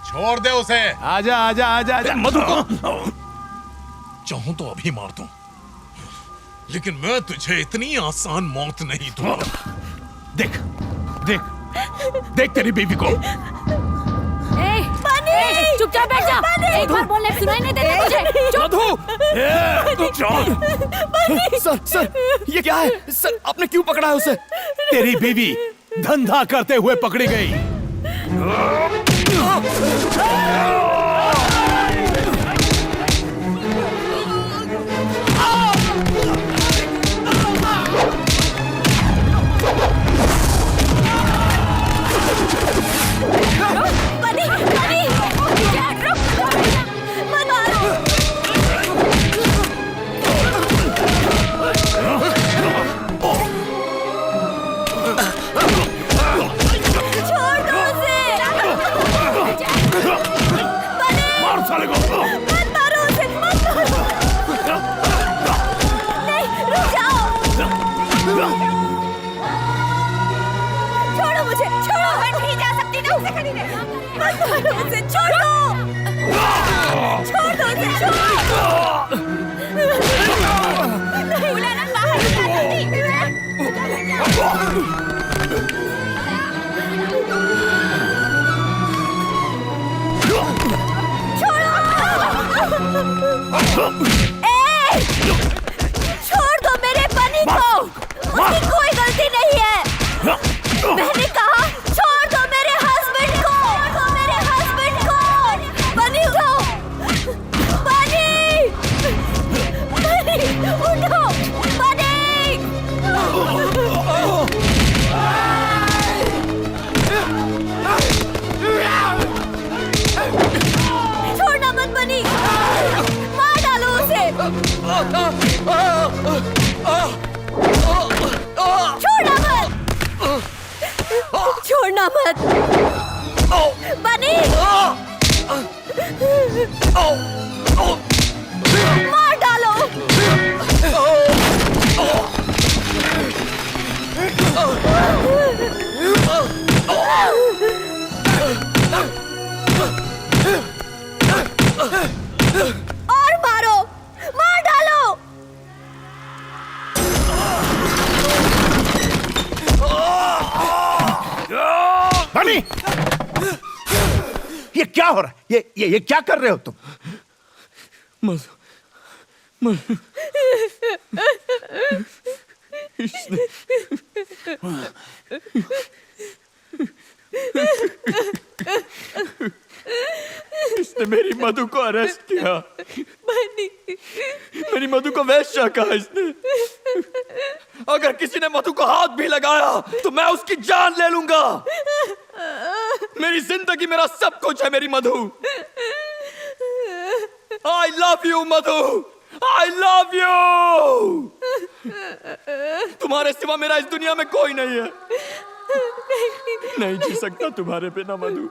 छोड़ दे उसे। आजा आजा आजा आजा। मधु को चाहूं तो अभी मार दूं, लेकिन मैं तुझे इतनी आसान मौत नहीं दूंगा। देख देख देख तेरी बीवी को। चुपचाप बैठ जा। एक बार बोलने सुनाई नहीं देता तुझे? मधु, सर, ये क्या है? सर, आपने क्यों पकड़ा है उसे? तेरी बीवी धंधा करते हुए पकड़ी गई। मत मारो उसे, छोड़ दो, छोड़ दो उसे, छोड़। बुलाना बाहर निकाल। छोड़ दो मेरे बनी को, उसकी कोई गलती नहीं है। मैंने कहा छोड़ दो मेरे हस्बैंड को, छोड़ दो मेरे हस्बैंड को। बनी उठो, बनी, बनी उठो, बनी। छोड़ना मत बनी, मार डालो उसे। छोड़ना मत, छोड़ना मत बनी, मार डालो। और मारो, मार डालो। बनी, ये क्या हो रहा है? ये क्या कर रहे हो तुम? इसने मेरी मधु को अरेस्ट किया। मेरी मधु को वेश्या कहा इसने। अगर किसी ने मधु को हाथ भी लगाया तो मैं उसकी जान ले लूंगा। मेरी जिंदगी मेरा सब कुछ है मेरी Madhu. I love you Madhu, I love you. तुम्हारे सिवा मेरा इस दुनिया में कोई नहीं है। नहीं जी सकता तुम्हारे बिना मधु।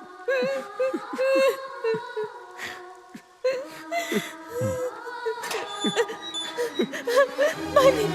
बनी